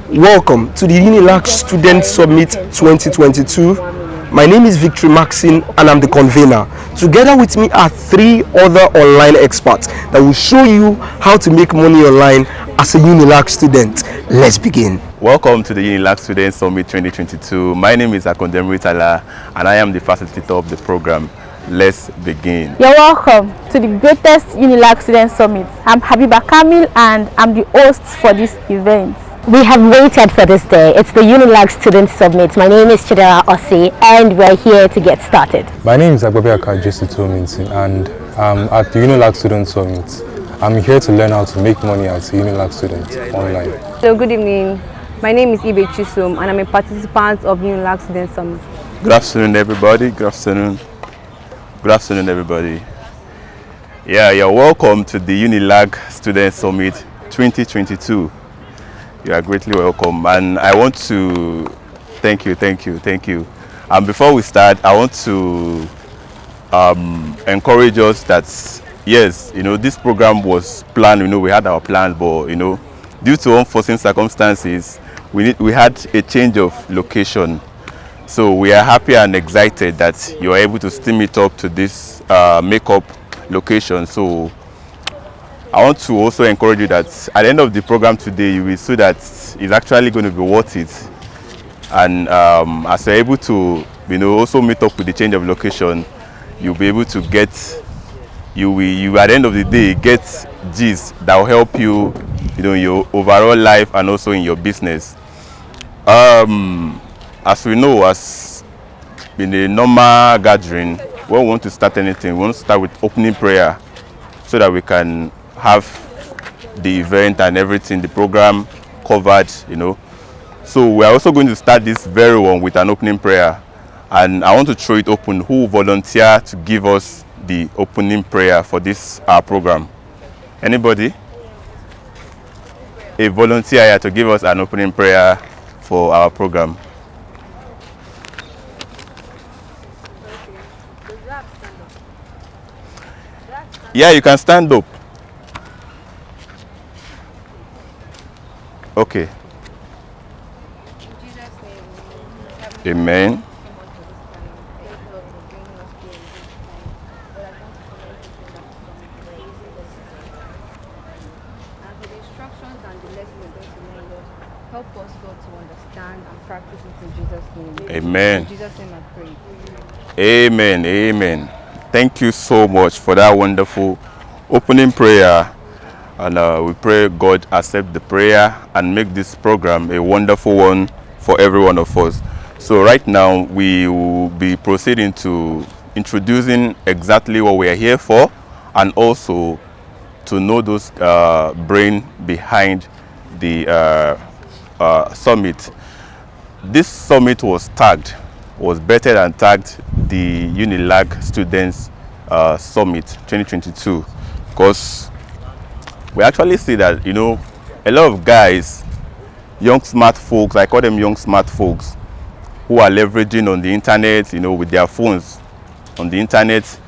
Welcome to the Unilac Student Summit 2022. My name is Victory Maxine and I'm the convener. Together with me are three other online experts that will show you how to make money online as a Unilac student. Let's begin. Welcome to the Unilag Student Summit 2022. My name is Untitled and I am the facilitator of the program. Let's begin. You're welcome to the greatest Unilag Student Summit. I'm Habiba Kamil and I'm the host for this event. We have waited for this day. It's the Unilag Student Summit. My name is Chidera Ossi and we're here to get started. My name is Agbabiaka Jesitominsin and I'm at the Unilag Student Summit. I'm here to learn how to make money as a Unilag student online. Hello, good evening. My name is Ibe Chisum and I'm a participant of Unilag Student Summit. Good afternoon, everybody. Good afternoon. Good afternoon, everybody. Yeah, you're welcome to the Unilag Student Summit 2022. You are greatly welcome, and I want to thank you. And before we start, I want to encourage us that yes, this program was planned. We had our plans, but due to unforeseen circumstances, we had a change of location. So we are happy and excited that you are able to steam it up to this makeup location. So I want to also encourage you that at the end of the program today, you will see that it's actually going to be worth it. And as you're able to, also meet up with the change of location, you'll be able to get, you at the end of the day, get G's that will help you, in your overall life and also in your business. As we know, as in a normal gathering, when we want to start anything, we want to start with opening prayer so that we can have the event and everything, the program covered, So we are also going to start this very one with an opening prayer. And I want to throw it open. Who will volunteer to give us the opening prayer for this program? Anybody? A volunteer here to give us an opening prayer for our program. Yeah, you can stand up. Okay. Amen. Help us, God, to understand and practice it in Jesus' name. Amen. In Jesus' name I pray. Amen. Amen. Thank you so much for that wonderful opening prayer. And we pray God accept the prayer and make this program a wonderful one for every one of us. So right now we will be proceeding to introducing exactly what we are here for and also to know those brain behind the summit. This summit was bettered and tagged the Unilag Students Summit 2022 because we actually see that, a lot of guys, young smart folks, I call them young smart folks, who are leveraging on the internet, with their phones on the internet.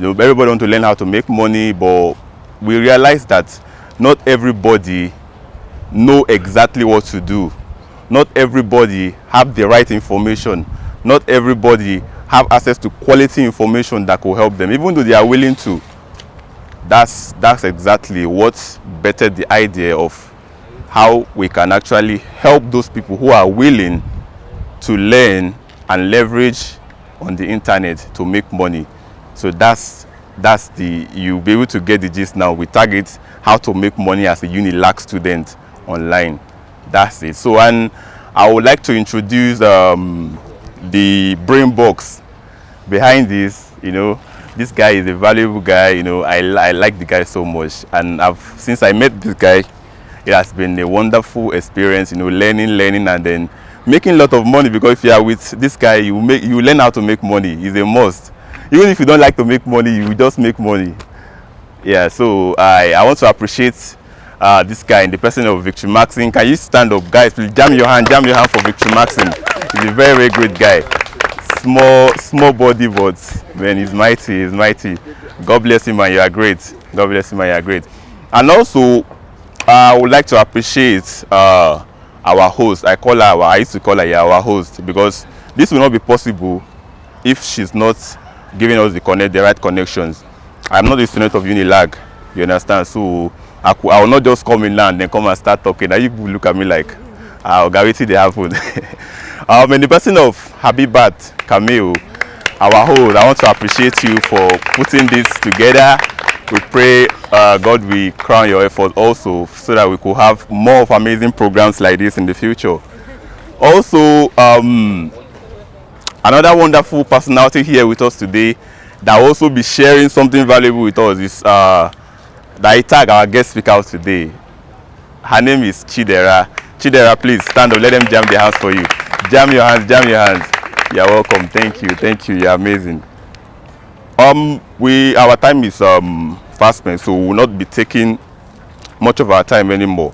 Everybody wants to learn how to make money, but we realize that not everybody know exactly what to do. Not everybody have the right information. Not everybody have access to quality information that will help them, even though they are willing to. That's exactly what bettered the idea of how we can actually help those people who are willing to learn and leverage on the internet to make money. So you'll be able to get the gist now. We target how to make money as a Unilag student online. That's it. So, and I would like to introduce the brain box behind this. This guy is a valuable guy. I like the guy so much, and since I met this guy, it has been a wonderful experience. Learning and then making a lot of money, because if you are with this guy, you learn how to make money. It's a must. Even if you don't like to make money, you just make money. Yeah. So I want to appreciate this guy in the person of Victory Maxine. Can you stand up, guys? Please jam your hand for Victory Maxine. He's a very, very great guy. Small body, but man, he's mighty. God bless him, and you are great. And also, I would like to appreciate our host. I used to call her our host, because this will not be possible if she's not giving us the right connections. I'm not a student of Unilag, you understand? So I will not just come in now and then come and start talking. Now you look at me like, Garity they happen. In the person of Habibat Camille, our host, I want to appreciate you for putting this together. We pray God will crown your effort also, so that we could have more of amazing programs like this in the future. Also, another wonderful personality here with us today that will also be sharing something valuable with us is that I tag our guest speaker today. Her name is Chidera. Chidera, please stand up. Let them jam their hands for you. Jam your hands, jam your hands. You're welcome. Thank you. You're amazing. Our time is fast spent, so we will not be taking much of our time anymore.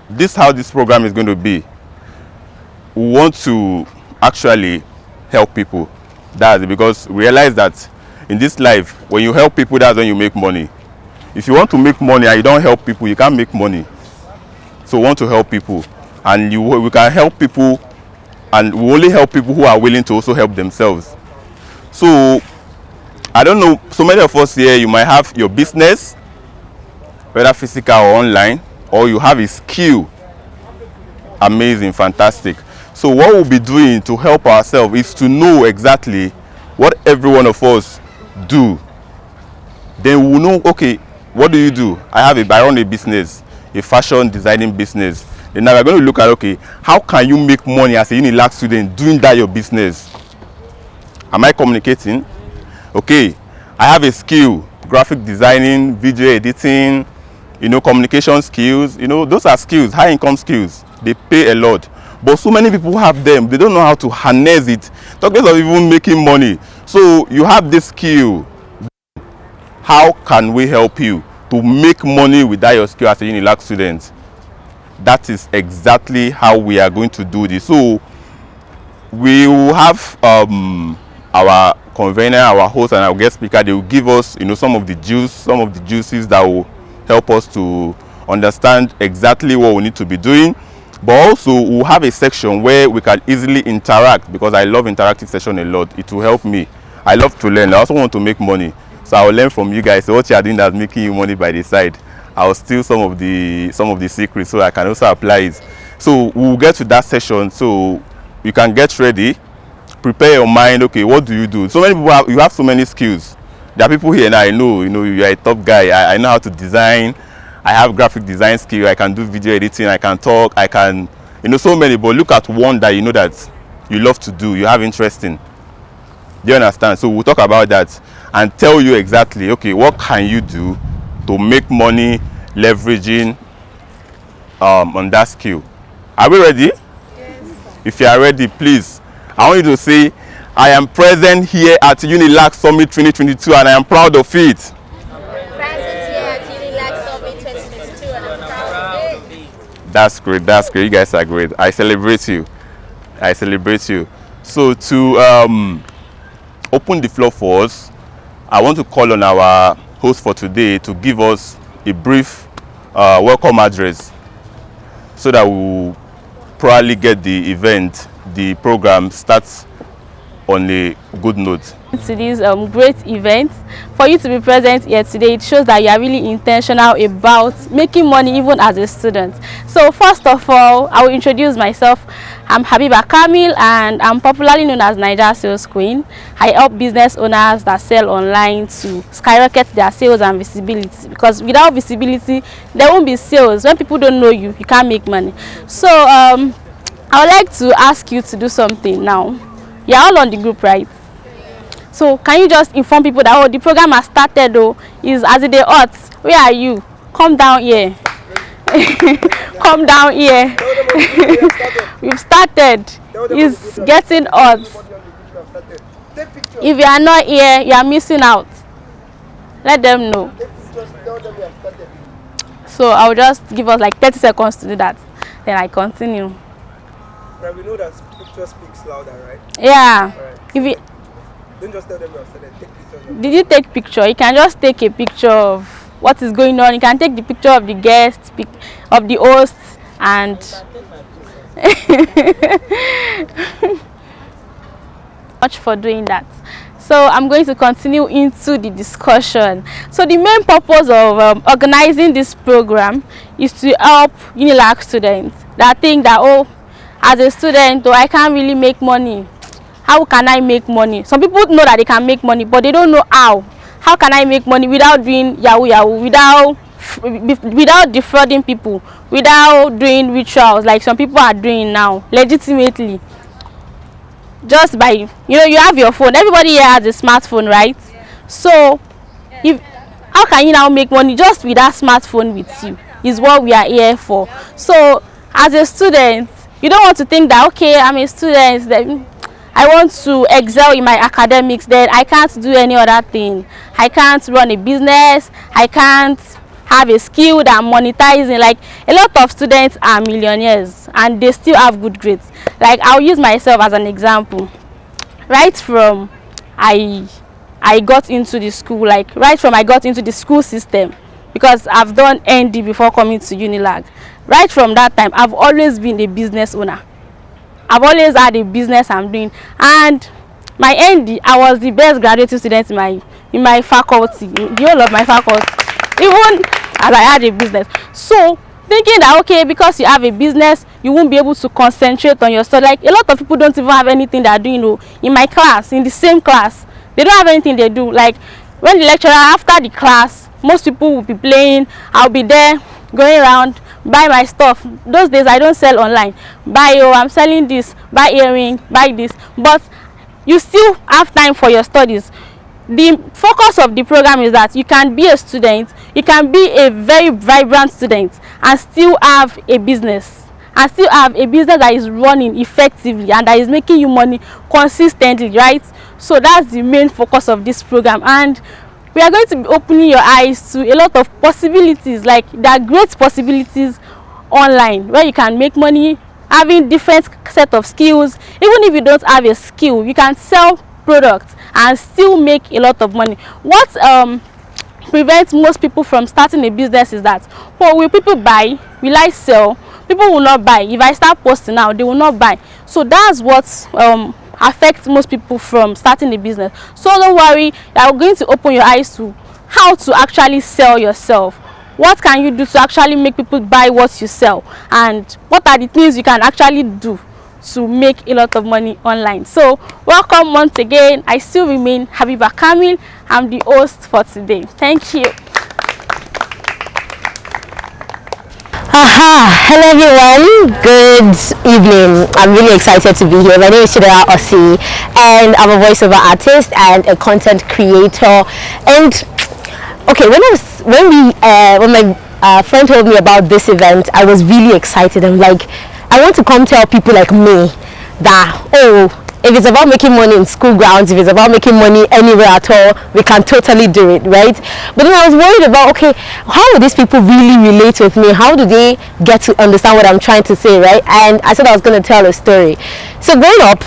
This is how this program is going to be. We want to actually help people. That's because we realize that in this life, when you help people, that's when you make money. If you want to make money and you don't help people, you can't make money. So we want to help people, and we can help people, and we only help people who are willing to also help themselves. So I don't know, so many of us here, you might have your business, whether physical or online, or you have a skill. Amazing, fantastic. So what we'll be doing to help ourselves is to know exactly what every one of us do. Then we'll know, okay, what do you do? I run a business, a fashion designing business. Then now we're going to look at, okay, how can you make money as a Unilag student doing that your business? Am I communicating? Okay, I have a skill, graphic designing, video editing, communication skills. Those are skills, high income skills. They pay a lot. But so many people have them, they don't know how to harness it. Talk less of even making money. So you have this skill. How can we help you to make money without your skill as a Unilag student? That is exactly how we are going to do this. So we will have our convener, our host, and our guest speaker. They will give us, some of the juices that will help us to understand exactly what we need to be doing. But also we'll have a section where we can easily interact, because I love interactive session a lot. It will help me. I love to learn. I also want to make money. So I will learn from you guys. So what you are doing that's making you money by the side, I'll steal some of the secrets so I can also apply it. So we'll get to that session. So you can get ready, prepare your mind. Okay, what do you do? So many people you have so many skills. There are people here and I know, you are a top guy. I know how to design. I have graphic design skill. I can do video editing. I can talk. I can, so many. But look at one that that you love to do. You have interest in. Do you understand? So we'll talk about that and tell you exactly, okay, what can you do to make money leveraging on that skill. Are we ready? Yes. If you are ready, please, I want you to say, I am present here at Unilac Summit 2022 and I am proud of it. That's great. You guys are great. I celebrate you. So to open the floor for us, I want to call on our host for today to give us a brief welcome address, so that we'll probably get the program starts on a good note. To this great event, for you to be present here today, it shows that you are really intentional about making money even as a student. So first of all, I will introduce myself. I'm Habiba Kamil and I'm popularly known as Niger Sales Queen. I help business owners that sell online to skyrocket their sales and visibility, because without visibility there won't be sales. When people don't know you, you can't make money. So I would like to ask you to do something now. You're all on the group, right? So can you just inform people that the program has started though, is as it day hot. Where are you? Come down here. Come down here. We've started. It's getting hot. If you are not here, you are missing out. Let them know. So I'll just give us like 30 seconds to do that. Then I continue. Right, we know that picture speaks louder, right? Yeah. Right. If don't just tell them you have started. Take pictures. Did you take picture? You can just take a picture of what is going on. You can take the picture of the guests, of the hosts, and much for doing that. So I'm going to continue into the discussion. So the main purpose of organizing this program is to help Unilac students that think that, oh, as a student, oh, I can't really make money. How can I make money? Some people know that they can make money, but they don't know how. How can I make money without doing yahoo yahoo, without defrauding people, without doing rituals like some people are doing now, legitimately? Just by, you have your phone. Everybody here has a smartphone, right? So how can you now make money just with that smartphone with you? Is what we are here for. So as a student, you don't want to think that, okay, I'm a student, then I want to excel in my academics, then I can't do any other thing. I can't run a business, I can't have a skill that I'm monetizing. Like, a lot of students are millionaires and they still have good grades. Like, I'll use myself as an example. Right from I got into the school, like right from I got into the school system, because I've done ND before coming to Unilag. Right from that time, I've always been a business owner. I've always had a business I'm doing, and my ND, I was the best graduate student in my faculty, the whole of my faculty, even as I had a business. So thinking that, okay, because you have a business, you won't be able to concentrate on your study. Like, a lot of people don't even have anything they're doing. In my class, in the same class, they don't have anything they do. Like, when the lecturer, after the class, most people will be playing. I'll be there going around, buy my stuff. Those days I don't sell online. Buy, oh, I'm selling this, buy earring, buy this. But you still have time for your studies. The focus of the program is that you can be a student, you can be a very vibrant student and still have a business, and still have a business that is running effectively and that is making you money consistently, right? So that's the main focus of this program, and we are going to be opening your eyes to a lot of possibilities. Like, there are great possibilities online where you can make money having different set of skills. Even if you don't have a skill, you can sell products and still make a lot of money. What prevents most people from starting a business is that, well, will people buy? Will I sell? People will not buy. If I start posting now, they will not buy. So that's what affects most people from starting a business. So don't worry, I'm going to open your eyes to how to actually sell yourself. What can you do to actually make people buy what you sell, and what are the things you can actually do to make a lot of money online? So welcome once again. I still remain Habiba Kamil. I'm the host for today. Thank you. Hello everyone, good evening. I'm really excited to be here. My name is Chidera Ossi and I'm a voiceover artist and a content creator. And okay, when my friend told me about this event, I was really excited. I'm like, I want to come tell people like me that, oh, if it's about making money in school grounds, if it's about making money anywhere at all, we can totally do it, right? But then I was worried about, okay, how do these people really relate with me? How do they get to understand what I'm trying to say, right? And I said I was going to tell a story. So growing up,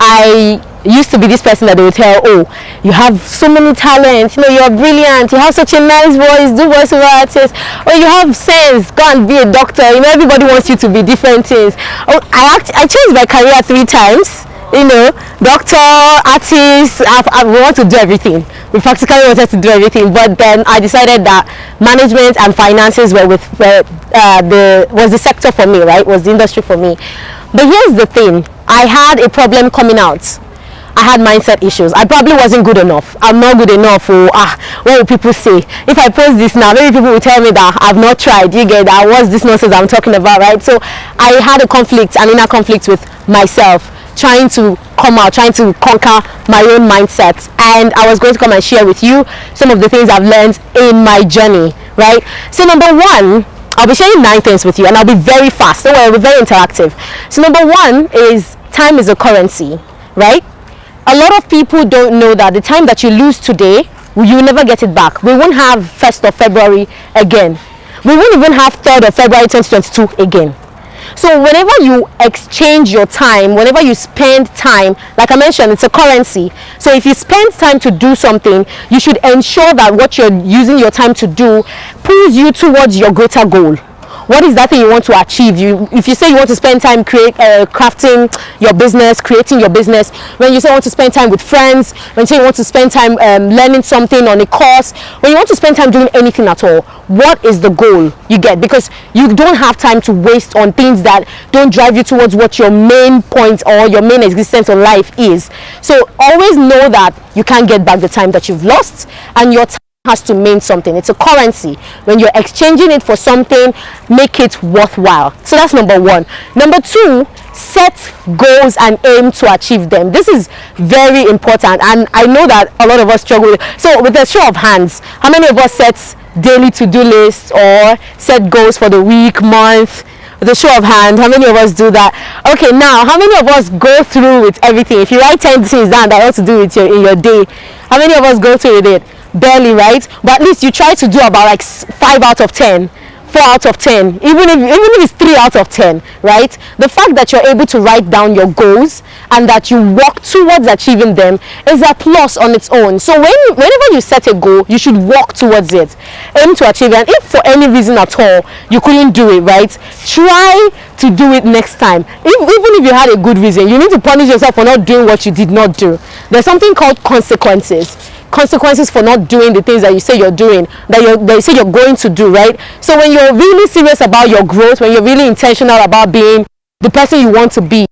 I used to be this person that they would tell, oh, you have so many talents, you're brilliant, you have such a nice voice, do voiceover artist, or you have sense, go and be a doctor. Everybody wants you to be different things. Oh, I changed my career 3 times. Doctor, artist, we want to do everything. We practically wanted to do everything, but then I decided that management and finances was the sector for me, right? Was the industry for me. But here's the thing, I had a problem coming out. I had mindset issues. I probably wasn't good enough. I'm not good enough. What will people say? If I post this now, maybe people will tell me that I've not tried. You get that? What's this nonsense I'm talking about, right? So I had an inner conflict with myself, trying to come out, trying to conquer my own mindset. And I was going to come and share with you some of the things I've learned in my journey, right? So number 1, I'll be sharing 9 things with you, and I'll be very fast. Don't worry, we're very interactive. So number 1 is time is a currency, right? A lot of people don't know that the time that you lose today, you will never get it back. We won't have 1st of February again. We won't even have 3rd of February 2022 again. So whenever you exchange your time, whenever you spend time, like I mentioned, it's a currency. So if you spend time to do something, you should ensure that what you're using your time to do pulls you towards your greater goal. What is that thing you want to achieve? If you say you want to spend time crafting your business, creating your business, when you say you want to spend time with friends, when you say you want to spend time learning something on a course, when you want to spend time doing anything at all, what is the goal you get? Because you don't have time to waste on things that don't drive you towards what your main point or your main existence in life is. So always know that you can't get back the time that you've lost, and your time has to mean something. It's a currency. When you're exchanging it for something, make it worthwhile. So that's number one. Number two, set goals and aim to achieve them. This is very important, and I know that a lot of us struggle with it. So with a show of hands, how many of us set daily to-do lists or set goals for the week, month? With a show of hands, how many of us do that? Okay, now how many of us go through with everything? If you write 10 things down that ought to do with in your day, how many of us go through with it? Barely, right? But at least you try to do about like 5 out of 10, 4 out of 10, even if it's 3 out of 10, right? The fact that you're able to write down your goals and that you work towards achieving them is a plus on its own. So whenever you set a goal, you should work towards it, aim to achieve it. And if for any reason at all you couldn't do it, right, try to do it next time. Even if you had a good reason, you need to punish yourself for not doing what you did not do. There's something called consequences for not doing the things that you say you're doing, that you say you're going to do, right? So when you're really serious about your growth, when you're really intentional about being the person you want to be,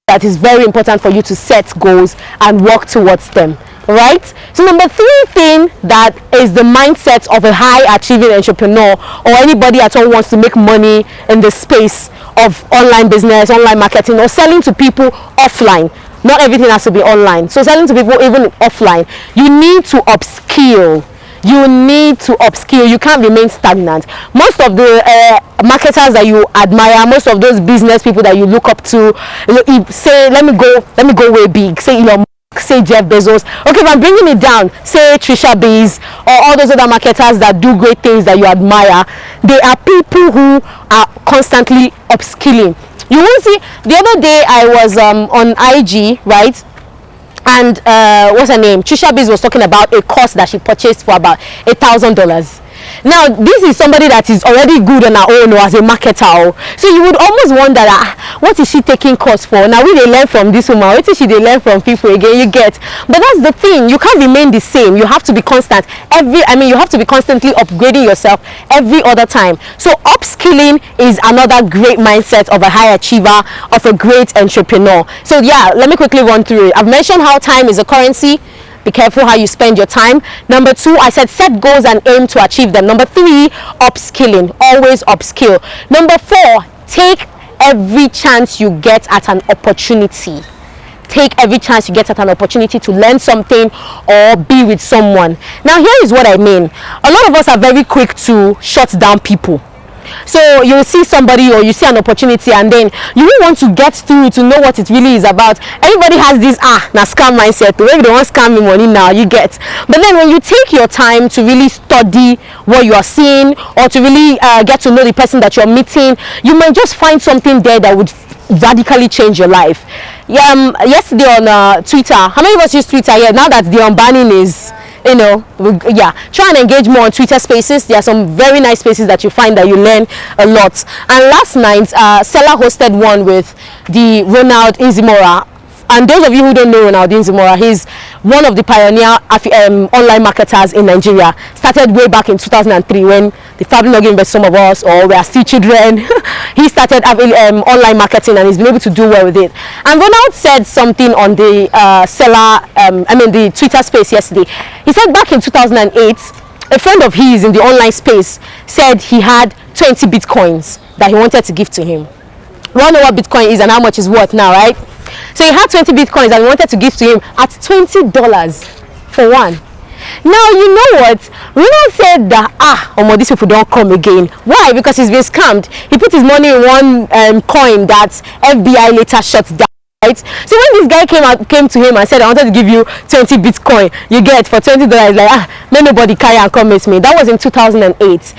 that is very important for you to set goals and work towards them, right? So number 3 thing that is the mindset of a high achieving entrepreneur or anybody at all wants to make money in the space of online business, online marketing, or selling to people offline. Not everything has to be online. So selling to people even offline, you need to upskill. You can't remain stagnant. Most of the marketers that you admire, most of those business people that you look up to, say, let me go way big, say Elon Musk, say Jeff Bezos. Okay, if I'm bringing it down, say Trisha Bees or all those other marketers that do great things that you admire, they are people who are constantly upskilling. You will see, the other day I was on IG, right? And what's her name? Trisha Bees was talking about a course that she purchased for about $1,000. Now this is somebody that is already good on her own or as a marketer, so you would almost wonder what is she taking course for? Now we they learn from this woman, what is she they learn from people again, you get? But that's the thing, you can't remain the same. You have to be constant. You have to be constantly upgrading yourself every other time. So upskilling is another great mindset of a high achiever, of a great entrepreneur. So yeah, let me quickly run through it. I've mentioned how time is a currency. Be careful how you spend your time. Number 2, I said set goals and aim to achieve them. Number 3, upskilling. Always upskill. Number 4, take every chance you get at an opportunity. Take every chance you get at an opportunity to learn something or be with someone. Now here is what I mean. A lot of us are very quick to shut down people. So you will see somebody or you see an opportunity and then you will want to get through to know what it really is about. Everybody has this now scam mindset. Maybe they want to scam me money now, you get. But then when you take your time to really study what you are seeing or to really get to know the person that you're meeting, you might just find something there that would radically change your life. Yesterday on Twitter, how many of us use Twitter here now that the unbanning is, try and engage more on Twitter Spaces. There are some very nice spaces that you find that you learn a lot. And last night Seller hosted one with the Ronald Inzimora. And those of you who don't know Ronald Inzimora, he's one of the pioneer online marketers in Nigeria. Started way back in 2003 when the family not giving some of us or we are still children. He started online marketing and he's been able to do well with it. And Ronald said something on the the Twitter space yesterday. He said back in 2008, a friend of his in the online space said he had 20 bitcoins that he wanted to give to him. We all know what Bitcoin is and how much it's worth now, right? So he had 20 bitcoins and he wanted to give to him at $20 for one. Now you know what? Ronald said that these people don't come again. Why? Because he's been scammed. He put his money in one coin that FBI later shut down. Right? So when this guy came to him and said, I wanted to give you 20 bitcoin, you get for $20, like may nobody carry and come with me. That was in 2008.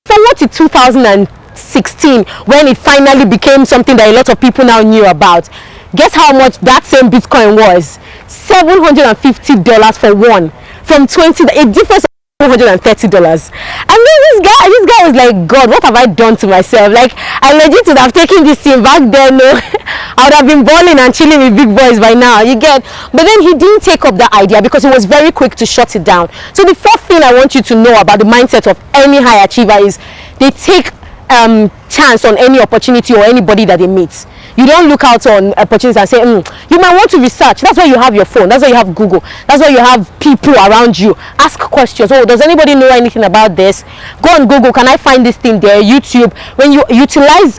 Forward to 2010, 2016 when it finally became something that a lot of people now knew about. Guess how much that same Bitcoin was? $750 for one. From 20, a difference of $230. And then this guy was like, God, what have I done to myself? Like, I legit would have taken this thing back then. No, I would have been balling and chilling with big boys by now, you get. But then he didn't take up that idea because he was very quick to shut it down. So the fourth thing I want you to know about the mindset of any high achiever is they take chance on any opportunity or anybody that they meet. You don't look out on opportunities and say, you might want to research. That's why you have your phone. That's why you have Google. That's why you have people around you. Ask questions. Oh, does anybody know anything about this? Go on Google. Can I find this thing there? YouTube. When you utilize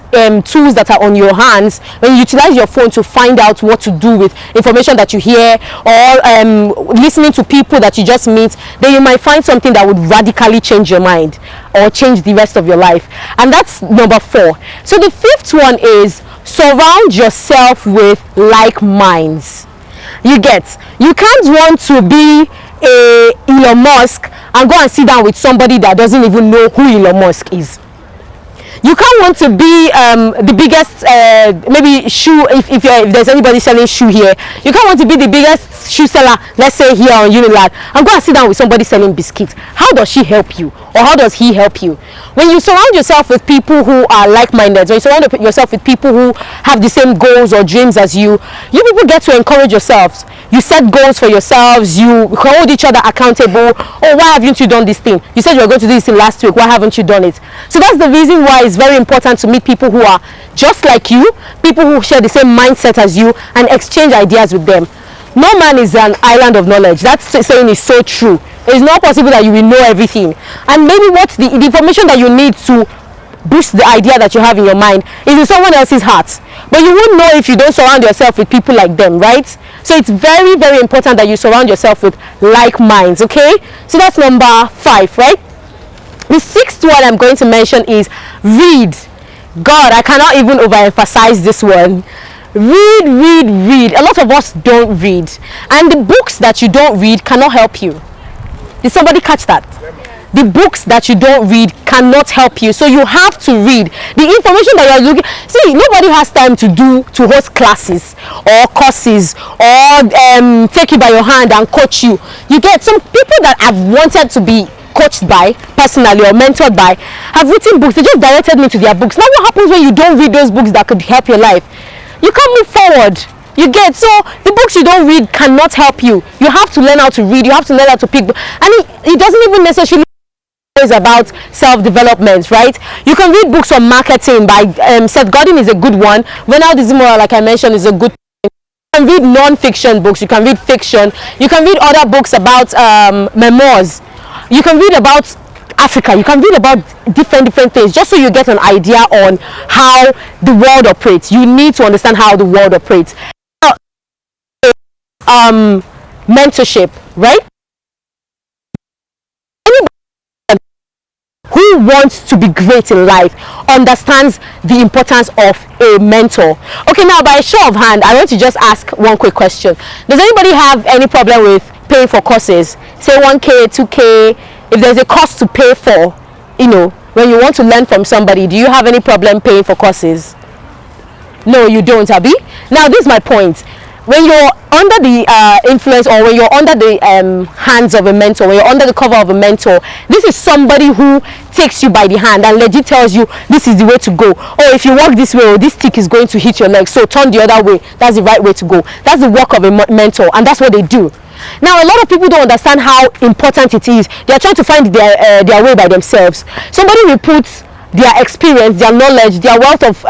tools that are on your hands, when you utilize your phone to find out what to do with information that you hear or listening to people that you just meet, then you might find something that would radically change your mind or change the rest of your life. And that's number 4. So the fifth one is surround yourself with like minds. You get, you can't want to be a Elon Musk and go and sit down with somebody that doesn't even know who Elon Musk is. You can't want to be the biggest maybe shoe, if there's anybody selling shoe here, you can't want to be the biggest shoe seller, let's say here on Unilag, and go and sit down with somebody selling biscuits. How does she help you, or how does he help you? When you surround yourself with people who are like-minded, when you surround yourself with people who have the same goals or dreams as you people get to encourage yourselves. You set goals for yourselves, you hold each other accountable. Oh, why haven't you done this thing? You said you were going to do this thing last week, why haven't you done it? So that's the reason why it's very important to meet people who are just like you, people who share the same mindset as you, and exchange ideas with them. No man is an island of knowledge. That saying is so true. It's not possible that you will know everything. And maybe what's the information that you need to boost the idea that you have in your mind is in someone else's heart. But you won't know if you don't surround yourself with people like them, right? So it's very, very important that you surround yourself with like minds, okay? So that's number 5, right? The 6th one I'm going to mention is read. God, I cannot even overemphasize this one. Read. A lot of us don't read. And the books that you don't read cannot help you. Did somebody catch that? The books that you don't read cannot help you. So you have to read. The information that you are looking... See, nobody has time to host classes or courses or take you by your hand and coach you. You get some people that have wanted to be coached by personally or mentored by have written books. They just directed me to their books. Now what happens when you don't read those books that could help your life? You can't move forward. You get, so the books you don't read cannot help you. You have to learn how to read. You have to learn how to pick, and it doesn't even necessarily is about self-development, right? You can read books on marketing by Seth Godin is a good one. Renald Izimora, like I mentioned, is a good. You can read non-fiction books. You can read fiction. You can read other books about memoirs. You can read about Africa. You can read about different things just so you get an idea on how the world operates. You need to understand how the world operates. Mentorship, right? Who wants to be great in life understands the importance of a mentor. Okay, now by a show of hand, I want to just ask one quick question. Does anybody have any problem with paying for courses? Say 1K, 2K, if there's a cost to pay for, when you want to learn from somebody, do you have any problem paying for courses? No, you don't, Abby. Now, this is my point. When you're under the influence, or when you're under the hands of a mentor, when you're under the cover of a mentor, this is somebody who takes you by the hand and legit tells you this is the way to go. Oh, if you walk this way, or this stick is going to hit your leg, so turn the other way. That's the right way to go. That's the work of a mentor, and that's what they do. Now, a lot of people don't understand how important it is. They are trying to find their way by themselves. Somebody will put their experience, their knowledge, their wealth of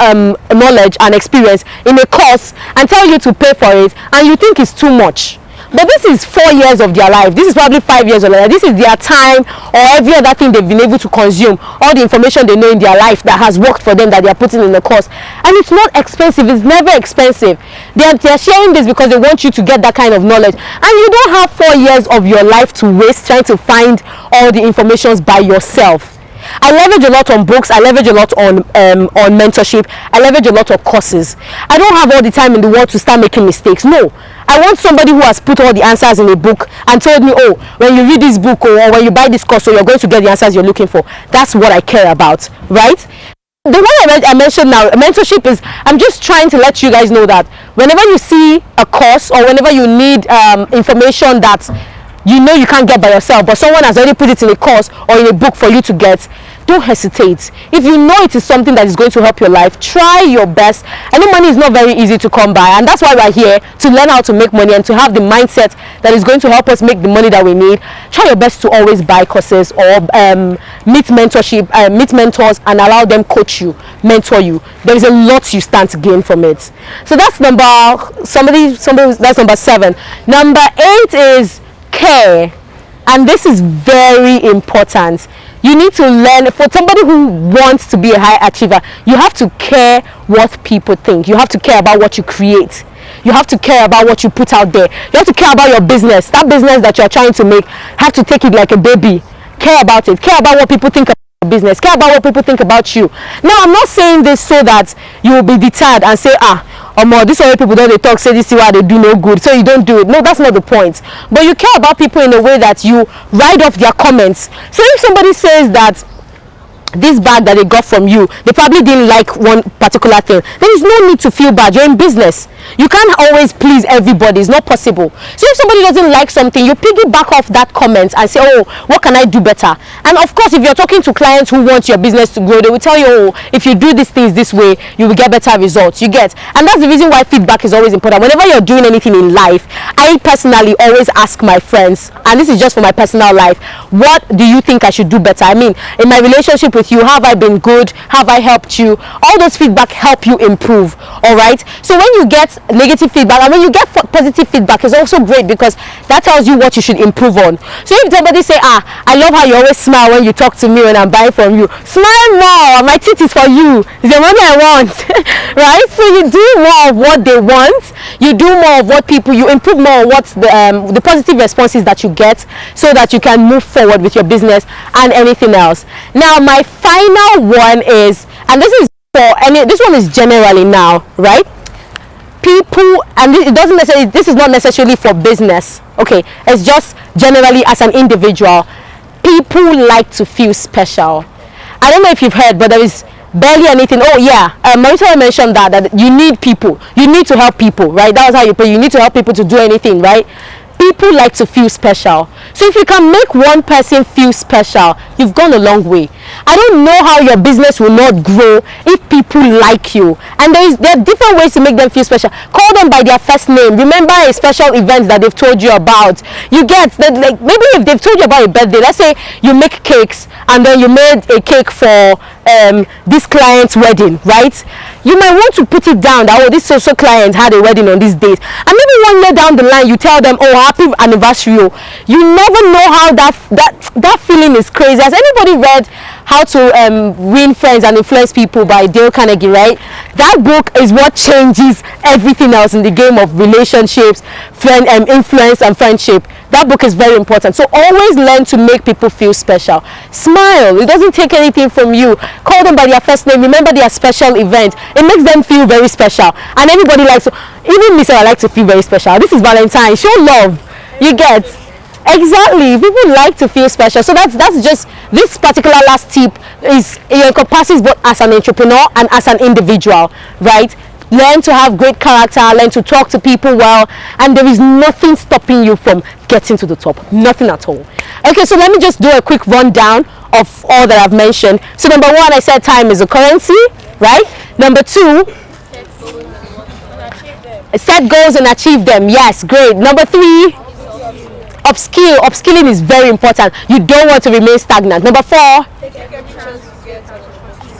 knowledge and experience in a course and tell you to pay for it, and you think it's too much. But this is 4 years of their life. This is probably 5 years of their life. This is their time or every other thing they've been able to consume, all the information they know in their life that has worked for them that they are putting in the course. And it's not expensive. It's never expensive. They are sharing this because they want you to get that kind of knowledge. And you don't have 4 years of your life to waste trying to find all the information by yourself. I leverage a lot on books. I leverage a lot on mentorship. I leverage a lot of courses. I don't have all the time in the world to start making mistakes. No, I want somebody who has put all the answers in a book and told me, oh, when you read this book or when you buy this course, so you're going to get the answers you're looking for. That's what I care about, right? the one I mentioned now, mentorship, is I'm just trying to let you guys know that whenever you see a course or whenever you need information that you know you can't get by yourself, but someone has already put it in a course or in a book for you to get, don't hesitate. If you know it is something that is going to help your life, try your best. I know money is not very easy to come by, and that's why we're here, to learn how to make money and to have the mindset that is going to help us make the money that we need. Try your best to always buy courses or meet mentorship, meet mentors and allow them coach you, mentor you. There is a lot you stand to gain from it. So that's that's number 7. Number 8 is care, and this is very important. You need to learn. For somebody who wants to be a high achiever, you have to care what people think. You have to care about what you create. You have to care about what you put out there. You have to care about your business. That business that you're trying to make, have to take it like a baby. Care about it. Care about what people think about your business. Care about what people think about you. Now, I'm not saying this so that you will be deterred and say, this way people don't they talk, say this is why they do no good, so you don't do it. No, that's not the point. But you care about people in a way that you ride off their comments. So if somebody says that this bag that they got from you, they probably didn't like one particular thing, there is no need to feel bad. You're in business. You can't always please everybody. It's not possible. So if somebody doesn't like something, you piggyback off that comment and say, what can I do better? And of course, if you're talking to clients who want your business to grow, they will tell you, if you do these things this way, you will get better results. You get. And that's the reason why feedback is always important. Whenever you're doing anything in life, I personally always ask my friends, and this is just for my personal life, what do you think I should do better? I mean, in my relationship with you, have I been good? Have I helped you? All those feedback help you improve. All right. So when you get negative feedback and when you get positive feedback, is also great, because that tells you what you should improve on. So if somebody say, I love how you always smile when you talk to me when I'm buying from you, smile more, my teeth is for you, it's the money I want. Right? So you do more of what they want, you do more of what people, you improve more of what the positive responses that you get, so that you can move forward with your business and anything else. Now my final one is, and this is this one is generally now, right? People, and it doesn't necessarily, this is not necessarily for business, okay, it's just generally as an individual, people like to feel special. I don't know if you've heard, but there is barely anything. Marita mentioned that you need people, you need to help people, right? That was how you put, you need to help people to do anything, right? People like to feel special. So if you can make one person feel special, you've gone a long way. I don't know how your business will not grow if people like you. And there are different ways to make them feel special. Call them by their first name. Remember a special event that they've told you about. You get that, like, maybe if they've told you about a birthday, let's say you make cakes and then you made a cake for this client's wedding, right? You might want to put it down that, this social client had a wedding on this date, and maybe 1 year down the line you tell them, happy anniversary. You never know how that feeling is crazy. Has anybody read How to Win Friends and Influence People by Dale Carnegie, right? That book is what changes everything else in the game of relationships, influence and friendship. That book is very important. So always learn to make people feel special. Smile. It doesn't take anything from you. Call them by their first name. Remember their special event. It makes them feel very special. And everybody likes to, even me, I like to feel very special. This is Valentine. Show love. You get. Exactly. People like to feel special. So that's just, this particular last tip is, it encompasses both as an entrepreneur and as an individual, right? Learn to have great character, learn to talk to people well, and there is nothing stopping you from getting to the top. Nothing at all. Okay, so let me just do a quick rundown of all that I've mentioned. So number 1, I said time is a currency, right? Number 2, set goals and achieve them. Yes, great. Number 3, upskill. Upskilling is very important. You don't want to remain stagnant. Number 4,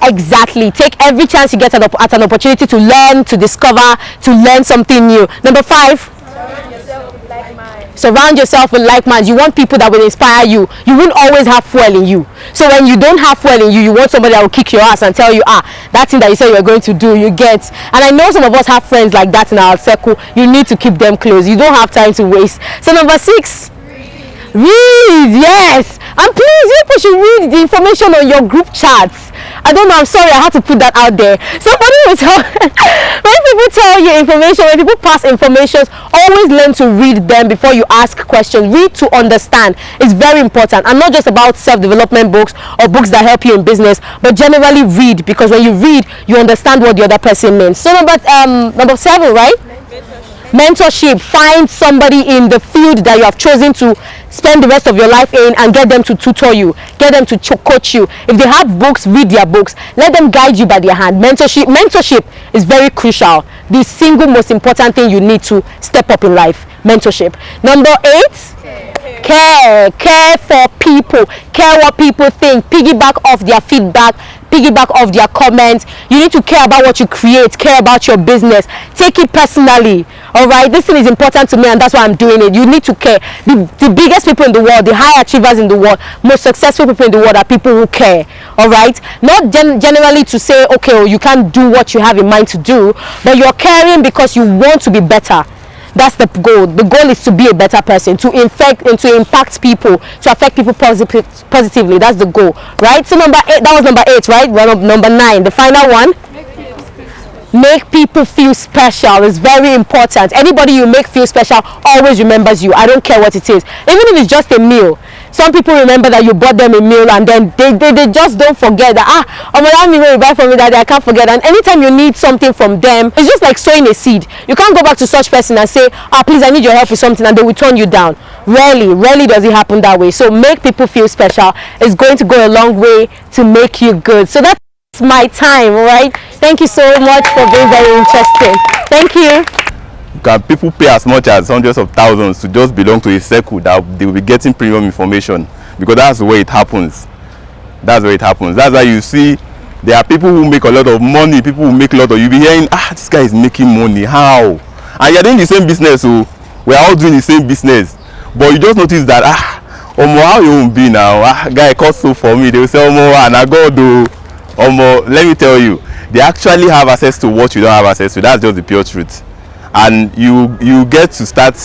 exactly, take every chance you get at an opportunity to learn, to discover, to learn something new. Number 5, surround yourself with like minds. You want people that will inspire you. You won't always have fuel in you. So when you don't have fuel in you, you want somebody that will kick your ass and tell you, that thing that you said you were going to do, you get. And I know some of us have friends like that in our circle. You need to keep them close. You don't have time to waste. So number 6, read. Yes, and please, people should read the information on your group chats. I don't know, I'm sorry, I had to put that out there. Somebody will tell, many people me tell you, information, when people pass information, always learn to read them before you ask questions. Read to understand. It's very important. And not just about self-development books or books that help you in business, but generally read, because when you read, you understand what the other person means. So number 7, right? Mentorship. Find somebody in the field that you have chosen to spend the rest of your life in and get them to tutor you, get them to coach you. If they have books, read their books. Let them guide you by their hand. Mentorship is very crucial. The single most important thing you need to step up in life. Mentorship. Number 8, care for people. Care what people think. Piggyback off their feedback, piggyback off their comments. You need to care about what you create, care about your business. Take it personally. All right, this thing is important to me, and that's why I'm doing it. You need to care. The biggest people in the world, the high achievers in the world, most successful people in the world are people who care. All right, not generally to say, okay, oh, you can't do what you have in mind to do, but you're caring because you want to be better. That's the goal. The goal is to be a better person, to impact people, to affect people positively. That's the goal, right? So number 8, that was number 8, right? Well, number 9, the final one. Make people feel special is very important. Anybody you make feel special always remembers you. I don't care what it is. Even if it's just a meal. Some people remember that you bought them a meal, and then they just don't forget that, that meal you buy from me that day, I can't forget. And anytime you need something from them, it's just like sowing a seed. You can't go back to such person and say, please, I need your help with something, and they will turn you down. Rarely does it happen that way. So make people feel special is going to go a long way to make you good. So that's my time, right? Thank you so much for being very interesting. Thank you. Can people pay as much as hundreds of thousands to just belong to a circle that they will be getting premium information? Because that's the way it happens. That's where it happens. That's why you see there are people who make a lot of money, people who make a lot of, you'll be hearing, this guy is making money, how? And you're doing the same business, so we're all doing the same business. But you just notice that, how you won't be now? Guy cost so for me, they will say, and I go do, let me tell you, they actually have access to what you don't have access to. That's just the pure truth. And you get to start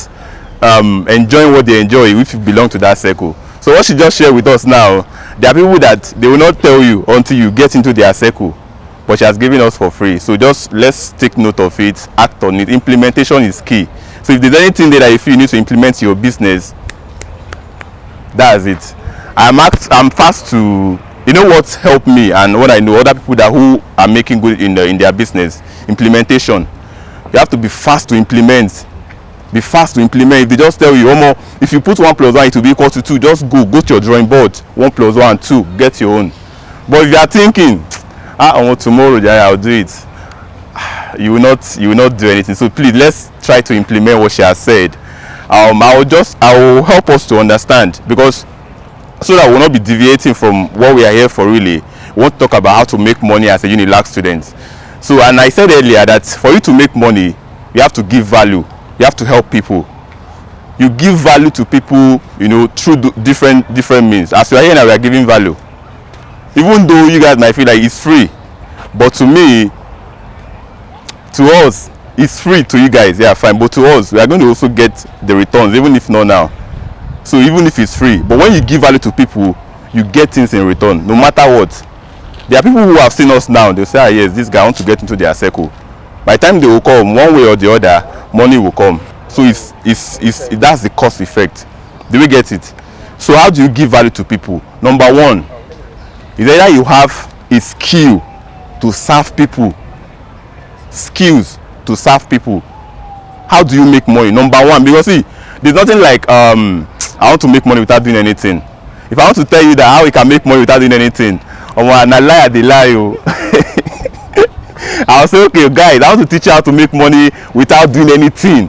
enjoying what they enjoy if you belong to that circle. So what she just shared with us now, there are people that they will not tell you until you get into their circle, but she has given us for free. So just let's take note of it, act on it. Implementation is key. So if there's anything there that you feel you need to implement your business, that's it. I'm fast to, you know what helped me and what I know other people that who are making good in their business, implementation. You have to be fast to implement. Be fast to implement. If they just tell you, if you put 1 + 1, it will be equal to 2, just go to your drawing board. 1 + 1, 2, get your own. But if you are thinking, tomorrow I'll do it, you will not do anything. So please, let's try to implement what she has said. I will help us to understand, because so that we'll not be deviating from what we are here for really. We want to talk about how to make money as a Unilag student. So, and I said earlier that for you to make money, you have to give value. You have to help people. You give value to people, through different means. As we are here now, we are giving value. Even though you guys might feel like it's free, but to me, to us, it's free. To you guys, yeah, fine. But to us, we are going to also get the returns, even if not now. So even if it's free, but when you give value to people, you get things in return, no matter what. There are people who have seen us now. They'll say, yes, this guy wants to get into their circle. By the time they will come, one way or the other, money will come. So that's the cost effect. Do we get it? So how do you give value to people? Number 1 is either you have a skill to serve people. Skills to serve people. How do you make money? Number 1, because see, there's nothing like I want to make money without doing anything. If I want to tell you that how we can make money without doing anything, and I lie, they lie. I'll say, okay, guys, I want to teach you how to make money without doing anything.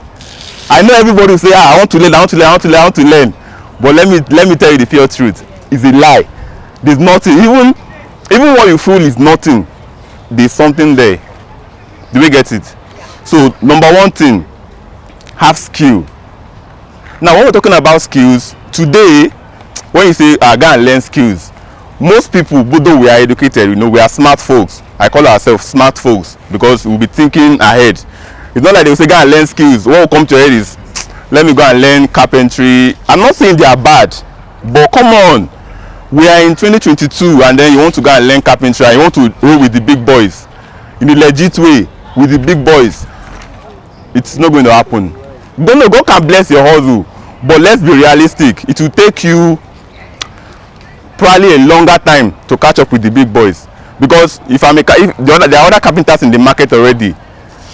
I know everybody will say, I want to learn. But let me tell you the pure truth. It's a lie. There's nothing. Even what you feel is nothing. There's something there. Do we get it? So number 1 thing, have skill. Now when we're talking about skills, today, when you say go and learn skills, most people, though we are educated, we are smart folks. I call ourselves smart folks because we'll be thinking ahead. It's not like they will say go and learn skills. What will come to your head is, let me go and learn carpentry. I'm not saying they are bad, but come on, we are in 2022 and then you want to go and learn carpentry and you want to roll with the big boys in a legit way with the big boys. it's not going to happen. Don't know, God can bless your hustle, but let's be realistic. It will take you probably a longer time to catch up with the big boys, because if there are other carpenters in the market already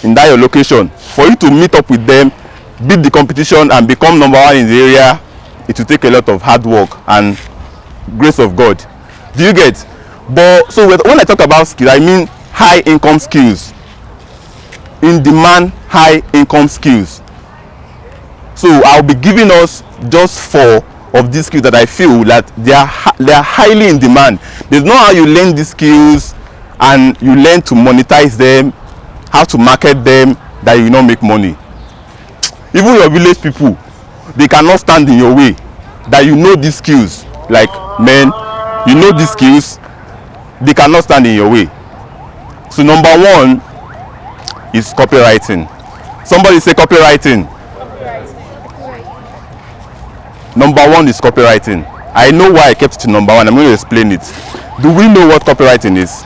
in that your location, for you to meet up with them, beat the competition and become number one in the area, it will take a lot of hard work and grace of God. Do you get? But so when I talk about skills, I mean high income skills, in demand high income skills. So I'll be giving us just 4 of these skills that I feel that they are highly in demand. There's no how you learn these skills and you learn to monetize them, how to market them, that you will not make money. Even your village people, they cannot stand in your way, that you know these skills. Like, men, you know these skills, they cannot stand in your way. So number 1 is copywriting. Somebody say copywriting. Number 1 is copywriting. I know why I kept it to number 1. I'm going to explain it. Do we know what copywriting is?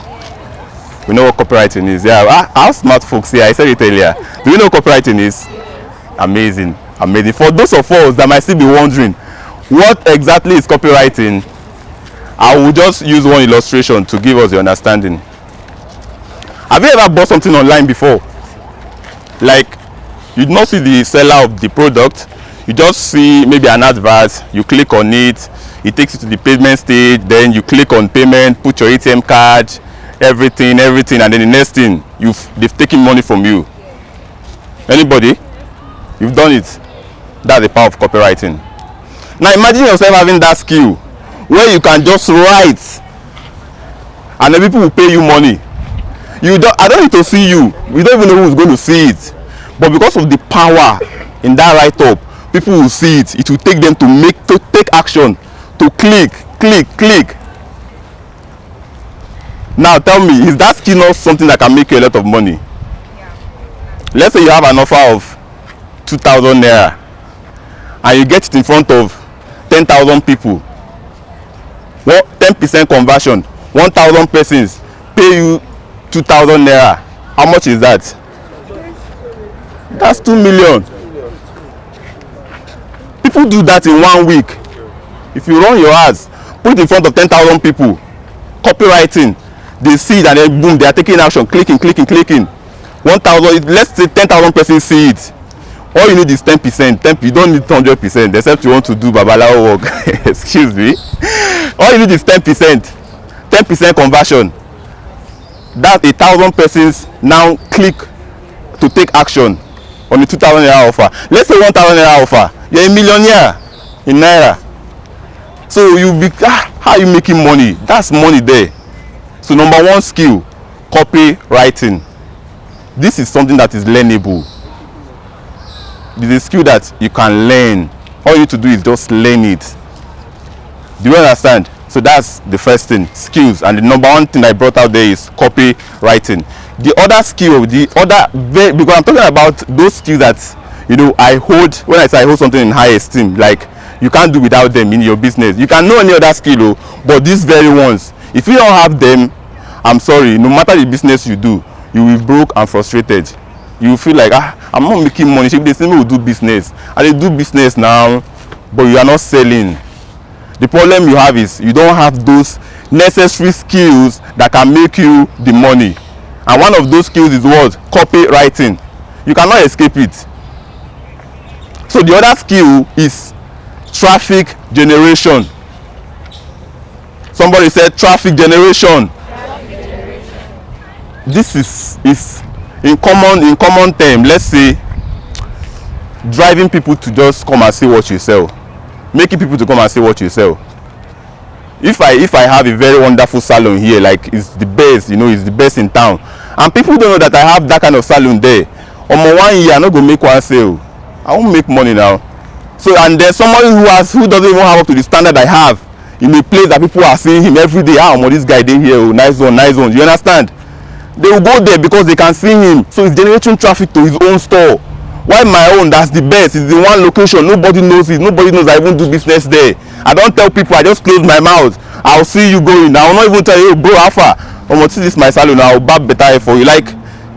We know what copywriting is. Yeah, our smart folks here, I said it earlier. Do you know what copywriting is? Amazing. Amazing. For those of us that might still be wondering what exactly is copywriting, I will just use one illustration to give us the understanding. Have you ever bought something online before? Like, you do not see the seller of the product, you just see maybe an advert, you click on it, it takes you to the payment stage, then you click on payment, put your ATM card, everything, and then the next thing, they've taken money from you. Anybody? You've done it. That's the power of copywriting. Now imagine yourself having that skill where you can just write and the people will pay you money. I don't need to see you. We don't even know who's going to see it. But because of the power in that write-up, people will see it. It will take them to take action, to click. Now tell me, is that skill not something that can make you a lot of money? Yeah. Let's say you have an offer of 2,000 naira and you get it in front of 10,000 people. 10% conversion, 1,000 persons pay you 2,000 naira. How much is that? That's 2 million. People do that in 1 week. If you run your ads, put it in front of 10,000 people, copywriting, they see it and then boom, they are taking action, clicking. 1,000, let's say 10,000 persons see it. All you need is 10%. You don't need 100%, except you want to do babalawo work. Excuse me. All you need is 10%. 10% conversion. That 1,000 persons now click to take action on the 2,000 naira offer. Let's say 1,000 naira offer. You're a millionaire in naira. So how are you making money? That's money there. So number 1 skill, copywriting. This is something that is learnable. This is a skill that you can learn. All you need to do is just learn it. Do you understand? So that's the first thing, skills. And the number 1 thing I brought out there is copywriting. The other skill, because I'm talking about those skills that I hold. When I say I hold something in high esteem, like you can't do without them in your business. You can know any other skill, but these very ones, if you don't have them, I'm sorry, no matter the business you do, you will be broke and frustrated. You will feel like, I'm not making money. They say we do business, and they do business now, but you are not selling. The problem you have is you don't have those necessary skills that can make you the money. And one of those skills is what? Copywriting. You cannot escape it. So the other skill is traffic generation. Somebody said traffic generation. This is in common term, let's say driving people to just come and see what you sell, making people to come and see what you sell. If I have a very wonderful salon here, like it's the best, it's the best in town, and people don't know that I have that kind of salon there, on 1 year I'm not gonna make one sale. I won't make money now. So, and there's somebody who doesn't even have up to the standard I have in a place that people are seeing him every day. This guy did here, nice one. You understand? They will go there because they can see him. So he's generating traffic to his own store. While my own, that's the best. It's the one location. Nobody knows it. Nobody knows I even do business there. I don't tell people. I just close my mouth. I'll see you going. I will not even tell you, bro, how far? This is my salon. I'll bab better for you. Like,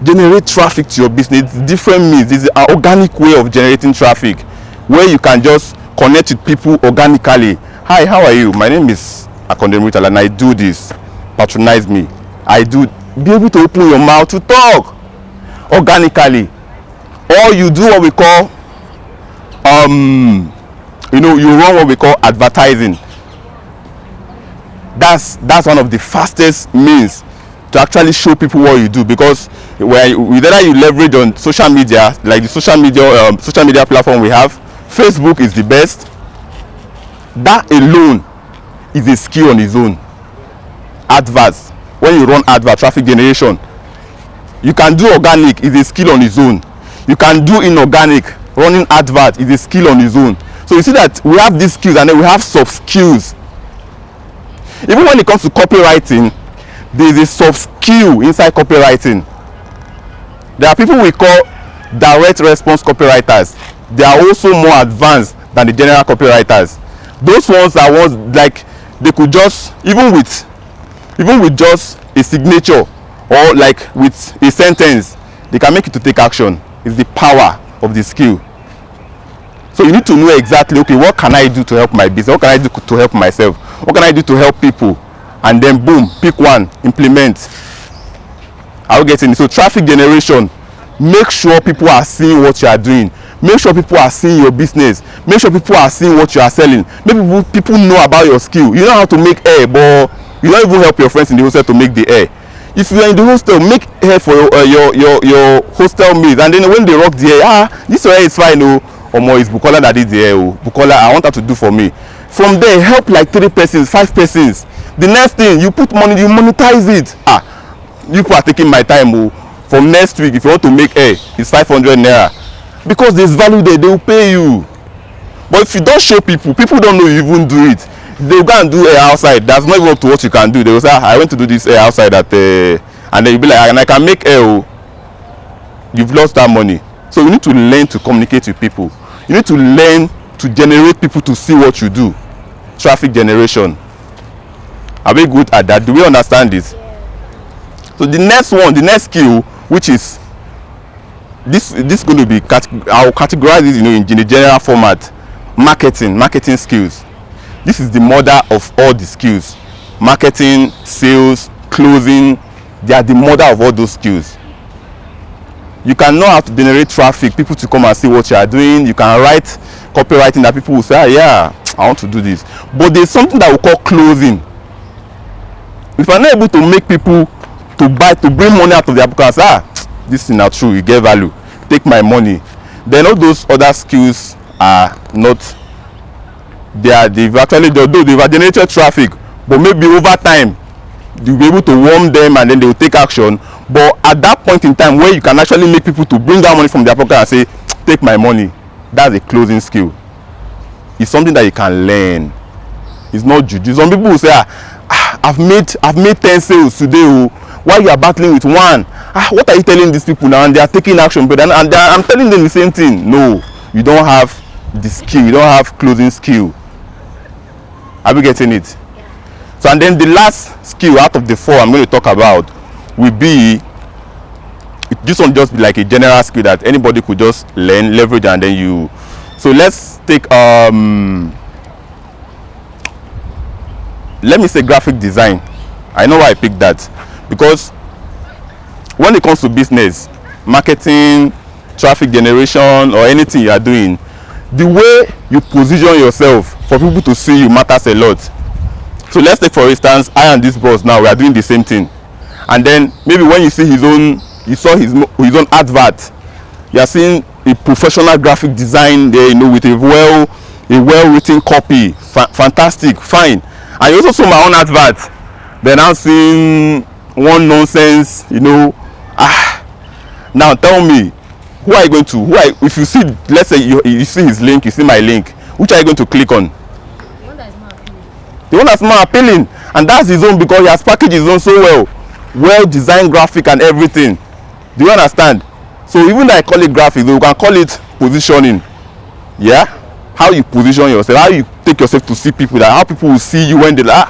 generate traffic to your business. Different means. This is an organic way of generating traffic where you can just connect with people organically. Hi, how are you? My name is Untitled and I do this. Patronize me. I do. Be able to open your mouth to talk organically. Or you do what we call you run what we call advertising. That's one of the fastest means to actually show people what you do, because whether you leverage on social media, like the social media platform we have, Facebook is the best. That alone is a skill on its own. Adverts, when you run advert, traffic generation, you can do organic, is a skill on its own. You can do inorganic, running advert is a skill on its own. So you see that we have these skills and then we have soft skills. Even when it comes to copywriting, there is a soft skill inside copywriting. There are people we call direct response copywriters. They are also more advanced than the general copywriters. Those ones are ones like they could just even with just a signature or like with a sentence, they can make you to take action. It's the power of the skill. So you need to know exactly, okay, what can I do to help my business? What can I do to help myself? What can I do to help people? And then boom, pick one, implement. I'll get in. So traffic generation, make sure people are seeing what you are doing. Make sure people are seeing your business. Make sure people are seeing what you are selling. Make people know about your skill. You know how to make hair, but you don't even help your friends in the hostel to make the hair. If you are in the hostel, make hair for your hostel mates, and then when they rock the hair, this hair is fine. Or more is Bukola that did the hair. Bukola, I want her to do for me. From there, help like 3 persons, 5 persons. The next thing, you put money, you monetize it. You people are taking my time. From next week, if you want to make hair, it's 500 naira. Because there's value there, they will pay you. But if you don't show people, people don't know you even do it. They'll go and do hair outside. That's not even up to what you can do. They will say, I went to do this hair outside at and then you'll be like, and I can make hair. You've lost that money. So you need to learn to communicate with people. You need to learn to generate people to see what you do. Traffic generation. Are we good at that? Do we understand this? So the next one, the next skill, which is this is going to be I'll categorize this, in the general format. Marketing skills. This is the mother of all the skills. Marketing, sales, closing, they are the mother of all those skills. You can know how to generate traffic, people to come and see what you are doing. You can write copywriting that people will say, yeah, I want to do this. But there's something that we call closing. If you're not able to make people to bring money out of their pocket and say, this is not true, you get value, take my money, then all those other skills are not, they've generated traffic, but maybe over time you'll be able to warm them and then they will take action. But at that point in time where you can actually make people to bring that money from their pocket and say, take my money, that's a closing skill. It's something that you can learn. It's not juju. Some people will say, I've made 10 sales today. Why you are battling with one? What are you telling these people now? And they are taking action, but I'm telling them the same thing. No, you don't have the skill. You don't have closing skill. Are we getting it? So, and then the last skill out of the 4 I'm going to talk about will be, this one just be like a general skill that anybody could just learn, leverage, and then you. So let's take let me say graphic design. I know why I picked that, because when it comes to business, marketing, traffic generation, or anything you are doing, the way you position yourself for people to see you matters a lot. So let's take for instance, I and this boss now, we are doing the same thing, and then maybe when you see his own advert, you are seeing a professional graphic design there, with a well-written copy, fantastic, fine. And you also saw my own advert. Then I'm seeing one nonsense, Now tell me, who are you going to? If you see, let's say you see his link, you see my link, which are you going to click on? The one that's more appealing, and that's his own, because he has packaged his own so well-designed graphic and everything. Do you understand? So even though I call it graphic, we can call it positioning. Yeah, how you position yourself, how you take yourself to see people, how people will see you when they like,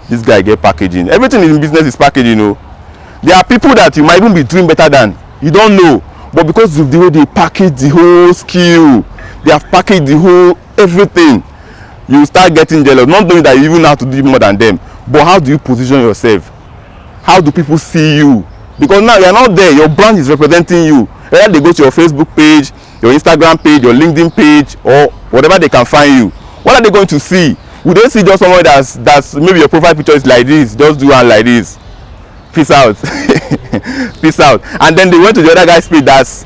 this guy get packaging. Everything in business is packaging. There are people that you might even be doing better than, You don't know. But because of the way they package the whole skill, they have packaged the whole everything, you start getting jealous. Not knowing that you even have to do more than them. But how do you position yourself? How do people see you? Because now you are not there. Your brand is representing you. Whether they go to your Facebook page, your Instagram page, your LinkedIn page, or whatever they can find you, what are they going to see? Will they see just someone that's maybe your profile picture is like this, just do one like this, peace out, peace out, and then they went to the other guy's page that's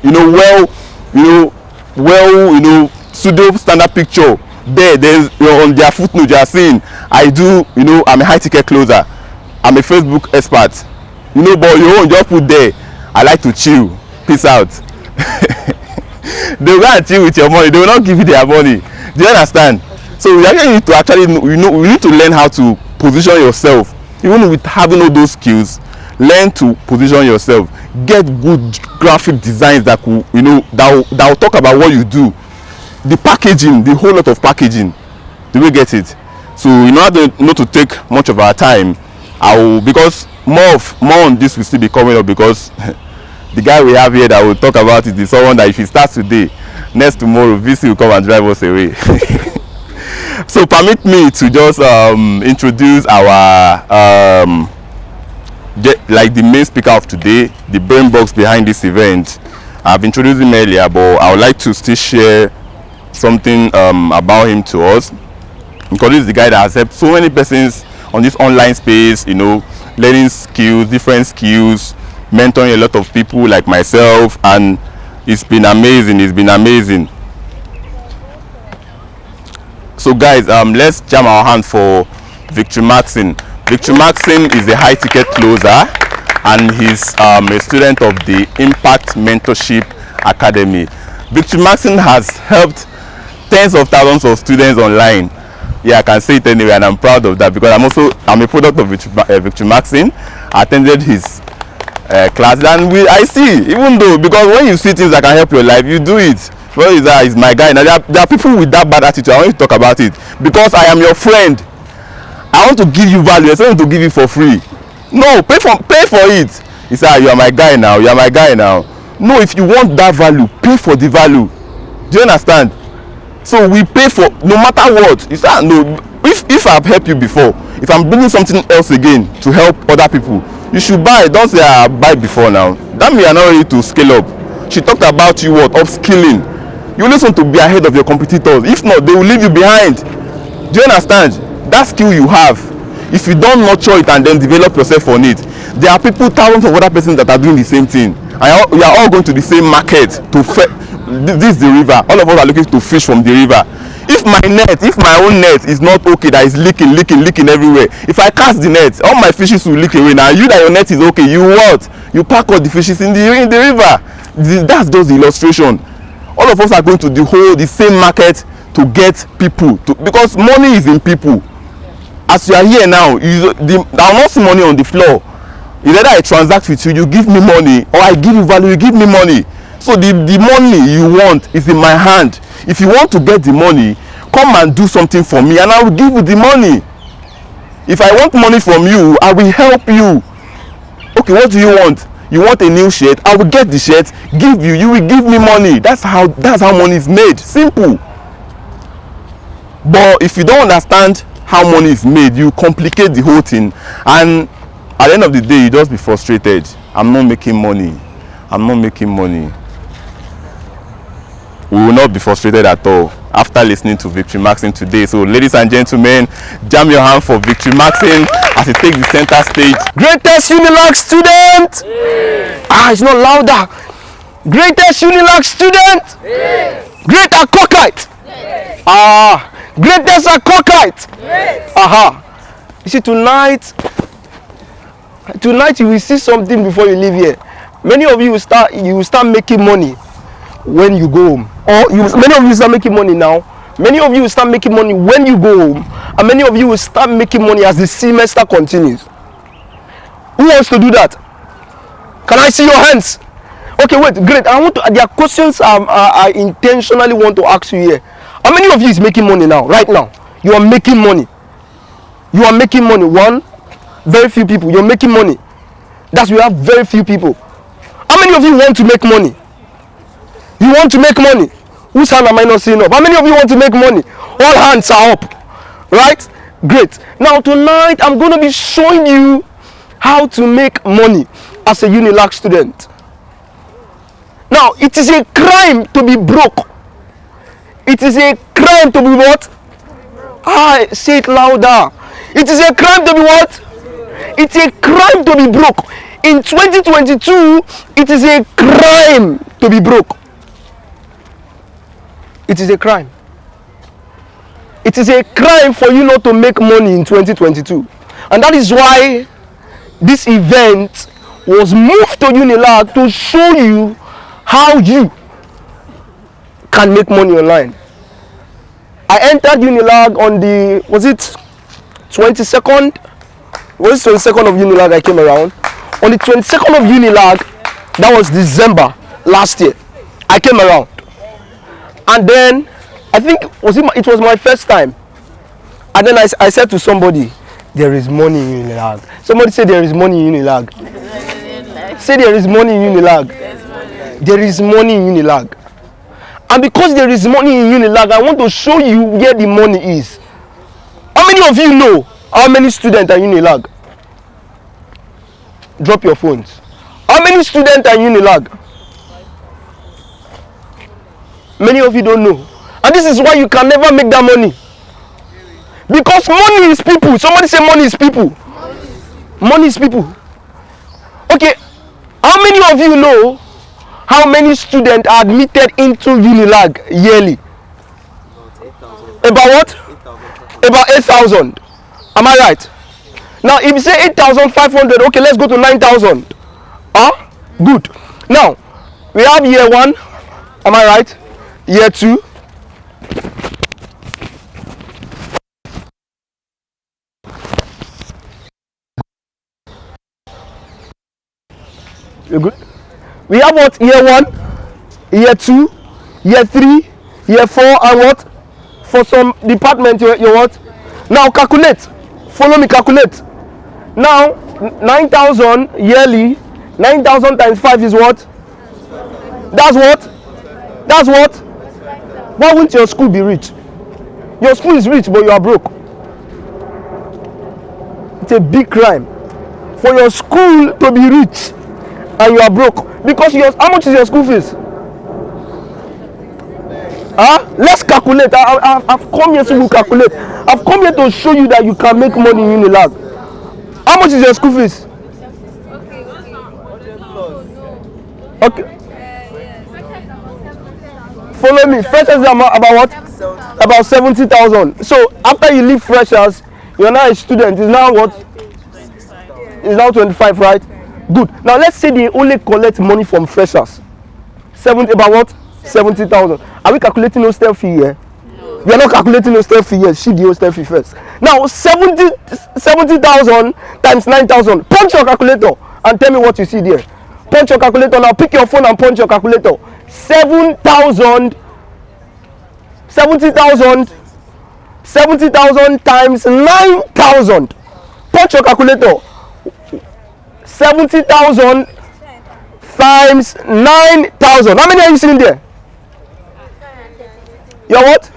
pseudo standard picture. There's on their footnote you are saying, I do, I'm a high ticket closer, I'm a Facebook expert, but your own just put there, I like to chill, peace out. They will go and chill with your money. They will not give you their money. Do you understand? So we actually need to we need to learn how to position yourself. Even with having all those skills, learn to position yourself. Get good graphic designs that will, that will talk about what you do. The packaging, the whole lot of packaging. Do we get it? So in order not to take much of our time, because more on this will still be coming up, because the guy we have here that will talk about it is someone that if he starts today, next tomorrow VC will come and drive us away. So permit me to just introduce our like the main speaker of today, the brain box behind this event. I've introduced him earlier, but I would like to still share something about him to us, because this is the guy that has helped so many persons on this online space, learning skills, different skills, mentoring a lot of people like myself, and it's been amazing. So guys, let's jam our hand for Victor Maxine. Victor Maxine is a high ticket closer, and he's a student of the Impact Mentorship Academy. Victor Maxine has helped tens of thousands of students online. Yeah, I can say it anyway, and I'm proud of that, because I'm a product of Victor Maxine. I attended his class, and I see, even though, because when you see things that can help your life, you do it. Well, is my guy. Now there are people with that bad attitude. I want you to talk about it, because I am your friend. I want to give you value. I want to give you for free. No, pay for it. He said, you are my guy now. You are my guy now. No, if you want that value, pay for the value. Do you understand? So we pay for no matter what. You say, no. If I've helped you before, if I'm bringing something else again to help other people, you should buy. Don't say I buy before now. That means you're not ready to scale up. She talked about you upskilling. You listen to be ahead of your competitors. If not, they will leave you behind. Do you understand? That skill you have, if you don't nurture it and then develop yourself on it, there are people, thousands of other persons that are doing the same thing, and we are all going to the same market to this is the river. All of us are looking to fish from the river. If my own net is not okay, that is leaking everywhere, if I cast the net, all my fishes will leak away. Now you that your net is okay, you pack all the fishes in the river. That's just the illustration. All of us are going to the same market to get people, because money is in people. As you are here now, I will not see money on the floor. Either I transact with you, you give me money, or I give you value, you give me money. So the money you want is in my hand. If you want to get the money, come and do something for me, and I will give you the money. If I want money from you, I will help you. Okay, what do you want? You want a new shirt? I will get the shirt, give you. You will give me money. That's how money is made. Simple. But if you don't understand how money is made, you complicate the whole thing, and at the end of the day, you just be frustrated. I'm not making money. We will not be frustrated at all after listening to Victor Maxine today. So ladies and gentlemen, jam your hand for Victor Maxine as he takes the center stage. Greatest Unilag student! Yes. It's not louder. Greatest Unilag student! Yes. Great Akokite! Yes. Greatest Akokite! Yes. You see, tonight you will see something before you leave here. Many of you will start making money when you go home. Many of you start making money now. Many of you will start making money when you go home, and many of you will start making money as the semester continues. Who wants to do that? Can I see your hands? Okay, wait, great. There are questions I intentionally want to ask you here. How many of you is making money now? Right now, you are making money. You are making money. One, very few people. You're making money. We have very few people. How many of you want to make money? You want to make money? Whose hand am I not seeing up? How many of you want to make money? All hands are up. Right? Great. Now tonight I'm going to be showing you how to make money as a Unilag student. Now it is a crime to be broke. It is a crime to be what? Say it louder. It is a crime to be what? It's a crime to be broke. In 2022, it is a crime to be broke. It is a crime. It is a crime for you not to make money in 2022. And that is why this event was moved to Unilag to show you how you can make money online. I entered Unilag on the, was it 22nd? Was it 22nd of Unilag I came around? On the 22nd of Unilag, that was December last year, I came around. And then, I think, it was my first time. And then I said to somebody, there is money in Unilag. Somebody said there is money in Unilag. Say there is money in Unilag. There is money in Unilag. And because there is money in Unilag, I want to show you where the money is. How many of you know how many students are in Unilag? Drop your phones. How many students are in Unilag? Many of you don't know. And this is why you can never make that money. Because money is people. Somebody say money is people. Money is people. Okay. How many of you know how many students are admitted into Unilag yearly? About what? About 8,000. Am I right? Now, if you say 8,500, okay, let's go to 9,000. Good. Now, we have year 1. Am I right? Year 2. You good? We have what? Year 1, year 2, year 3, year 4, and what? For some department, you what? Now calculate. Follow me, calculate. Now 9,000 yearly. 9,000 times 5 is what? That's what? That's what? Why won't your school be rich? Your school is rich, but you are broke. It's a big crime for your school to be rich and you are broke. Because how much is your school fees? Let's calculate. I've come here to calculate. I've come here to show you that you can make money in Unilag. How much is your school fees? Okay. Follow me. Freshers are about what? About 70,000. So after you leave freshers, you're now a student. It's now what? It's now 25, right? Good. Now let's say they only collect money from freshers. About what? 70,000. Are we calculating hostel fee here? No. We are not calculating hostel fee here. She the hostel fee first. Now 70,000 times 9,000. Punch your calculator and tell me what you see there. Punch your calculator now. Pick your phone and punch your calculator. 70,000 times 9,000. Punch your calculator. 70,000 times 9,000. How many are you seeing there? You're what?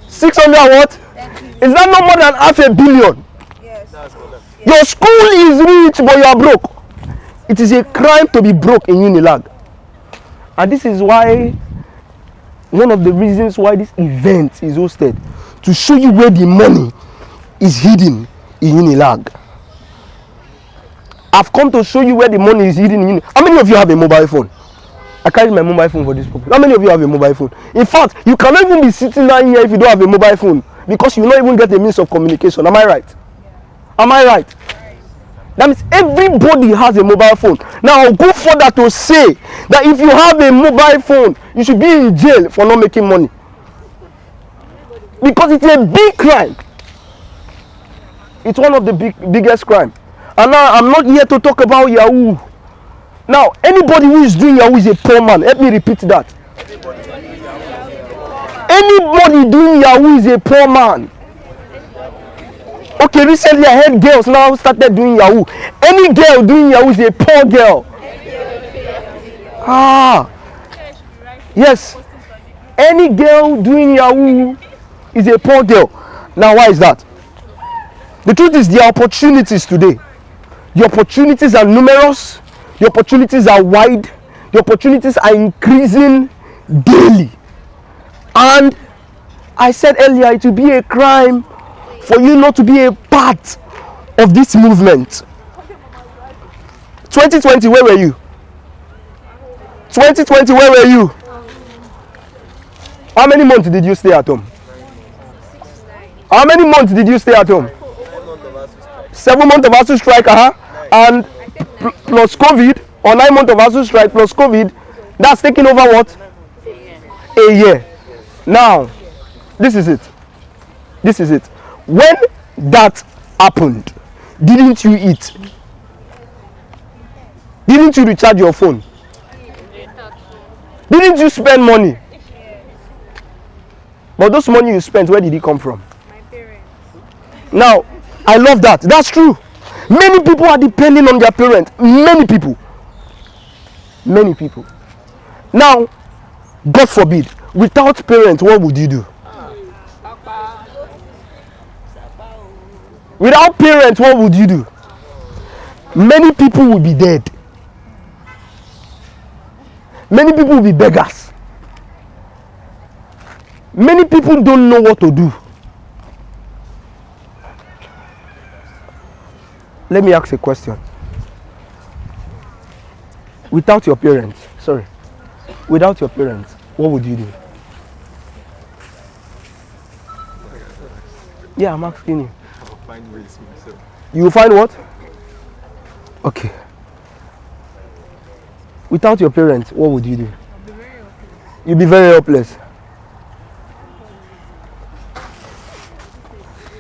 600 what? Is that no more than $500 million? Yes. Your school is rich, but you are broke. It is a crime to be broke in Unilag. And this is why, one of the reasons why this event is hosted, to show you where the money is hidden in Unilag. I've come to show you where the money is hidden in Unilag. How many of you have a mobile phone? I carry my mobile phone for this purpose. How many of you have a mobile phone? In fact, you cannot even be sitting down here if you don't have a mobile phone, because you will not even get a means of communication. Am I right? Am I right? That means everybody has a mobile phone. Now I'll go further to say that if you have a mobile phone, you should be in jail for not making money. Because it's a big crime. It's one of the biggest crime. And now I'm not here to talk about Yahoo. Now, anybody who is doing Yahoo is a poor man. Let me repeat that. Anybody doing Yahoo is a poor man. Okay, recently I heard girls now started doing Yahoo. Any girl doing Yahoo is a poor girl. Ah, yes. Any girl doing Yahoo is a poor girl. Now, why is that? The truth is, there are opportunities today. The opportunities are numerous. The opportunities are wide. The opportunities are increasing daily. And I said earlier, it will be a crime for you not to be a part of this movement. 2020, where were you? 2020, where were you? How many months did you stay at home? How many months did you stay at home? 7 months of ASU strike, and plus COVID, or 9 months of ASU strike plus COVID, that's taking over what? A year. Now, this is it. This is it. When that happened, didn't you eat? Didn't you recharge your phone? Didn't you spend money? But those money you spent, where did it come from? My parents. Now, I love that. That's true. Many people are depending on their parents. Many people. Many people. Now, God forbid, without parents, what would you do? Without parents, what would you do? Many people will be dead. Many people will be beggars. Many people don't know what to do. Let me ask a question. Without your parents, without your parents, what would you do? Yeah, I'm asking you. I'll find ways myself. You will find what? Okay. Without your parents, what would you do? You'll be very helpless.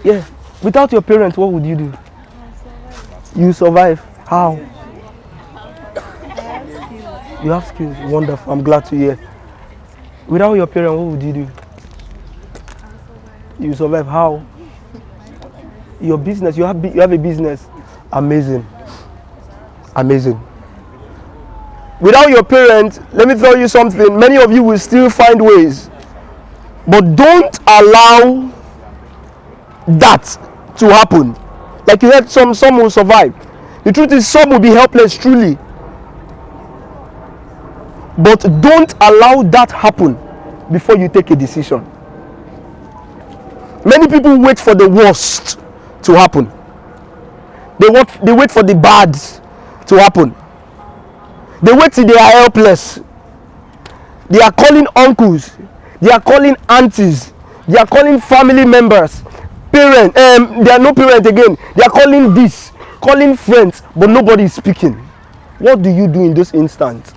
Yeah. Without your parents, what would you do? You survive. How? You have skills. Wonderful. I'm glad to hear. Without your parents, what would you do? You survive. How? Your business. You have a business. Amazing. Amazing. Without your parents, let me tell you something. Many of you will still find ways, but don't allow that to happen. Like you heard, some will survive. The truth is, some will be helpless truly, but don't allow that happen before you take a decision. Many people wait for the worst to happen. They wait for the bad to happen. They wait till they are helpless. They are calling uncles, they are calling aunties, they are calling family members, parents. They are no parents again. They are calling this, calling friends, but nobody is speaking. What do you do in those instants?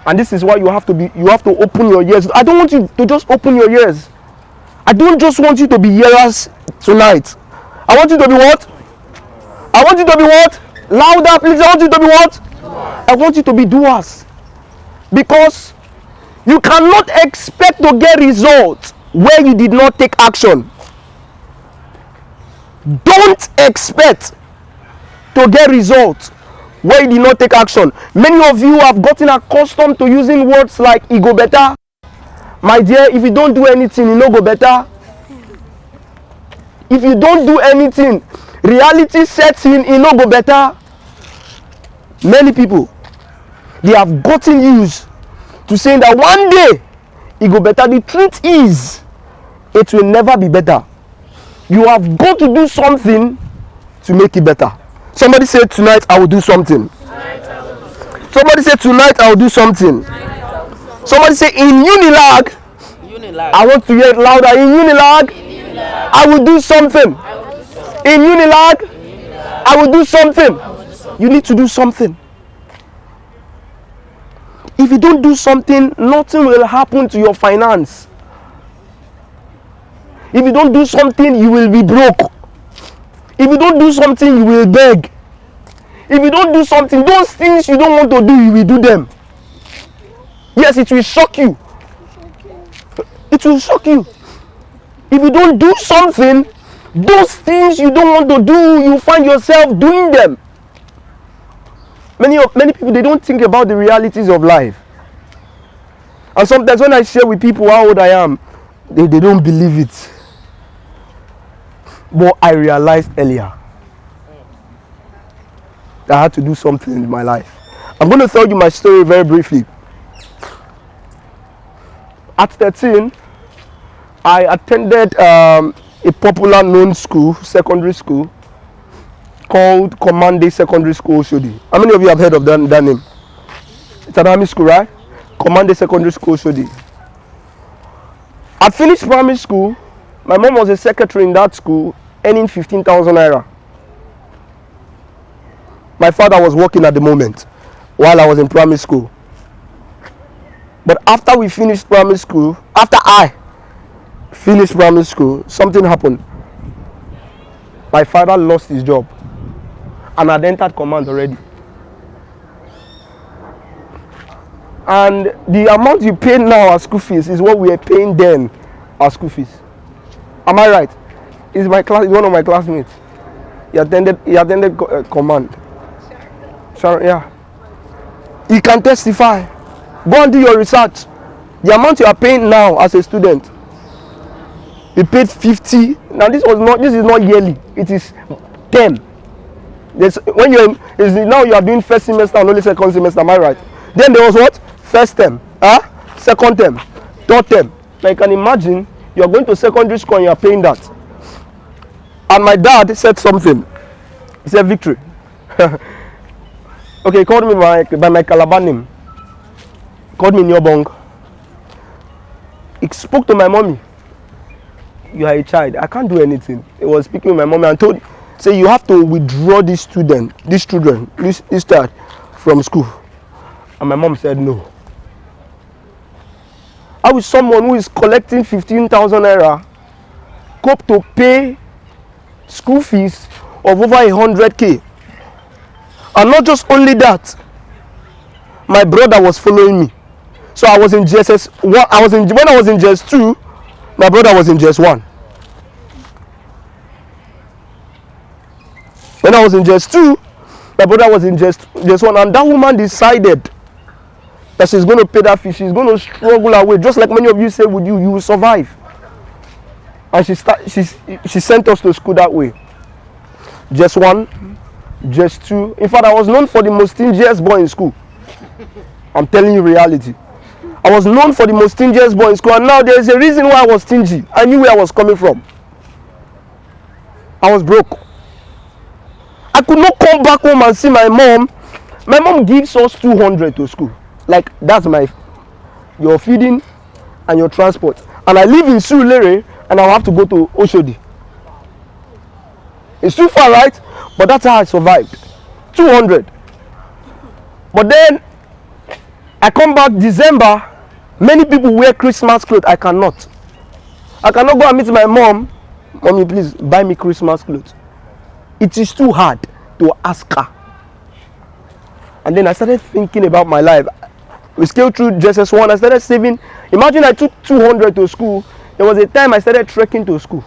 And this is why you have to open your ears. I don't want you to just open your ears. I don't just want you to be hearers tonight. I want you to be what? I want you to be what? Louder, please. I want you to be what? I want you to be doers. Because you cannot expect to get results where you did not take action. Don't expect to get results where you did not take action. Many of you have gotten accustomed to using words like "e go better." My dear, if you don't do anything, you no go better. If you don't do anything, reality sets in, you no go better. Many people, they have gotten used to saying that one day it go better. The truth is, it will never be better. You have got to do something to make it better. Somebody say, tonight I will do something. Somebody say, tonight I will do something. Somebody say, in Unilag, I want to hear it louder. In Unilag, I will do something. In Unilag, I will do something. You need to do something. If you don't do something, nothing will happen to your finance. If you don't do something, you will be broke. If you don't do something, you will beg. If you don't do something, those things you don't want to do, you will do them. Yes, it will shock you. It will shock you. If you don't do something, Those things you don't want to do, you find yourself doing them. Many people, they don't think about the realities of life. And sometimes when I share with people how old I am, they don't believe it. But I realized earlier that I had to do something in my life. I'm going to tell you my story very briefly. At 13, I attended a popular known school, secondary school, called Commande Secondary School Oshodi. How many of you have heard of that name? It's an army school, right? Commande Secondary School Oshodi. I finished primary school. My mom was a secretary in that school, earning 15,000 naira. My father was working at the moment while I was in primary school. But after I finished primary school, something happened. My father lost his job and had entered command already. And the amount you pay now as school fees is what we are paying then as school fees. Am I right? He's one of my classmates. He attended command. So, yeah. He can testify. Go and do your research. The amount you are paying now as a student, you paid 50. Now this is not yearly. It is term. Now you are doing first semester and only second semester. Am I right? Then there was what? First term, second term, third term. Now you can imagine you are going to secondary school and you are paying that. And my dad said something. He said, Victory. Okay, he called me by my Calabar name. He called me Nyobong. He spoke to my mommy. You are a child. I can't do anything. He was speaking with my mommy and say you have to withdraw this child from school. And my mom said no. I was someone who is collecting 15,000 naira, cope to pay school fees of over 100k. And not just only that, my brother was following me. So I was in GSS 1. When I was in GS 2, my brother was in GS 1. When I was in GS 2, my brother was in GS 1. And that woman decided that she's going to pay that fee. She's going to struggle away. Just like many of you say with you will survive. And she sent us to school that way. GS 1, GS 2. In fact, I was known for the most stingiest boy in school. I'm telling you reality. I was known for the most stingiest boy in school, and now there is a reason why I was stingy. I knew where I was coming from. I was broke. I could not come back home and see my mom. My mom gives us 200 to school. Like, that's your feeding and your transport. And I live in Surulere, and I have to go to Oshodi. It's too far, right? But that's how I survived. 200. But then I come back December. Many people wear Christmas clothes. I cannot. I cannot go and meet my mom. Mommy, please buy me Christmas clothes. It is too hard to ask her. And then I started thinking about my life. We scaled through GSS 1. I started saving. Imagine I took 200 to school. There was a time I started trekking to school.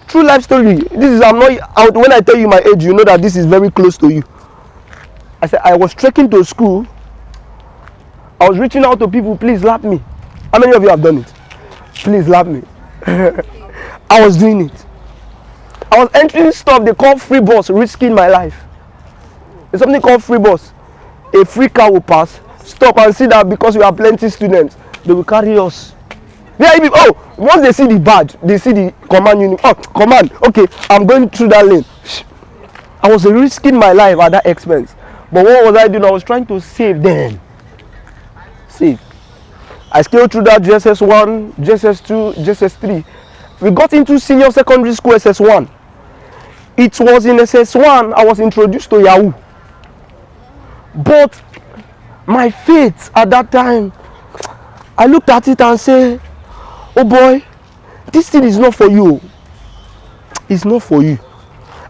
True life story. I'm not out. When I tell you my age, you know that this is very close to you. I said I was trekking to school. I was reaching out to people, please lap me. How many of you have done it? Please lap me. I was doing it. I was entering stuff they call free bus, risking my life. There's something called free bus. A free car will pass, stop and see that because we have plenty students, they will carry us. Once they see the badge, they see the command unit. Oh, command, okay, I'm going through that lane. I was risking my life at that expense. But what was I doing? I was trying to save then. Save. I scaled through that GSS 1, GSS 2, GSS 3. We got into senior secondary school SS1. It was in SS1 I was introduced to Yahoo. But my faith at that time, I looked at it and said, oh boy, this thing is not for you. It's not for you.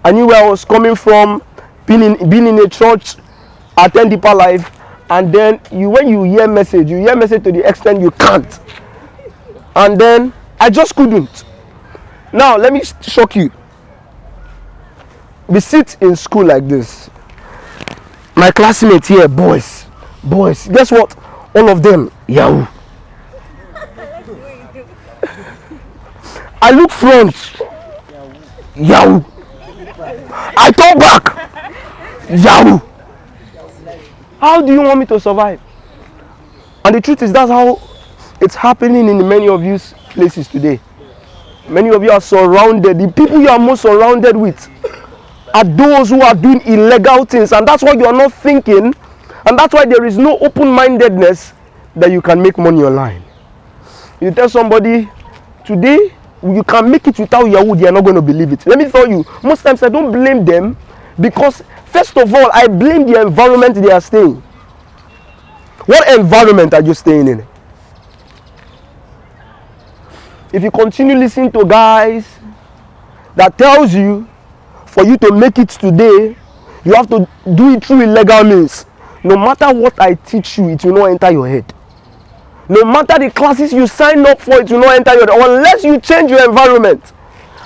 I knew where I was coming from, being in a church, attend deeper life, and then when you hear message to the extent you can't. And then I just couldn't. Now, let me shock you. We sit in school like this. My classmates here, boys. Guess what? All of them, Yahoo. I look front, Yahoo. I turn back, Yahoo. How do you want me to survive? And the truth is, that's how it's happening in many of you places today. Many of you are surrounded. The people you are most surrounded with are those who are doing illegal things, and that's why you are not thinking, and that's why there is no open-mindedness that you can make money online. You tell somebody today you can make it without Yahoo, they are not going to believe it. Let me tell you, most times I don't blame them, because first of all, I blame the environment they are staying. What environment are you staying in? If you continue listening to guys that tells you for you to make it today, you have to do it through illegal means. No matter what I teach you, it will not enter your head. No matter the classes you sign up for, it will not enter your head unless you change your environment.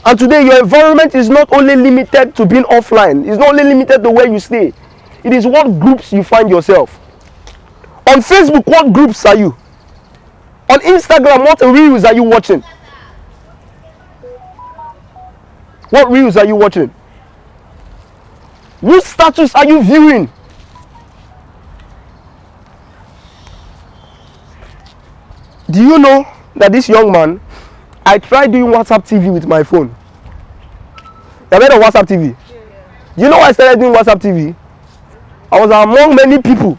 And today your environment is not only limited to being offline. It's not only limited to where you stay. It is what groups you find yourself. On Facebook, what groups are you? On Instagram, what reels are you watching? What reels are you watching? Whose status are you viewing? Do you know that this young man, I tried doing WhatsApp TV with my phone. You heard of WhatsApp TV? You know why I started doing WhatsApp TV? I was among many people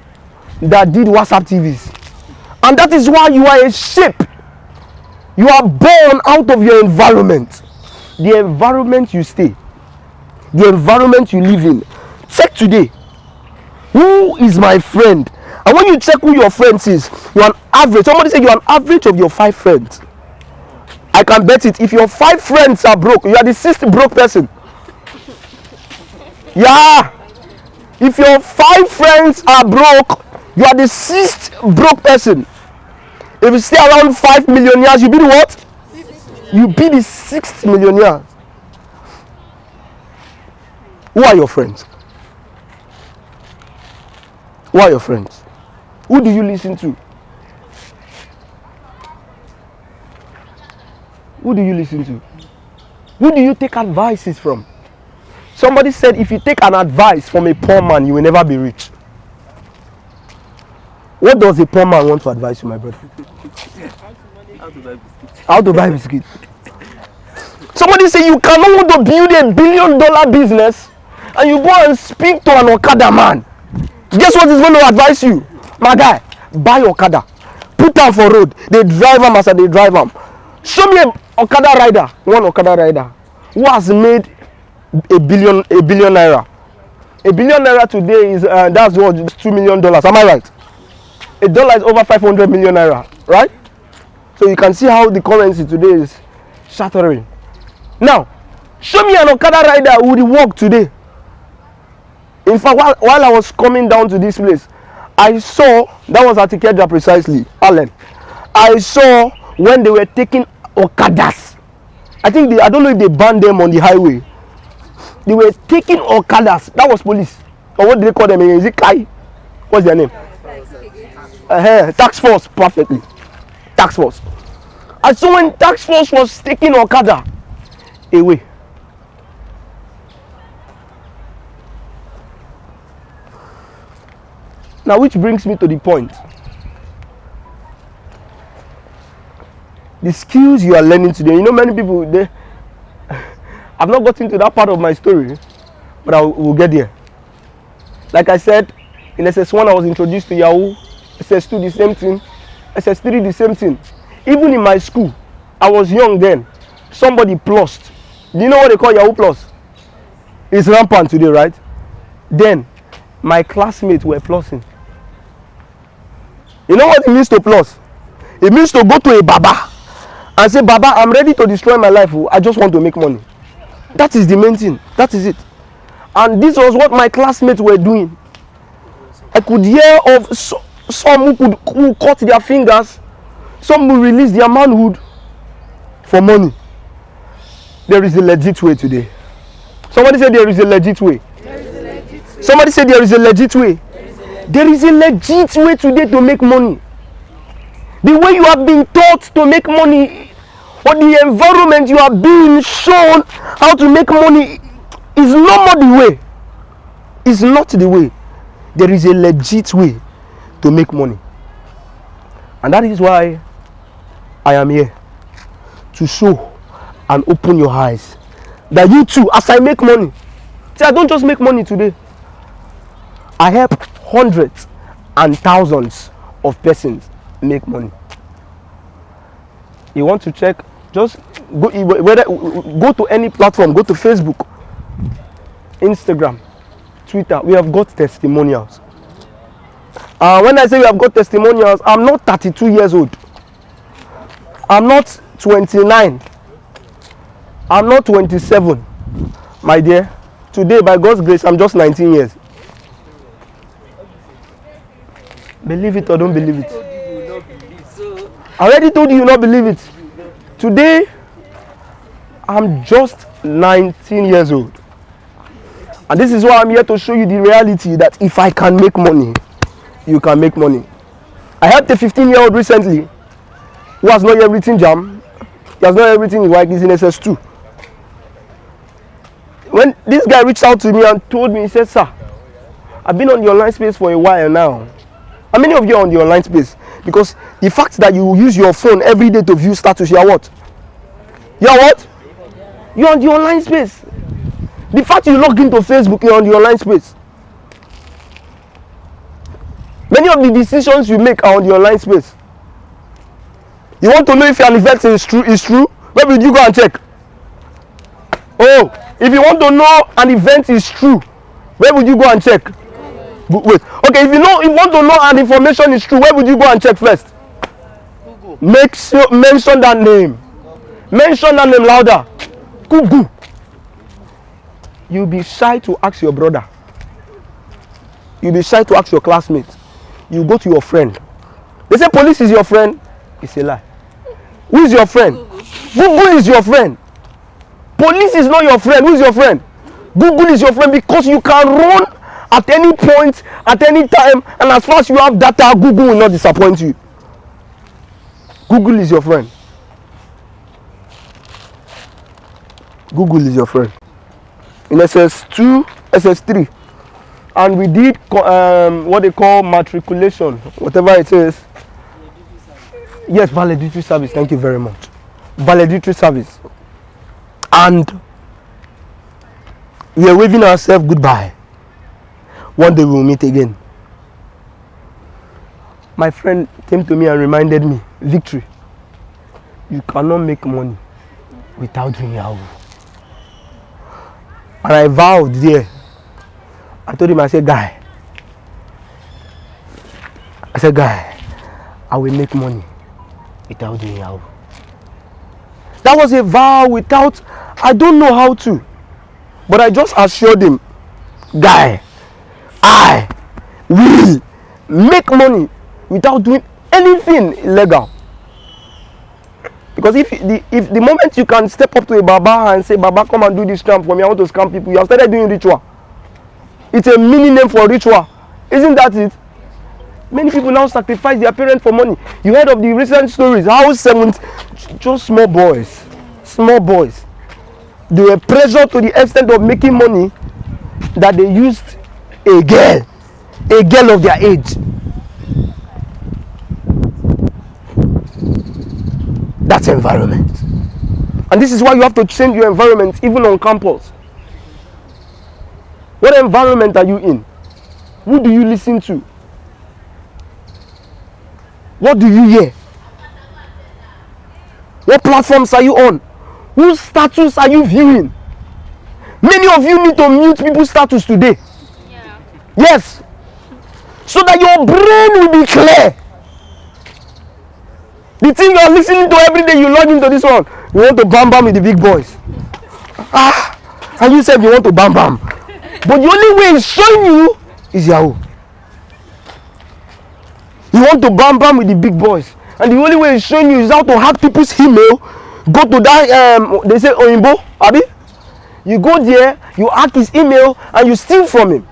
that did WhatsApp TVs. And that is why you are a shape. You are born out of your environment. The environment you stay. The environment you live in. Check today. Who is my friend? And when you check who your friends is, you're an average. Somebody said you're an average of your 5 friends. I can bet it. If your 5 friends are broke, you are the 6th broke person. Yeah. If your 5 friends are broke, you are the 6th broke person. If you stay around 5 millionaires, you be the what? You be the 6th millionaire. Who are your friends? Who are your friends? Who do you listen to? Who do you listen to? Who do you take advices from? Somebody said if you take an advice from a poor man, you will never be rich. What does a poor man want to advise you, my brother? How to buy biscuit. Somebody say you cannot want to build $1 billion business and you go and speak to an Okada man. Guess what he's going to advise you? My guy, buy Okada. Put them for road. They drive them as they drive them. Show me an Okada rider, one Okada rider who has made $1 billion naira. $1 billion naira today is that's what, $2 million. Am I right? $1 is over 500 million naira, right? So you can see how the currency today is shattering. Now, show me an Okada rider who would work today. In fact, while I was coming down to this place, I saw, that was at Ikeja precisely, Allen. I saw when they were taking Okadas. I think I don't know if they banned them on the highway. They were taking Okadas. That was police. Or what do they call them? Is it Kai? What's their name? Tax force, perfectly. Tax force. And so when tax force was taking Okada away, now which brings me to the point. The skills you are learning today. You know, many people, I've not gotten to that part of my story, but I will get there. Like I said, in SS1 I was introduced to Yahoo, SS2 the same thing, SS3 the same thing. Even in my school, I was young then, somebody plussed. Do you know what they call Yahoo Plus? It's rampant today, right? Then, my classmates were plussing. You know what it means to plus? It means to go to a Baba and say, Baba, I'm ready to destroy my life. I just want to make money. That is the main thing. That is it. And this was what my classmates were doing. I could hear of some who cut their fingers, some who release their manhood for money. there is a legit way today. Somebody say there is a legit way. Somebody say there is a legit way. There is a legit way today to make money. The way you have been taught to make money, or the environment you are being shown how to make money, is not the way. It's not the way. There is a legit way to make money. And that is why I am here, to show and open your eyes that you too, as I make money, see, I don't just make money today. I help hundreds and thousands of persons make money. You want to check, just go to any platform, go to Facebook, Instagram, Twitter. We have got testimonials. When I say we have got testimonials, I'm not 32 years old. I'm not 29. I'm not 27. My dear, today by God's grace, I'm just 19 years. Believe it or don't believe it. I already told you not believe it. Today, I'm just 19 years old. And this is why I'm here to show you the reality that if I can make money, you can make money. I helped a 15-year-old recently who has not yet written JAM. He has not yet written his wife, he's in SS2. When this guy reached out to me and told me, he said, sir, I've been on the online space for a while now. How many of you are on the online space? Because the fact that you use your phone every day to view status, you are what? You are what? You're on the online space. The fact you log into Facebook, you're on the online space. Many of the decisions you make are on the online space. You want to know if an event is true? Where would you go and check? Oh, if you want to know an event is true, where would you go and check? Wait. Okay, if you want to know an information is true, where would you go and check first? Google. Mention that name. Mention that name louder. Google. You'll be shy to ask your brother. You'll be shy to ask your classmates. You go to your friend. They say police is your friend. It's a lie. Who is your friend? Google is your friend. Police is not your friend. Who is your friend? Google is your friend, because you can run at any point, at any time, and as far as you have data, Google will not disappoint you. Google is your friend. Google is your friend. In SS2, SS3, and we did what they call matriculation, whatever it is. Yes, valedictory service. Thank you very much. Valedictory service. And we are waving ourselves goodbye. One day we will meet again. My friend came to me and reminded me, Victory, you cannot make money without doing Yahoo. And I vowed there. I told him, I said, guy, I will make money without doing Yahoo. That was a vow without, I don't know how to. But I just assured him, guy, I will make money without doing anything illegal. Because if the moment you can step up to a Baba and say, Baba, come and do this scam for me, I want to scam people, you have started doing ritual. It's a mini name for ritual. Isn't that it? Many people now sacrifice their parents for money. You heard of the recent stories, how just small boys, they were pressured to the extent of making money that they used a girl of their age. That's environment. And this is why you have to change your environment even on campus. What environment are you in? Who do you listen to? What do you hear? What platforms are you on? Whose status are you viewing? Many of you need to mute people's status today. Yeah. Yes. So that your brain will be clear. The thing you are listening to every day, you log into this one. You want to bam with the big boys. And you said you want to bam. But the only way it's showing you is Yahoo. You want to bam with the big boys. And the only way it's showing you is how to hack people's email, go to that they say Oyinbo, abi? You go there, you hack his email, and you steal from him.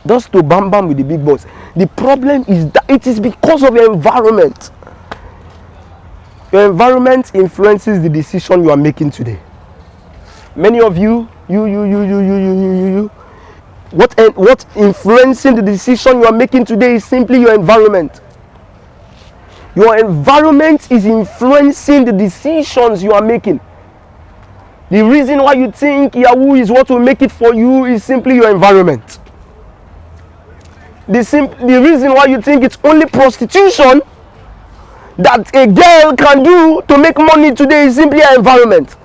Just to bam bam with the big boss. The problem is that it is because of your environment. Your environment influences the decision you are making today. Many of you, what influencing the decision you are making today is simply your environment. Your environment is influencing the decisions you are making. The reason why you think Yahoo is what will make it for you is simply your environment. The reason why you think it's only prostitution that a girl can do to make money today is simply her environment.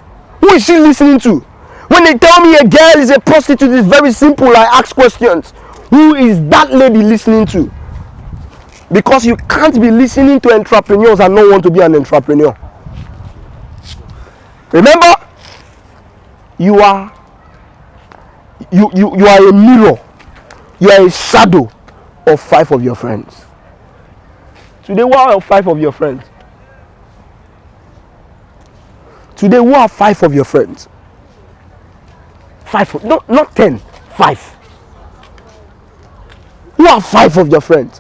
Who is she listening to? When they tell me a girl is a prostitute, it's very simple. I ask questions. Who is that lady listening to? Because you can't be listening to entrepreneurs and not want to be an entrepreneur. Remember, you are a mirror. You are a shadow of 5 of your friends. Today, who are 5 of your friends? Today, who are 5 of your friends? 5, no, not 10, 5. Who are 5 of your friends?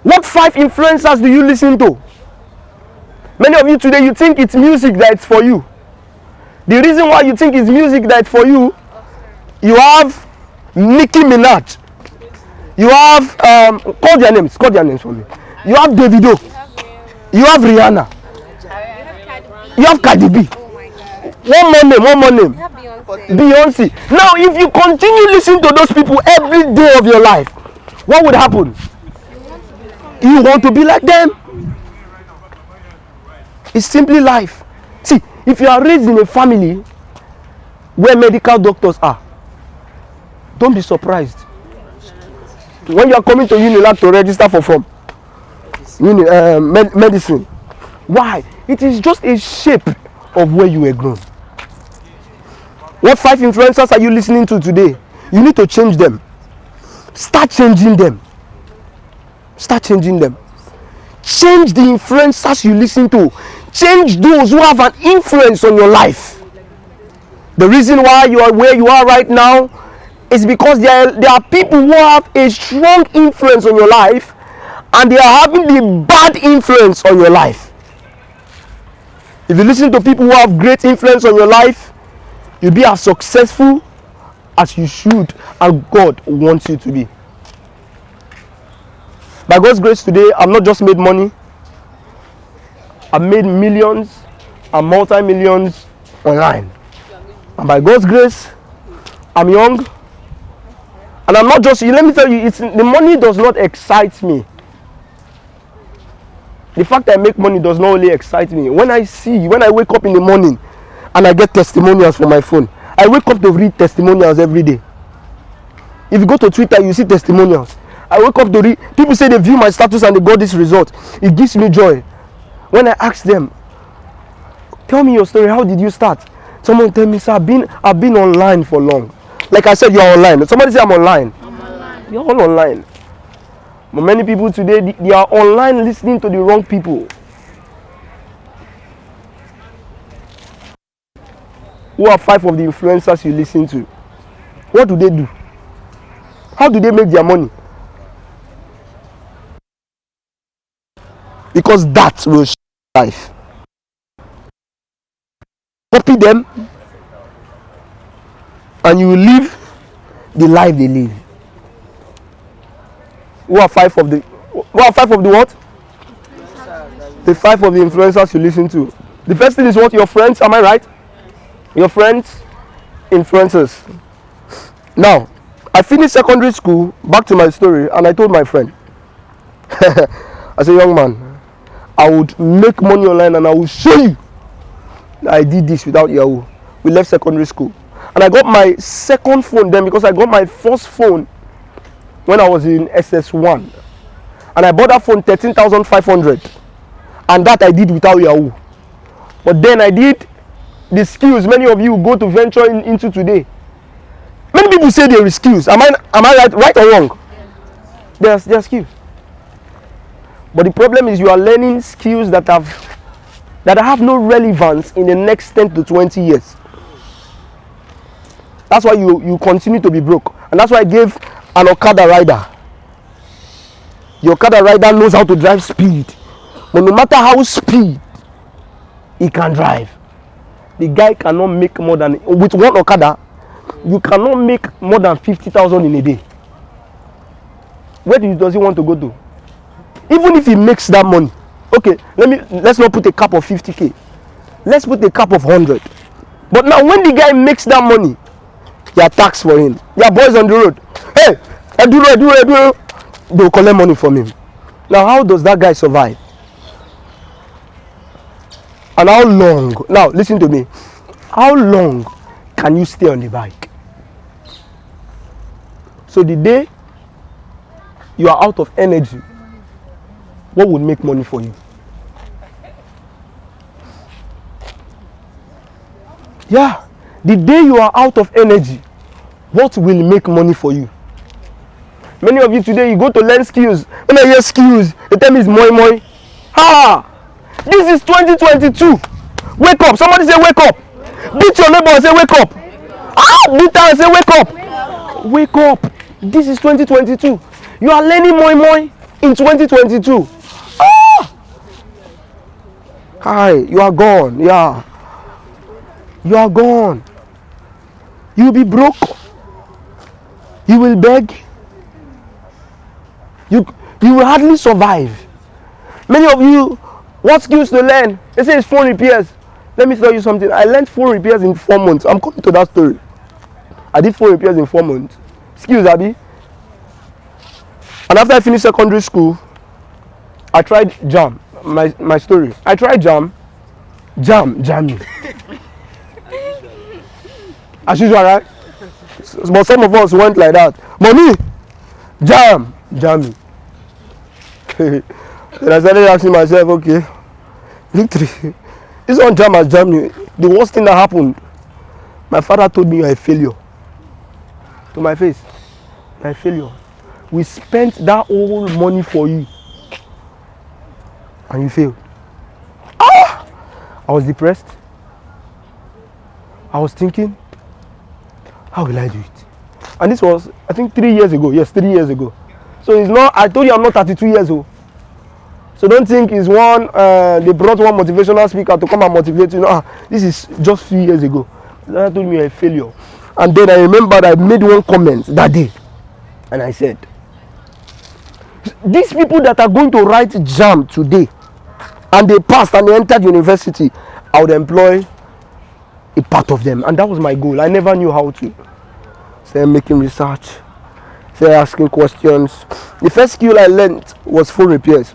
What 5 influencers do you listen to? Many of you today, you think it's music that's for you. The reason why you think it's music that's for you, you have Nicki Minaj. You have, call their names for me. You have Davido. You have Rihanna. You have Cardi B. One more name. Beyonce. Now, if you continue listening to those people every day of your life, what would happen? You want to be like them. It's simply life. See, if you are raised in a family where medical doctors are, don't be surprised when you are coming to Unilag to register for form medicine. Why? It is just a shape of where you were grown. What 5 influencers are you listening to today? You need to change them. Start changing them. Start changing them. Change the influencers you listen to. Change those who have an influence on your life. The reason why you are where you are right now is because there are people who have a strong influence on your life, and they are having the bad influence on your life. If you listen to people who have great influence on your life, you'll be as successful as you should and God wants you to be. By God's grace today, I've not just made money. I've made millions and multi-millions online. And by God's grace, I'm young. And I'm not just, let me tell you, the money does not excite me. The fact that I make money does not only excite me. When I wake up in the morning and I get testimonials from my phone, I wake up to read testimonials every day. If you go to Twitter, you see testimonials. I wake up to read, people say they view my status and they got this result. It gives me joy. When I ask them, tell me your story, how did you start? Someone tell me, sir, I've been online for long. Like I said, you are online. Somebody say I'm online. I'm online. You're all online. But many people today, they are online listening to the wrong people. Who are 5 of the influencers you listen to? What do they do? How do they make their money? Because that will shape life. Copy them, and you will live the life they live. Who are 5 of the what? The 5 of the influencers you listen to. The first thing is what? Your friends, am I right? Your friends, influencers. Now, I finished secondary school, back to my story, and I told my friend, as a young man, I would make money online and I will show you that I did this without Yahoo. We left secondary school. And I got my second phone then, because I got my first phone when I was in SS1. And I bought that phone 13,500. And that I did without Yahoo. But then I did the skills many of you go to venture into today. Many people say there is skills. Am I right or wrong? There are skills. But the problem is you are learning skills that have no relevance in the next 10 to 20 years. That's why you continue to be broke. And that's why I gave an Okada rider. The Okada rider knows how to drive speed. But no matter how speed he can drive, the guy cannot make more than, with one Okada, you cannot make more than 50,000 in a day. Where does he want to go to? Even if he makes that money, okay, let's not put a cap of 50k. Let's put a cap of 100. But now when the guy makes that money, you are taxed for him. Your boys on the road. Hey, Eduro. They'll collect money from him. Now how does that guy survive? And how long? Now listen to me. How long can you stay on the bike? So the day you are out of energy, what would make money for you? Yeah, the day you are out of energy, what will make money for you? Many of you today, you go to learn skills. When I hear skills, the term is moi moi. Ha! This is 2022. Wake up. Somebody say wake up. Beat your neighbor and say wake up. Ah! Beat her and say wake up. Wake up. This is 2022. You are learning moi moi in 2022. Ah! Hi, you are gone. Yeah. You are gone. You will be broke. You will beg. You will hardly survive. Many of you, what skills to learn? They say it's phone repairs. Let me tell you something. I learned phone repairs in 4 months. I'm coming to that story. I did phone repairs in 4 months. Skills, Abby. And after I finished secondary school, I tried jam. My story. I tried jam me. As usual, right? But some of us went like that. Mommy, jam me. Then I started asking myself, okay, Victory, this one jam has jammed me. The worst thing that happened, my father told me you're a failure. To my face, you're a failure. We spent that whole money for you, and you failed. Ah! I was depressed. I was thinking, how will I do it? And this was, I think, 3 years ago. Yes, 3 years ago. So it's not, I told you I'm not 32 years old. So don't think it's one, they brought one motivational speaker to come and motivate you. No, this is just few years ago. That told me you're a failure. And then I remembered I made one comment that day. And I said, these people that are going to write JAM today, and they passed and they entered university, I would employ a part of them. And that was my goal. I never knew how to. So making research, so asking questions. The first skill I learned was phone repairs.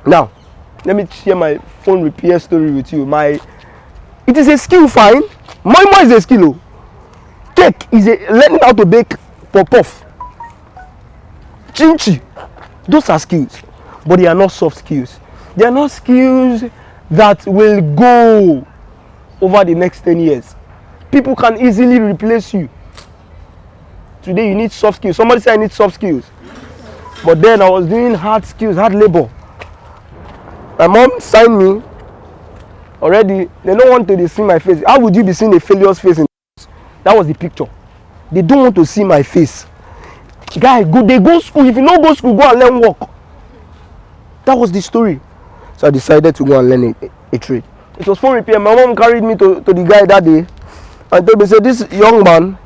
Now, let me share my phone repair story with you. It is a skill, fine. Moi is a skill. Cake is learning how to bake puff. Chinchi. Those are skills, but they are not soft skills. They are not skills that will go over the next 10 years. People can easily replace you. Today you need soft skills. Somebody said I need soft skills. But then I was doing hard skills, hard labor. My mom signed me already. They don't want to see my face. How would you be seeing a failure's face? That was the picture. They don't want to see my face. Guy, they go school. If you don't go school, go and learn work. That was the story. So I decided to go and learn a trade. It was phone repair. My mom carried me to the guy that day and told me, say, this young man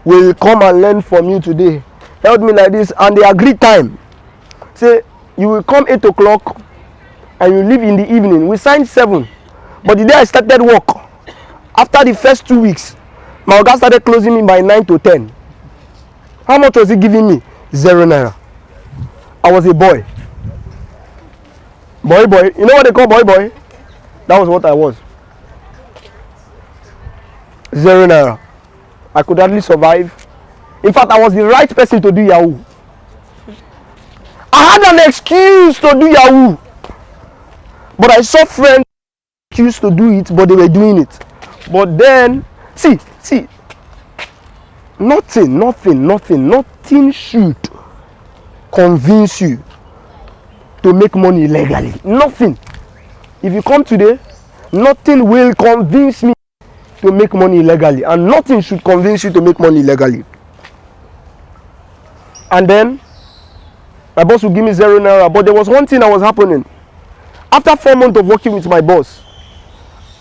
will come and learn from you today. Held me like this, and they agreed time. Say, you will come 8 o'clock and you leave in the evening. We signed 7. But the day I started work, after the first 2 weeks, my guy started closing me by 9 to 10. How much was he giving me? 0 naira. I was a boy. Boy. You know what they call boy? That was what I was. 0 naira. I could hardly survive. In fact, I was the right person to do Yahoo. I had an excuse to do Yahoo. But I saw friends excuse to do it, but they were doing it. But then, see, nothing should convince you to make money legally. Nothing. If you come today, nothing will convince me to make money illegally, and nothing should convince you to make money illegally. And then my boss would give me 0 naira, but there was one thing that was happening. After 4 months of working with my boss,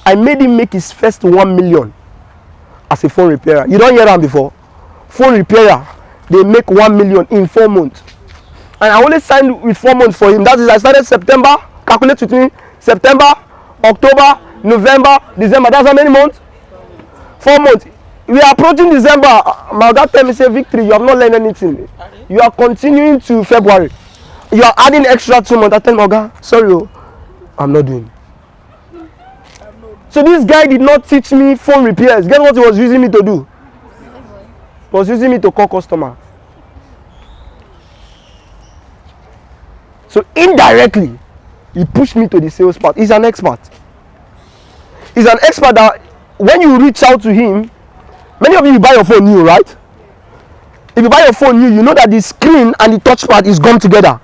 I made him make his first 1 million as a phone repairer. You don't hear that before? Phone repairer, they make 1 million in 4 months. And I only signed with 4 months for him. That is, I started September, calculate with me, September, October, November, December. That's how many months? 4 months. We are approaching December. My dad tell me, say, Victory, you have not learned anything. You are continuing to February. You are adding extra 2 months. I tell my God, sorry, I'm not doing. So this guy did not teach me phone repairs. Guess what he was using me to do? He was using me to call customer. So indirectly, he pushed me to the sales part. He's an expert. He's an expert that when you reach out to him, many of you buy your phone new, right? If you buy your phone new, you know that the screen and the touchpad is gummed together.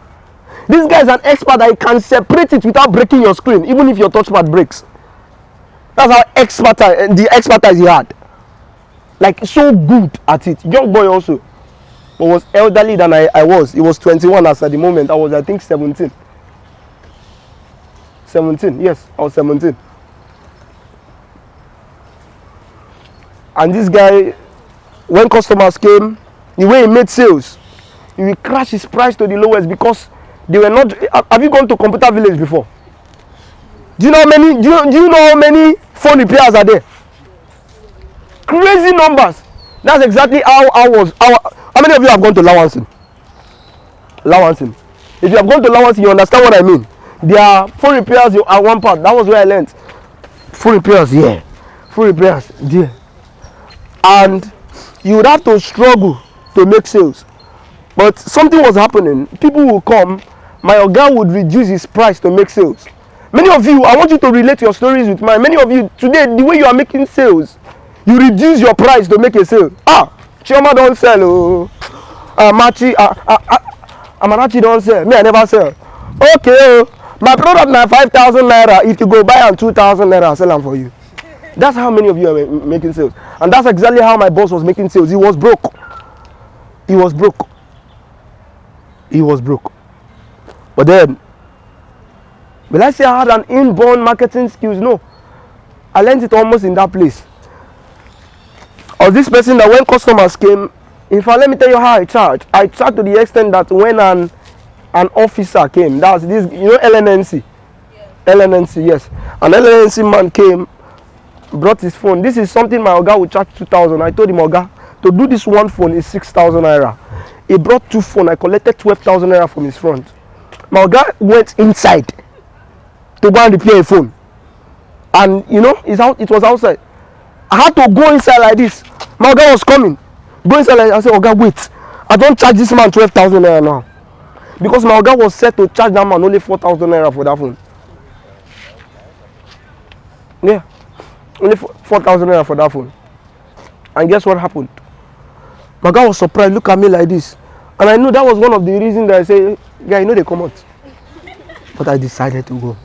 This guy is an expert that he can separate it without breaking your screen, even if your touchpad breaks. That's how the expertise he had. Like, so good at it. Young boy also, but was elderly than I was. He was 21 as at the moment. I was, I think, 17. 17, yes, I was 17. And this guy, when customers came, the way he made sales, he will crash his price to the lowest because they were not. Have you gone to Computer Village before? Do you know how many? Do you know how many phone repairs are there? Crazy numbers. That's exactly how I was. How many of you have gone to Lawansin? Lawansin. If you have gone to Lawansin, you understand what I mean. There are phone repairs at one part. That was where I learned. Phone repairs, yeah. Phone repairs, yeah. And you would have to struggle to make sales. But something was happening. People will come. My Oga would reduce his price to make sales. Many of you, I want you to relate your stories with mine. Many of you, today, the way you are making sales, you reduce your price to make a sale. Chioma don't sell. Amanachi don't sell. Me, I never sell. Okay, my product now 5,000 naira. If you go buy on 2,000 naira, I'll sell them for you. That's how many of you are making sales. And that's exactly how my boss was making sales. He was broke. He was broke. He was broke. But then, will I say I had an inborn marketing skills? No. I learned it almost in that place. Of this person that when customers came, in fact, let me tell you how I charge. I charge to the extent that when an officer came, that's this, you know, LNNC. Yes. LNNC, yes. An LNNC man came, brought his phone. This is something my Oga would charge 2,000. I told him, Oga, to do this one phone is 6,000 naira. He brought 2 phones. I collected 12,000 naira from his front. My Oga went inside to go and repair a phone. And you know, it was outside. I had to go inside like this. My Oga was coming. Go inside like this. I said, Oga, wait. I don't charge this man 12,000 naira now. Because my Oga was set to charge that man only 4,000 naira for that phone. Yeah. Only 4,000 naira for that phone. And guess what happened? My Oga was surprised. Look at me like this. And I know that was one of the reasons that I say, guy, you know they come out. But I decided to go.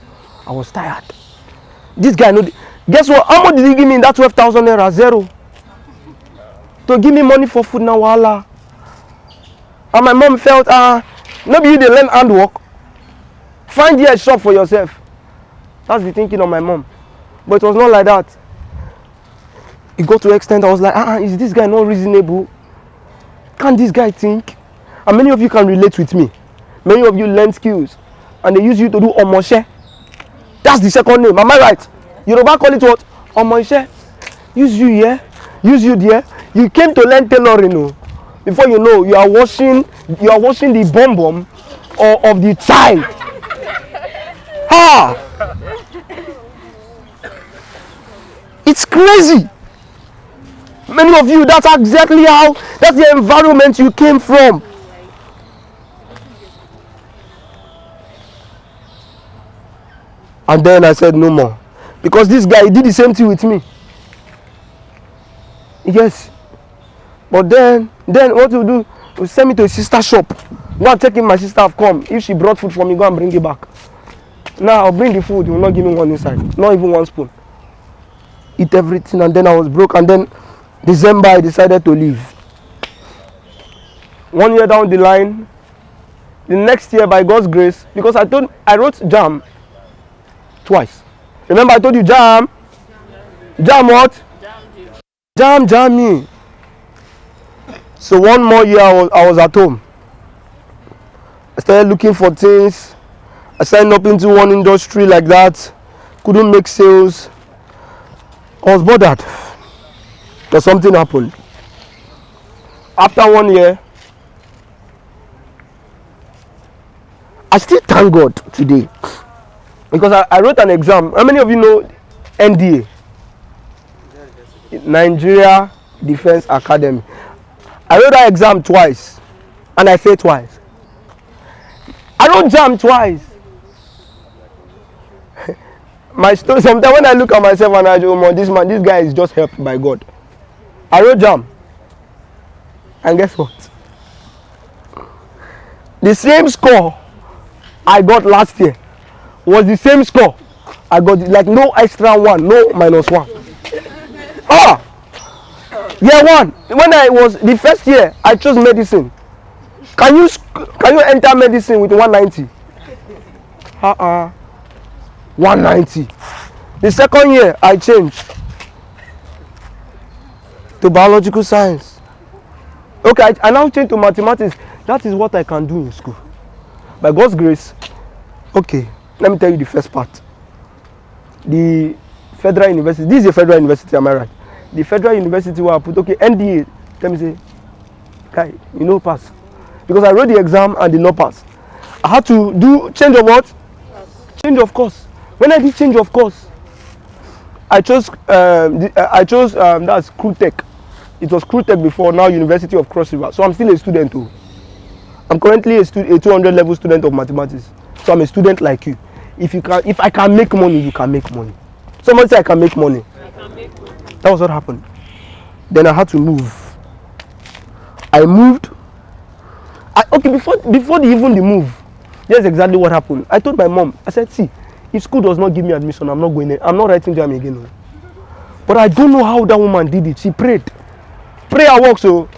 I was tired. This guy, guess what? How much did he give me in that 12,000 naira? 0. To give me money for food now, voila. And my mom felt, maybe you didn't learn handwork. Find a shop for yourself. That's the thinking of my mom. But it was not like that. It got to the extent I was like, is this guy not reasonable? Can this guy think? And many of you can relate with me. Many of you learn skills. And they use you to do omoshe. That's the second name. Am I right? Yoruba call it what? Omoshe. Use you here. Use you there. You came to learn tailoring. Before you know, you are washing the bum of the child. It's crazy. Many of you, that's exactly that's the environment you came from. And then I said no more. Because this guy did the same thing with me. Yes. But then what you do? You send me to a sister shop. Go and check if my sister have come. If she brought food for me, go and bring it back. Now I'll bring the food, you will not give me one inside, not even one spoon. Eat everything, and then I was broke. And then December I decided to leave. 1 year down the line, the next year by God's grace, because I wrote jam twice. Remember I told you jam what? Jam me. So 1 more year I was at home. I started looking for things. I signed up into one industry like that. Couldn't make sales. I was bothered. Because something happened. After 1 year, I still thank God today. Because I wrote an exam. How many of you know NDA? Nigeria Defense Academy. I wrote that exam twice. And I failed twice. I wrote jam twice. My story, sometimes when I look at myself and I go, oh, this guy is just helped by God. I wrote jam. And guess what? The same score I got last year was the same score I got, like no extra one, no minus one. Year one, when I was the first year, I chose medicine. Can you enter medicine with 190? 190. The second year, I changed to biological science. Okay, I now change to mathematics. That is what I can do in school. By God's grace. Okay, let me tell you the first part. The federal university. This is a federal university, am I right? The federal university where I put, okay, NDA. Let me say, guy, you know pass. Because I wrote the exam and did not pass. I had to do change of what? Change of course. When I did change of course, I chose that's Crew Tech. It was Crew Tech before, now University of Cross River. So I'm still a student too. I'm currently a 200 level student of mathematics. So I'm a student like you. If I can make money, you can make money. Somebody say I can make money. That was what happened. Then I had to move. I moved. Before even the move, here's exactly what happened. I told my mom, I said, see, if school does not give me admission, I'm not going there. I'm not writing jam again. But I don't know how that woman did it. She prayed. Prayer works, so.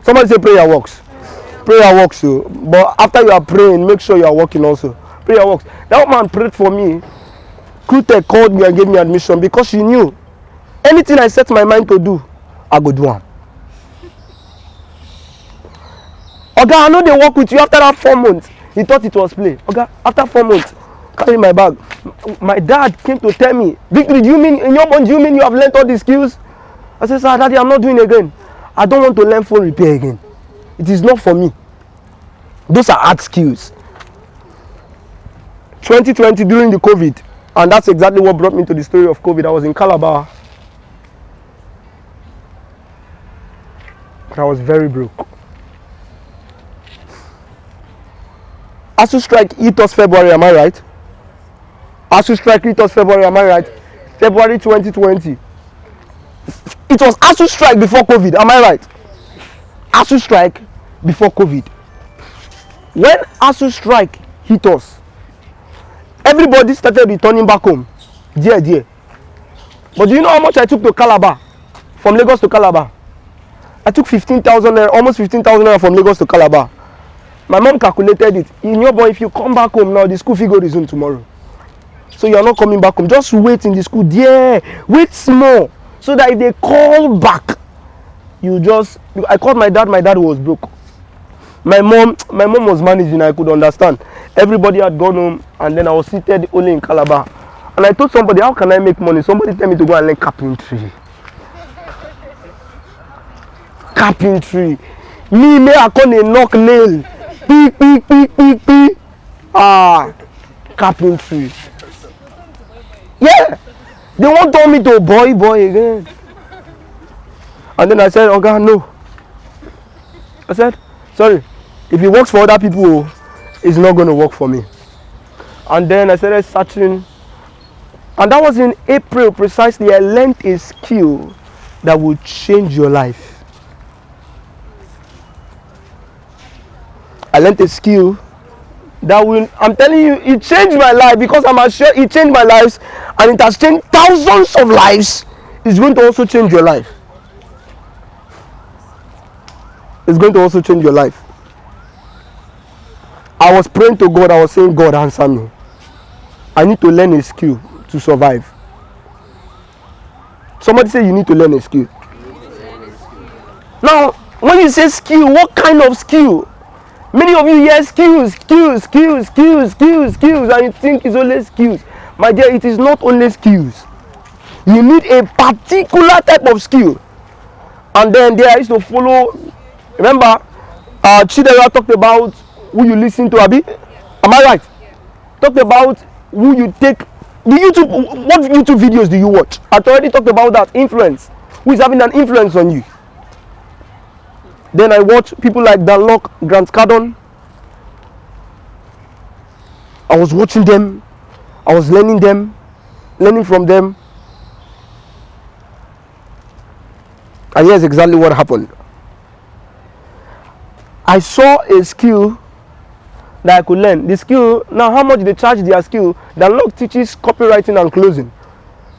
Somebody say prayer works. Prayer works, so. But after you are praying, make sure you are working also. Prayer works. That woman prayed for me. Kute called me and gave me admission because she knew anything I set my mind to do, I go do one. Oga, I know they work with you after that 4 months. He thought it was play. Oga, after 4 months, carry my bag. My dad came to tell me, Victory, do you mean in your mind, do you mean you have learned all these skills? I said, sir, daddy, I'm not doing it again. I don't want to learn phone repair again. It is not for me. Those are hard skills. 2020 during the COVID, and that's exactly what brought me to the story of COVID. I was in Calabar. But I was very broke. ASU strike hit us February, am I right? ASU strike hit us February, am I right? February 2020. It was ASU strike before COVID, am I right? ASU strike before COVID. When ASU strike hit us, everybody started returning back home. Dear. But do you know how much I took to Calabar? From Lagos to Calabar. I took 15,000 naira, almost 15,000 naira from Lagos to Calabar. My mom calculated it. In your boy, if you come back home now, the school fee go resume tomorrow. So you are not coming back home. Just wait in the school. Dear, wait small. So that if they call back, I called my dad was broke. My mom was managing, I could understand. Everybody had gone home and then I was seated only in Calabar. And I told somebody, how can I make money? Somebody tell me to go and learn carpentry. Carpentry. Me, I come a knock nail. Beep. Carpentry. Yeah. They won't tell me to boy again. And then I said, okay, no. I said, sorry. If it works for other people, it's not going to work for me. And then I started searching. And that was in April precisely. I learned a skill that will change your life. I learned a skill that will, I'm telling you, it changed my life, because I'm sure it changed my life, and it has changed thousands of lives. It's going to also change your life. It's going to also change your life. I was praying to God. I was saying, God, answer me. I need to learn a skill to survive. Somebody say you need to learn a skill. Now, when you say skill, what kind of skill? Many of you hear skills, and you think it's only skills. My dear, it is not only skills. You need a particular type of skill. And then there is to follow. Remember, Chidera talked about who you listen to, Abi? Am I right? Talked about who you take. What YouTube videos do you watch? I already talked about that. Influence. Who is having an influence on you? Then I watch people like Untitled, Grant Cardone. I was watching them. I was learning from them. And here's exactly what happened. I saw a skill that I could learn. The skill, now how much they charge their skill, Untitled teaches copywriting and closing.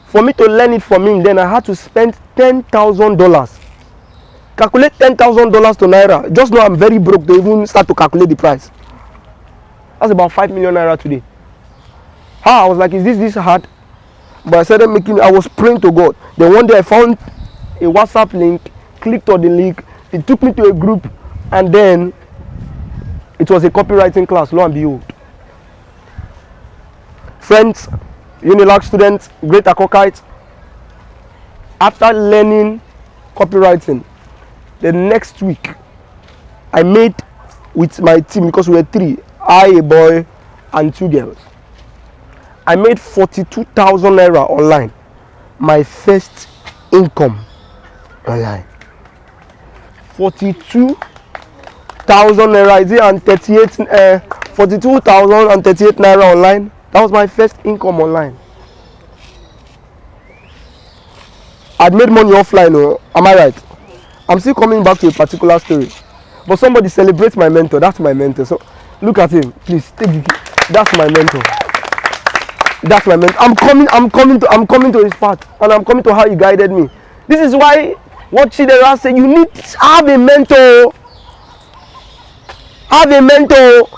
For me to learn it from him, then I had to spend $10,000. Calculate $10,000 to Naira. Just know I'm very broke to even start to calculate the price. That's about 5 million Naira today. I was like, is this hard? But I started I was praying to God. Then one day I found a WhatsApp link, clicked on the link, it took me to a group, and then it was a copywriting class, lo and behold. Friends, Unilac students, great Akokites, after learning copywriting, the next week I made with my team, because we were 3, I, a boy, and 2 girls. I made 42,000 Naira online. My first income online. 42,000 Naira, is it, and 42,038 Naira online. That was my first income online. I'd made money offline, oh, am I right? I'm still coming back to a particular story. But somebody celebrates my mentor. That's my mentor. So look at him, please. That's my mentor. That's my mentor. I'm coming to his path, and I'm coming to how he guided me. This is why what Chidera said, you need to have a mentor. Have a mentor.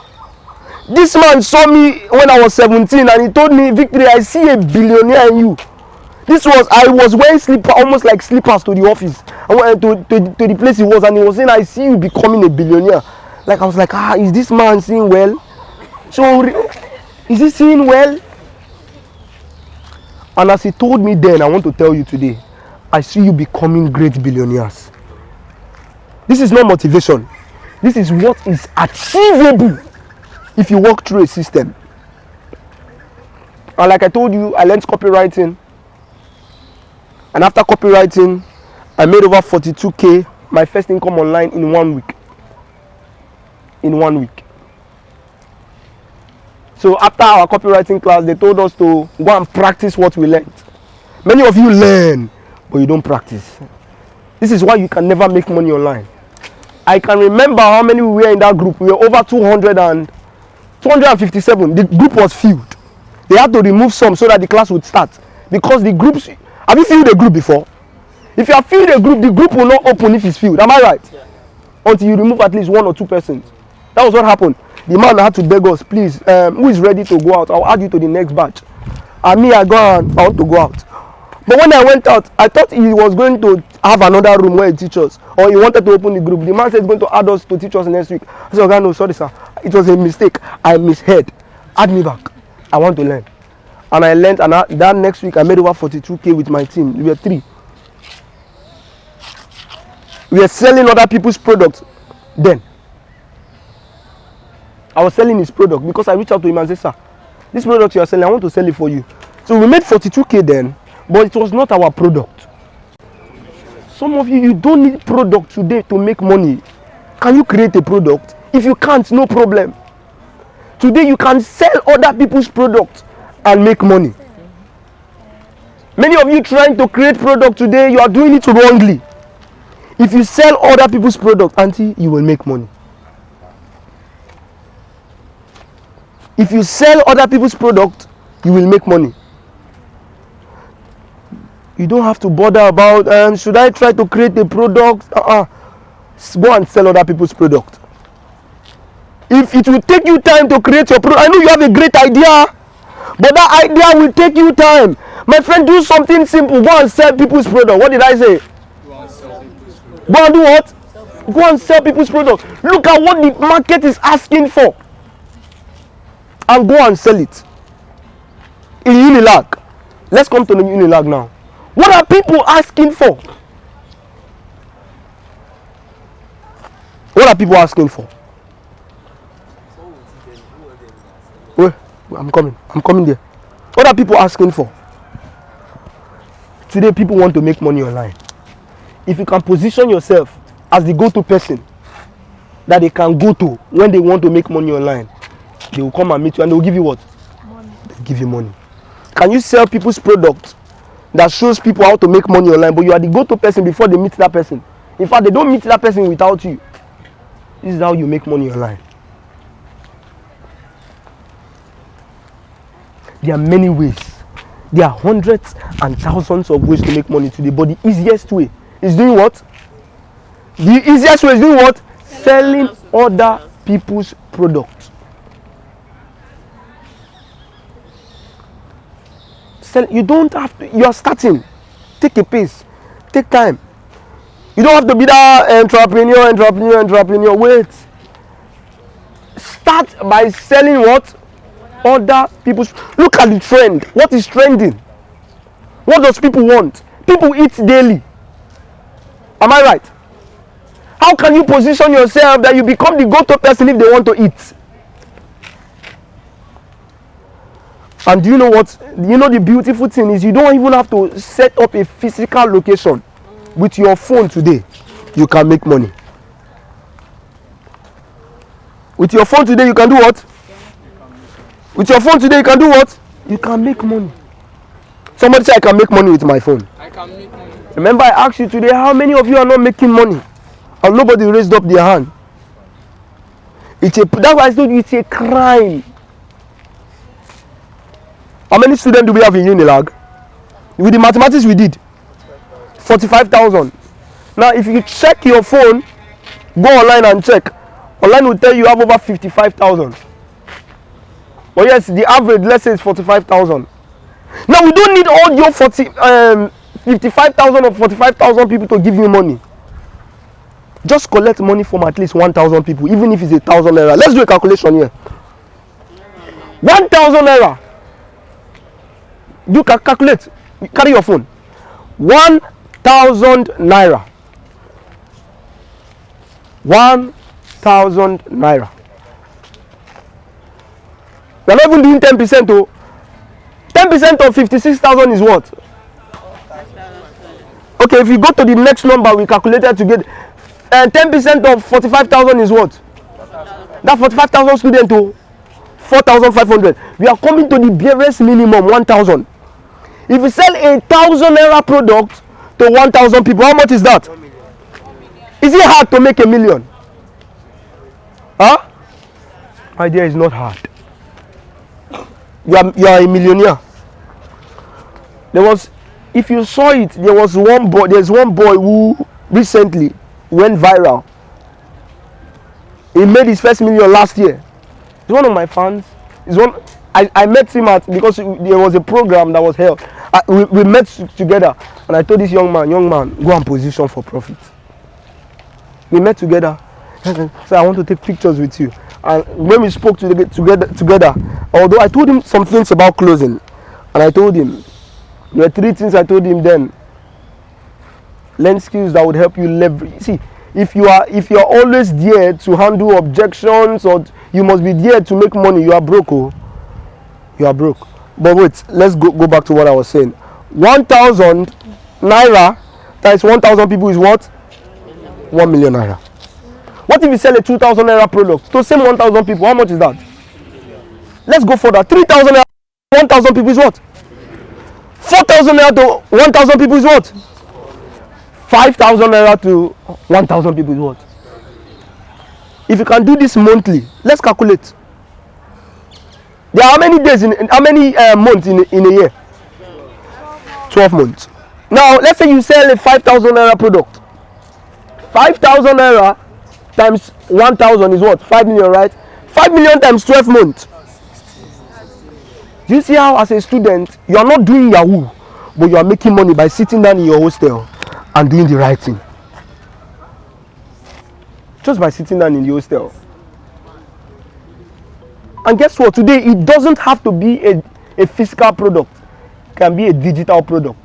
This man saw me when I was 17, and he told me, Victory, I see a billionaire in you. I was wearing slippers, almost like slippers, to the office. I went to the place he was, and he was saying, I see you becoming a billionaire. Like, I was like, is this man seeing well? So, is he seeing well? And as he told me then, I want to tell you today, I see you becoming great billionaires. This is not motivation. This is what is achievable if you walk through a system. And like I told you, I learned copywriting. And after copywriting, I made over 42K, my first income online in 1 week. In 1 week. So after our copywriting class, they told us to go and practice what we learned. Many of you learn, but you don't practice. This is why you can never make money online. I can remember how many we were in that group. We were over 257. The group was filled. They had to remove some so that the class would start. Because the groups... Have you filled a group before? If you have filled a group, the group will not open if it's filled. Am I right? Yeah. Until you remove at least 1 or 2 persons. That was what happened. The man had to beg us, please, who is ready to go out? I'll add you to the next batch. And me, I want to go out. But when I went out, I thought he was going to have another room where he teaches us. Or he wanted to open the group. The man said he's going to add us to teach us next week. I said, okay, no, sorry, sir. It was a mistake. I misheard. Add me back. I want to learn. And I learned, and that next week I made over 42K with my team. We were 3. We were selling other people's products then. I was selling his product because I reached out to him and said, sir, this product you are selling, I want to sell it for you. So we made 42K then, but it was not our product. Some of you don't need product today to make money. Can you create a product? If you can't, no problem. Today you can sell other people's products and make money. Many of you trying to create product today, you are doing it wrongly. If you sell other people's products, auntie, you will make money. If you sell other people's product, you will make money. You don't have to bother about should I try to create a product? Go and sell other people's product. If it will take you time to create your product, I know you have a great idea, but that idea will take you time. My friend, do something simple. Go and sell people's product. What did I say? Go and do what? Go and sell people's product. Look at what the market is asking for, and go and sell it. In Unilag, let's come to the Unilag now. What are people asking for? What are people asking for? Wait, I'm coming there. What are people asking for? Today, people want to make money online. If you can position yourself as the go-to person that they can go to when they want to make money online, they will come and meet you and they will give you what? Money. They'll give you money. Can you sell people's products that shows people how to make money online, but you are the go-to person before they meet that person? In fact, they don't meet that person without you. This is how you make money online. There are many ways. There are hundreds and thousands of ways to make money today, but the easiest way is doing what? The easiest way is doing what? Selling other people's products. You don't have to, you are starting. Take a pace. Take time. You don't have to be that entrepreneur. Wait. Start by selling what? Other people's. Look at the trend. What is trending? What does people want? People eat daily. Am I right? How can you position yourself that you become the go-to person if they want to eat? And do you know what? You know the beautiful thing is you don't even have to set up a physical location. With your phone today, you can make money. With your phone today, you can do what? With your phone today, you can do what? You can make money. Somebody say, I can make money with my phone. I can make money. Remember, I asked you today, how many of you are not making money? And nobody raised up their hand. That's why I told you it's a crime. How many students do we have in Unilag? With the mathematics we did, 45,000. Now, if you check your phone, go online and check. Online will tell you have over 55,000. But yes, the average, let's say, is 45,000. Now, we don't need all your 55,000 or 45,000 people to give you money. Just collect money from at least 1,000 people, even if it's 1,000 naira. Let's do a calculation here. 1,000 naira. Do calculate. Carry your phone. 1,000 naira. 1,000 naira. We are not even doing 10%. Oh, 10% of 56,000 is what? Okay, if you go to the next number we calculated to get 10% of 45,000 is what? That 45,000 student to 4,500. We are coming to the barest minimum 1,000. If you sell 1,000 naira product to 1,000 people, how much is that? 1 million. Is it hard to make 1 million? Huh? Idea is not hard. You are a millionaire. If you saw it, there's one boy who recently went viral. He made his first million last year. He's one of my fans. I met him because there was a program that was held. We met together, and I told this young man, go and position for profit. We met together. So I want to take pictures with you. And when we spoke together, although I told him some things about closing, and I told him there were 3 things I told him then. Learn skills that would help you leverage. See, if you are always there to handle objections, or you must be there to make money, you are broke. Oh, you are broke. But wait, let's go back to what I was saying. 1,000 naira times 1,000 people is what? 1 million naira. What if you sell a 2,000 naira product to same 1,000 people? How much is that? Let's go further. 3,000 naira, 1,000 people is what? 4,000 naira to 1,000 people is what? 5,000 naira to 1,000 people is what? If you can do this monthly, let's calculate. There are how many days how many months in a year? 12 months. Now let's say you sell a 5,000 naira product. 5,000 naira times 1,000 is what? 5 million, right? 5 million times 12 months. Do you see how as a student you are not doing Yahoo, but you are making money by sitting down in your hostel and doing the right thing? Just by sitting down in the hostel. And guess what? Today it doesn't have to be a physical product. It can be a digital product.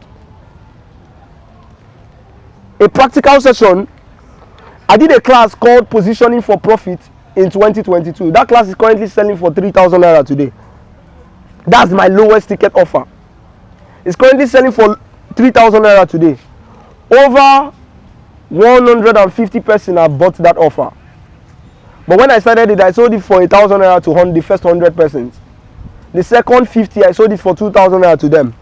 A practical session. I did a class called Positioning for Profit in 2022. That class is currently selling for 3,000 naira today. That's my lowest ticket offer. It's currently selling for 3,000 naira today. Over 150 persons have bought that offer. But when I started it, I sold it for 1,000 naira to the first 100 persons. The second 50, I sold it for 2,000 naira to them.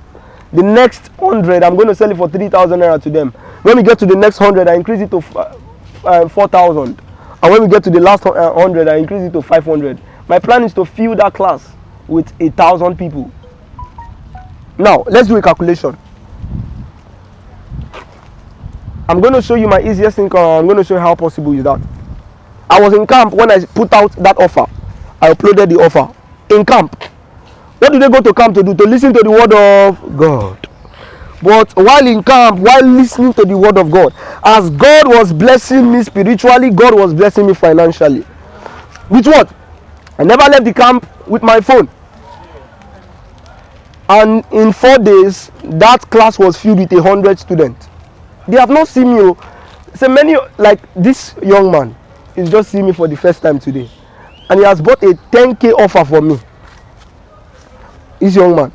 The next 100, I'm going to sell it for 3,000 naira to them. When we get to the next 100, I increase it to 4,000. And when we get to the last 100, I increase it to 500. My plan is to fill that class with 1,000 people. Now, let's do a calculation. I'm going to show you my easiest income. I'm going to show you how possible is that. I was in camp when I put out that offer. I uploaded the offer. In camp. What do they go to camp to do? To listen to the word of God. But while in camp, while listening to the word of God, as God was blessing me spiritually, God was blessing me financially. With what? I never left the camp with my phone. And in 4 days, that class was filled with 100 students. They have not seen me. So many, like this young man, he's just seeing me for the first time today. And he has bought a 10K offer for me. This young man.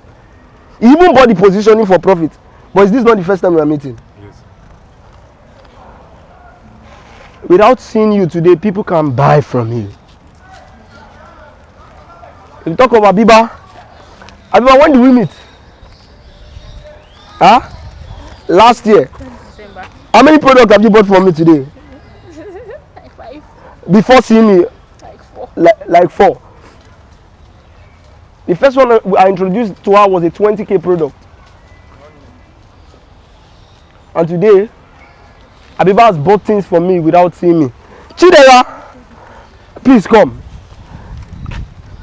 He even bought the Positioning for Profit. But is this not the first time we are meeting? Yes. Without seeing you today, people can buy from you. If you talk of Abiba, when did we meet? Huh? Last year. December. How many products have you bought from me today? Like 5. Before seeing me? Like 4. Like 4. The first one I introduced to her was a 20K product. And today, Abiba has bought things for me without seeing me. Chidera, please come.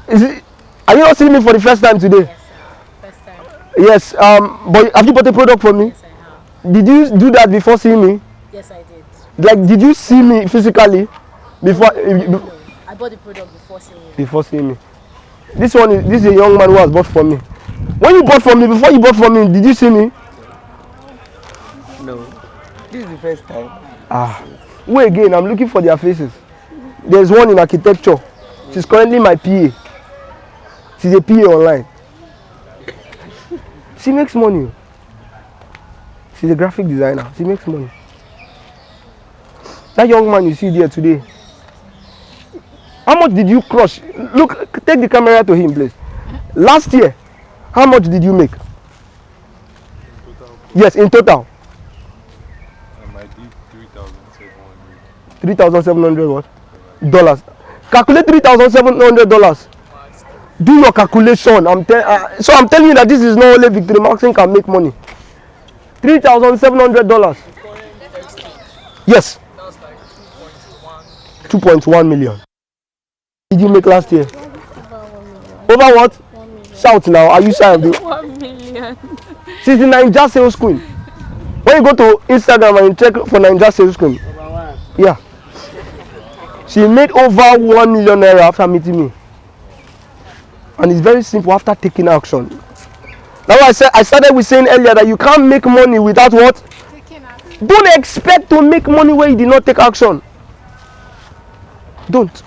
Are you not seeing me for the first time today? Yes, first time. Yes. But have you bought a product for me? Yes, I have. Did you do that before seeing me? Yes, I did. Like, did you see me physically before? No, I bought the product before seeing you. Before seeing me. This is a young man who has bought for me. When you bought for me, before you bought for me, did you see me? No, this is the first time. Wait again, I'm looking for their faces. There's one in architecture. She's currently my PA. She's a PA online. She makes money. She's a graphic designer. She makes money. That young man you see there today, how much did you crush? Look, take the camera to him, please. Last year, how much did you make? In total, Yes, in total. I did 3,700. 3,700 what? Dollars. Calculate $3,700. Do your calculation. So I'm telling you that this is not only Victory Maxine can make money. $3,700. Yes. 2.1 million. Did you make last year? Over what? Shout now. Are you shy of the 1 million. She's the Ninja sales queen. When you go to Instagram and you check for Ninja sales queen. Yeah. She made over 1 million naira after meeting me. And it's very simple after taking action. That's why I started with saying earlier that you can't make money without what? Taking action. Don't expect to make money where you did not take action. Don't.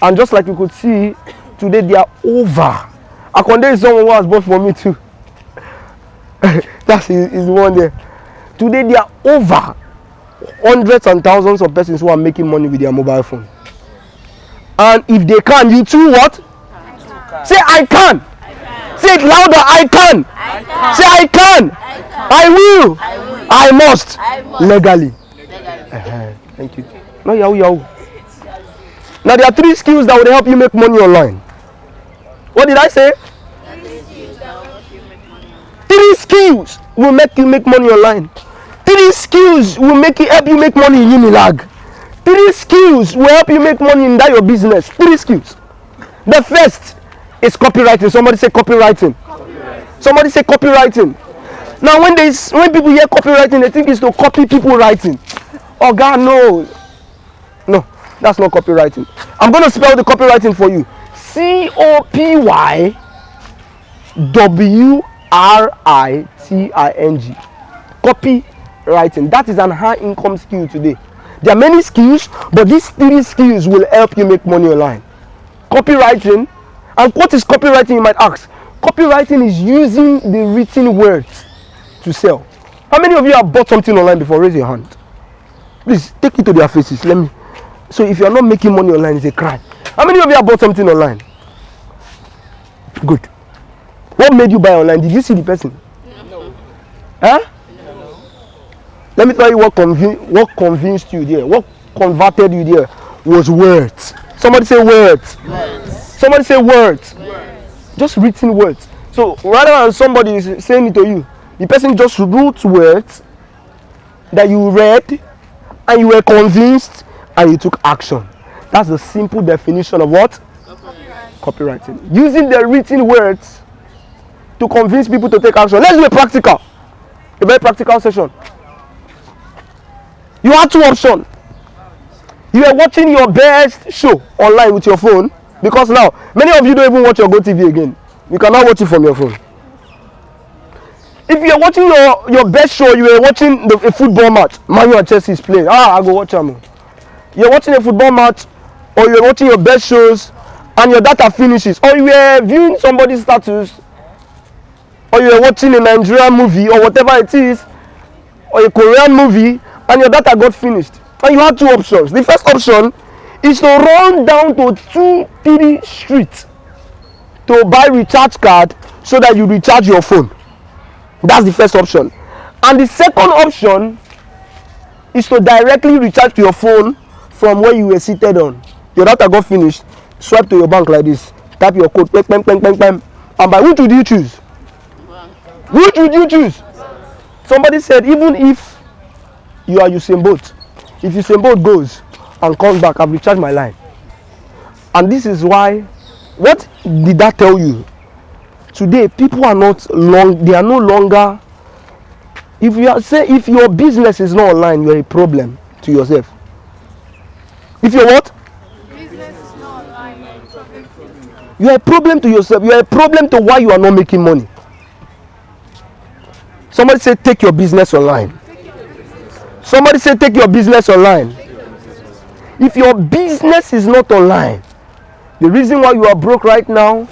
And just like you could see, today they are over. Akonde is someone who has bought for me too. That's his one there. Today they are over. Hundreds and thousands of persons who are making money with their mobile phone. And if they can, you too what? Say I can. Say it louder. I can. Say I can. I will. I must. Legally. Thank you. No, yahoo. Now there are 3 skills that will help you make money online. What did I say? 3 skills will make you make money online. 3 skills will help you make money in Unilag. 3 skills will help you make money in that your business. 3 skills. The first is copywriting. Somebody say copywriting. Somebody say copywriting. Now when people hear copywriting, they think it's to copy people writing. Oh God, no. No, that's not copywriting. I'm going to spell the copywriting for you. COPYWRITING. Copywriting. That is an high income skill today. There are many skills, but these 3 skills will help you make money online. Copywriting. And what is copywriting, you might ask? Copywriting is using the written words to sell. How many of you have bought something online before? Raise your hand. Please take it to their faces. Let me. So if you are not making money online, it's a crime. How many of you have bought something online? Good. What made you buy online? Did you see the person? No. Huh? No. Let me tell you what convinced you there. What converted you there was words. Somebody say words. Words. Somebody say words. Words. Just written words. So rather than somebody is saying it to you, the person just wrote words that you read and you were convinced and you took action. That's the simple definition of what? Copywriting. Using the written words to convince people to take action. Let's do a very practical session. You had 2 options. You are watching your best show online with your phone, because now many of you don't even watch your GoTV again. You cannot watch it from your phone. If you are watching your best show, you are watching a football match. Man U and Chelsea is playing. I go watch them. You're watching a football match, or you're watching your best shows, and your data finishes, or you are viewing somebody's status, or you are watching a Nigerian movie, or whatever it is, or a Korean movie, and your data got finished. And you have 2 options. The first option is to run down to 2-3 streets to buy recharge card so that you recharge your phone. That's the first option. And the second option is to directly recharge your phone from where you were seated on. Your data got finished. Swipe to your bank like this. Type your code. Bang, bang, bang, bang, bang. And by which would you choose? Which would you choose? Somebody said even if you are Usain Bolt, if Usain Bolt goes and comes back, I've recharged my line. And this is why, what did that tell you? Today, people are no longer, if your business is not online, you're a problem to yourself. If your what? Business is not online. You are a problem to yourself. You are a problem to why you are not making money. Somebody say take your business online. Somebody say take your business online. If your business is not online, the reason why you are broke right now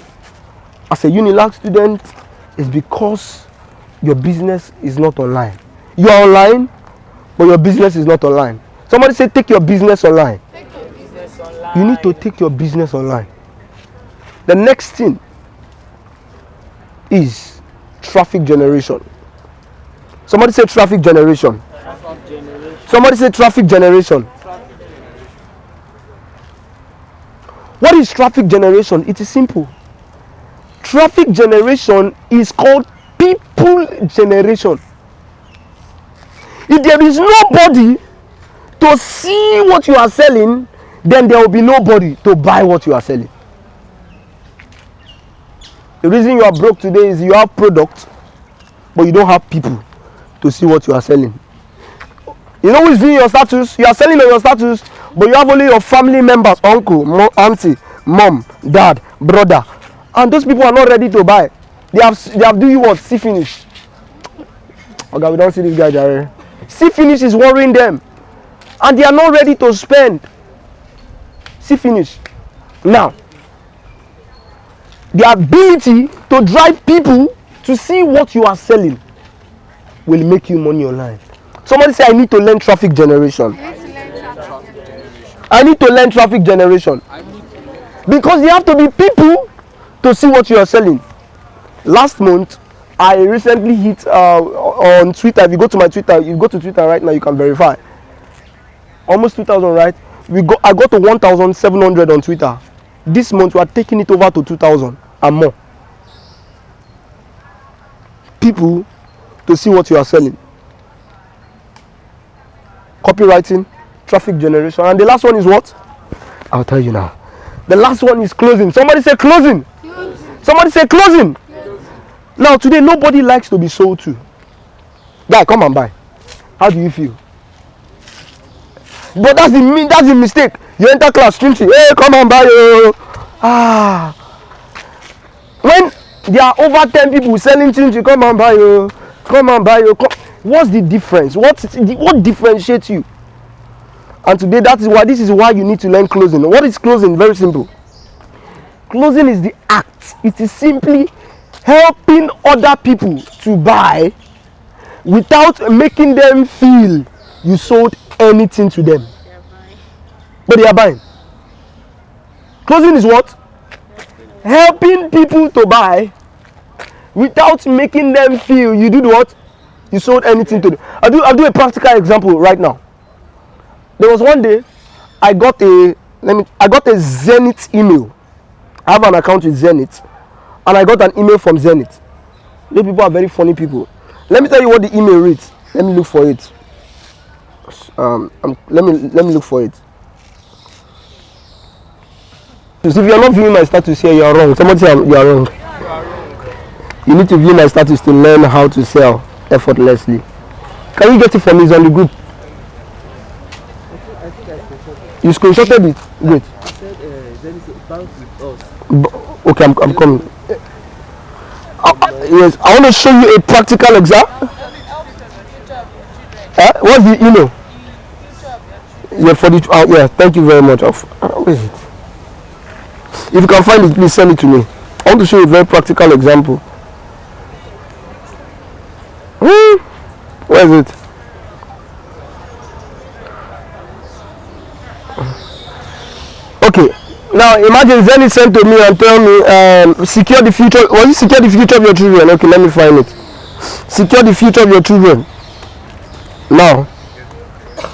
as a Unilag student is because your business is not online. You are online, but your business is not online. Somebody say take your business online. Take your business online. You need to take your business online. The next thing is traffic generation. Somebody say traffic generation. Somebody say traffic generation. What is traffic generation? It is simple. Traffic generation is called people generation. If there is nobody to see what you are selling, then there will be nobody to buy what you are selling. The reason you are broke today is you have products, but you don't have people to see what you are selling. You know who is viewing your status? You are selling on your status, but you have only your family members, uncle, auntie, mom, dad, brother, and those people are not ready to buy. They have do you what? See finish. Okay, we don't see this guy, Jerry. See finish is worrying them, and they are not ready to spend. See finish. Now, the ability to drive people to see what you are selling will make you money online. Somebody say, I need to learn traffic generation. I need to learn traffic generation. Because there have to be people to see what you are selling. Last month, I recently hit on Twitter. If you go to my Twitter, you go to Twitter right now, you can verify. Almost 2,000, right? I got to 1,700 on Twitter. This month we are taking it over to 2,000 and more. People to see what you are selling. Copywriting, traffic generation, and the last one is what? I'll tell you now. The last one is closing. Somebody say closing. Somebody say closing. Now today nobody likes to be sold to. Guy, come and buy. How do you feel? But that's the mistake. You enter class, hey, come and buy. When there are over 10 people selling chinchi, come and buy. Come and buy. What's the difference? What differentiates you? And today this is why you need to learn closing. What is closing? Very simple. Closing is the act. It is simply helping other people to buy without making them feel you sold anything to them. But they are buying. Closing is what? Helping people to buy without making them feel you did what? You sold anything to them. I'll do a practical example right now. There was one day I got a Zenith email. I have an account with Zenith, and I got an email from Zenith. Those people are very funny people. Let me tell you what the email reads. Let me look for it. Let me look for it. If you are not viewing my status here, you are wrong. Somebody say you are wrong. You need to view my status to learn how to sell effortlessly. Can you get it for me? It's on the group. You screenshotted it. Great. Okay, I'm coming. Yes, I want to show you a practical example. What's the email? Yeah, for the yeah. Thank you very much. Where is it? If you can find it, please send it to me. I want to show you a very practical example. Where is it? Okay. Now imagine Zenny sent to me and tell me secure the future. Was it secure the future of your children? Okay, let me find it. Secure the future of your children. Now,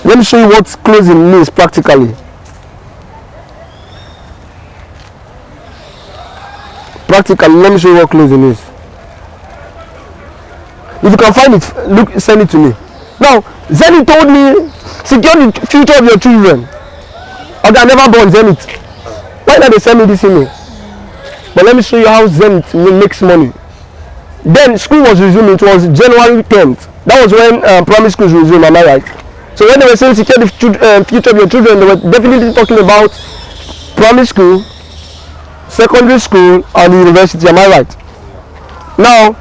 let me show you what closing means practically. Practically, let me show you what closing is. If you can find it, look, send it to me. Now, Zenith told me, secure the future of your children. Okay, I never born Zenith. Why did they send me this email? But let me show you how Zenith makes money. Then school was resuming. It was January 10th. That was when primary schools resumed. Am I right? So when they were saying secure the future of your children, they were definitely talking about primary school, secondary school, and university. Am I right? Now,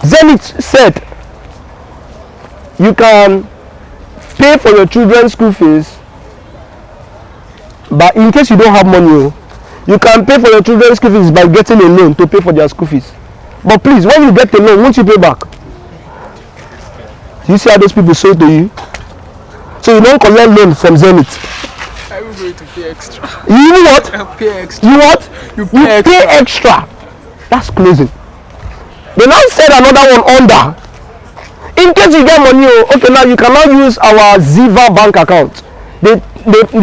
Zenith said you can pay for your children's school fees, but in case you don't have money, you can pay for your children's school fees by getting a loan to pay for their school fees. But please, when you get the loan, won't you pay back? You see how those people sold to you? So you don't collect loan from Zenith. I will going to pay extra. You what? I'll pay extra. You what? You pay extra. That's closing. They now said another one under. In case you get money, okay, now you can now use our Ziva bank account. They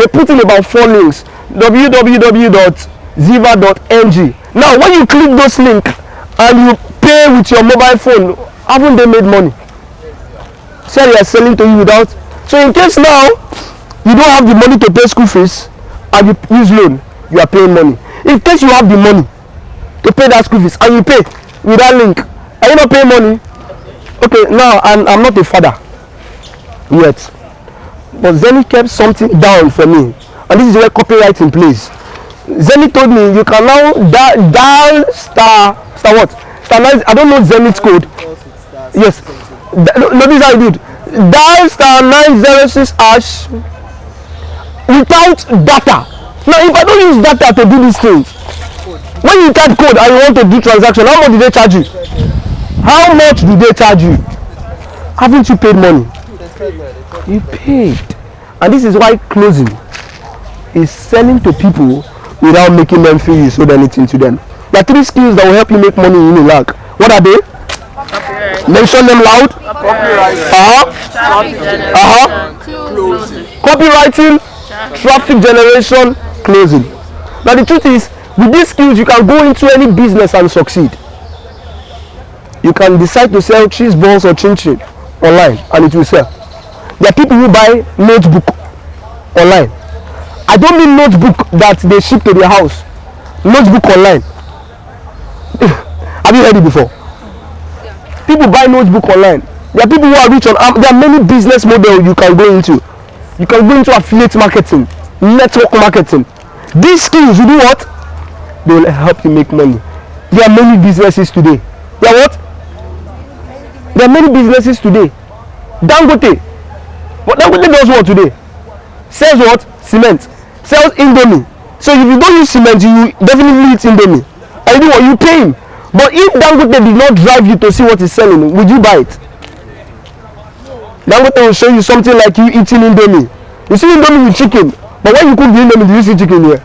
put in about 4 links. www.ziva.ng. Now when you click those links and you pay with your mobile phone, haven't they made money? Say they are selling to you without. So in case now you don't have the money to pay school fees and you use loan, you are paying money. In case you have the money to pay that school fees and you pay with that link, are you not paying money? Okay, now I'm not a father yet, but Zenith kept something down for me, and this is where copywriting plays. Zenith told me you can now dial star what? Star 9. I don't know Zenith code. Yes. No, this is how I did. Dial star 906 hash without data. Now, if I don't use data to do these things, when you type code and you want to do transaction, how much do they charge you? How much do they charge you? Haven't you paid money? You paid. And this is why closing is selling to people without making them feel you sold anything to them. There are 3 skills that will help you make money in Unilag. What are they? Mention them loud. Copywriting. Copywriting. traffic generation, closing. Now the truth is, with these skills, you can go into any business and succeed. You can decide to sell cheese balls or chin chin online, and it will sell. There are people who buy notebook online. I don't mean notebook that they ship to their house. Notebook online. Have you heard it before? People buy notebook online. There are people who are rich on. There are many business models you can go into. You can go into affiliate marketing, network marketing. These skills, you do what? They will help you make money. There are many businesses today. There are what? There are many businesses today. Dangote. What Dangote does what today? Sells what? Cement. Sells Indomie. So if you don't use cement, you definitely eat Indomie. And you do what? You pay him. But if Dangote did not drive you to see what he's selling, would you buy it? Dangote will show you something like you eating Indomie. You see Indomie with chicken. But when you cook the Indomie, do you see chicken here?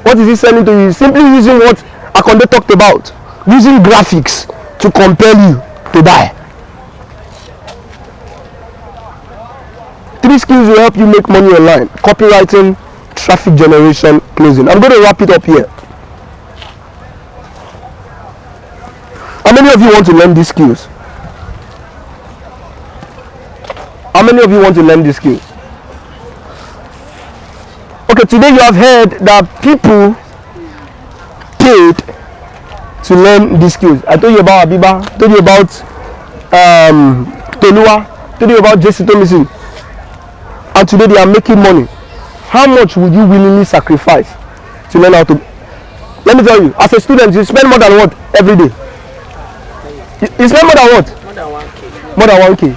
What is he selling to you? Simply using what Akonde talked about. Using graphics to compel you to buy. 3 skills will help you make money online. Copywriting, traffic generation, closing. I'm going to wrap it up here. How many of you want to learn these skills? How many of you want to learn these skills? Okay, today you have heard that people paid to learn these skills. I told you about Abiba, told you about Tolua, told you about Jesse Thomason. And today they are making money. How much would you willingly sacrifice to learn how to? Let me tell you, as a student, you spend more than what every day? You spend more than what? More than 1K. More than 1K.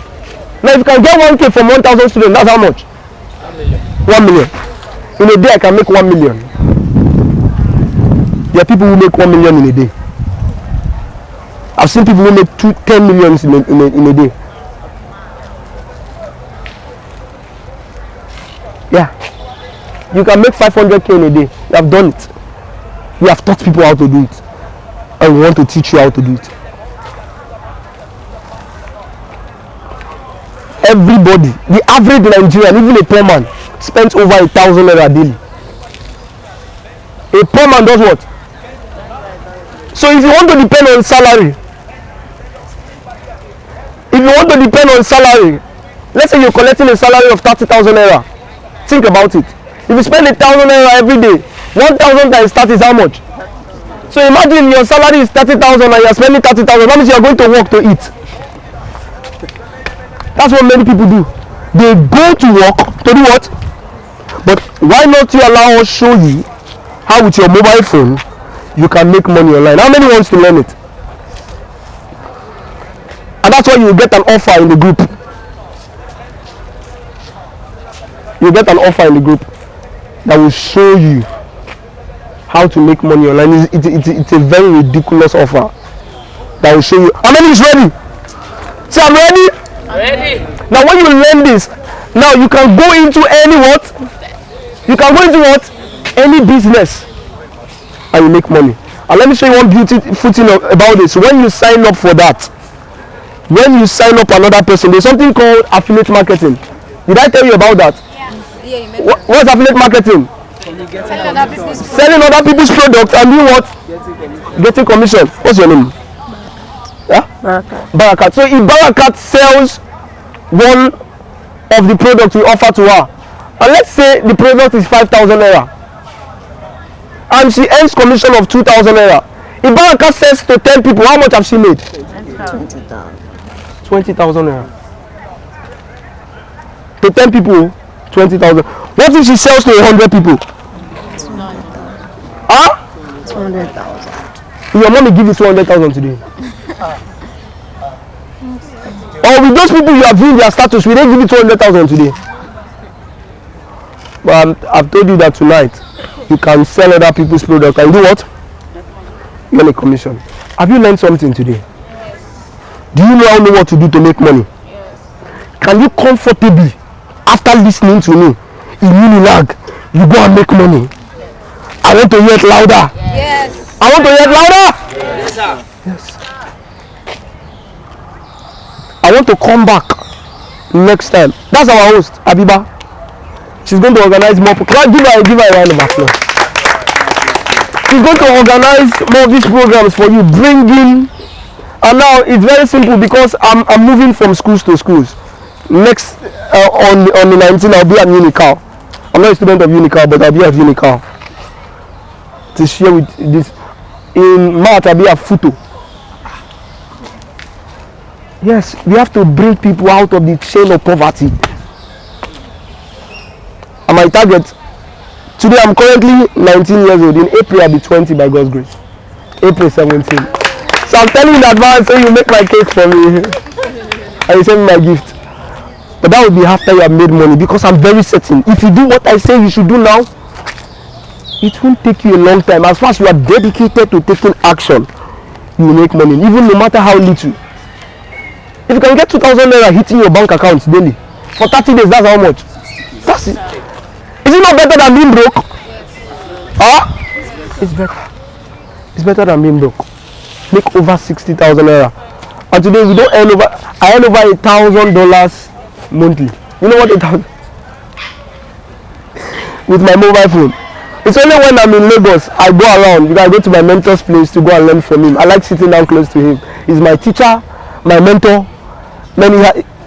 Now if you can get 1K from 1,000 students, that's how much? 1 million. In a day I can make 1 million. There are people who make 1 million in a day. I've seen people who make 10 millions in a day. Yeah. You can make 500K in a day. You have done it. We have taught people how to do it. And we want to teach you how to do it. Everybody, the average Nigerian, even a poor man, spends over 1,000 naira daily. A poor man does what? So if you want to depend on salary, let's say you're collecting a salary of 30,000 naira. Think about it. If you spend 1,000 naira every day, 1,000 times 30 is how much? So imagine your salary is 30,000 and you're spending 30,000. That means you're going to work to eat. That's what many people do. They go to work to do what? But why not you allow us show you how with your mobile phone you can make money online? How many wants to learn it? And that's why you get an offer in the group. You get an offer in the group that will show you how to make money online. It's a very ridiculous offer that will show you. How many is ready? Say I'm ready. Ready? Now when you learn this, now you can go into any what? You can go into what? Any business and you make money. And let me show you one beautiful thing about this. When you sign up for that, when you sign up another person, there's something called affiliate marketing. Did I tell you about that? Yeah, What's affiliate marketing? Selling other people's products and doing what? Getting commission. What's your name? Yeah? Barakat. So if Barakat sells one of the products we offer to her, and let's say the product is 5,000 naira, and she earns commission of 2,000 naira. If Barakat sells to 10 people, how much have she made? 20,000 naira. To 10 people, 20,000. What if she sells to 100 people? 200,000. Your mommy give you 200,000 today. Or with those people you have viewed their status, will they give you 200,000 today? But I've told you that tonight you can sell other people's products and do what? You earn a commission. Have you learned something today? Do you now know what to do to make money? Can you comfortably, after listening to me, in Unilag, you go and make money? I want to hear it louder. Yes. I want to hear it louder. Yes, sir. Yes. I want to come back next time. That's our host, Abiba. She's going to organize more. Give her a round of applause. She's going to organize more of these programs for you. Bring in. And now it's very simple because I'm moving from schools to schools. Next on the 19th, I'll be at Unilac. I'm not a student of Unilac, but I'll be at Unilac to share with this. In March, I'll be at Futo. Yes, we have to bring people out of the chain of poverty. And my target, today I'm currently 19 years old. In April, I'll be 20 by God's grace. April 17. So I'm telling you in advance, so you make my cake for me. And you send me my gift. But that will be after you have made money, because I'm very certain. If you do what I say you should do now, it won't take you a long time. As far as you are dedicated to taking action, you will make money, even no matter how little. If you can get 2,000 naira hitting your bank account daily for 30 days, that's how much? That's it. Is it not better than being broke? Huh? It's better. It's better than being broke. Make over 60,000 naira. And today we don't earn over. I earn over $1,000 monthly. You know what $1,000? With my mobile phone. It's only when I'm in Lagos I go around, because I go to my mentor's place to go and learn from him. I like sitting down close to him. He's my teacher, my mentor.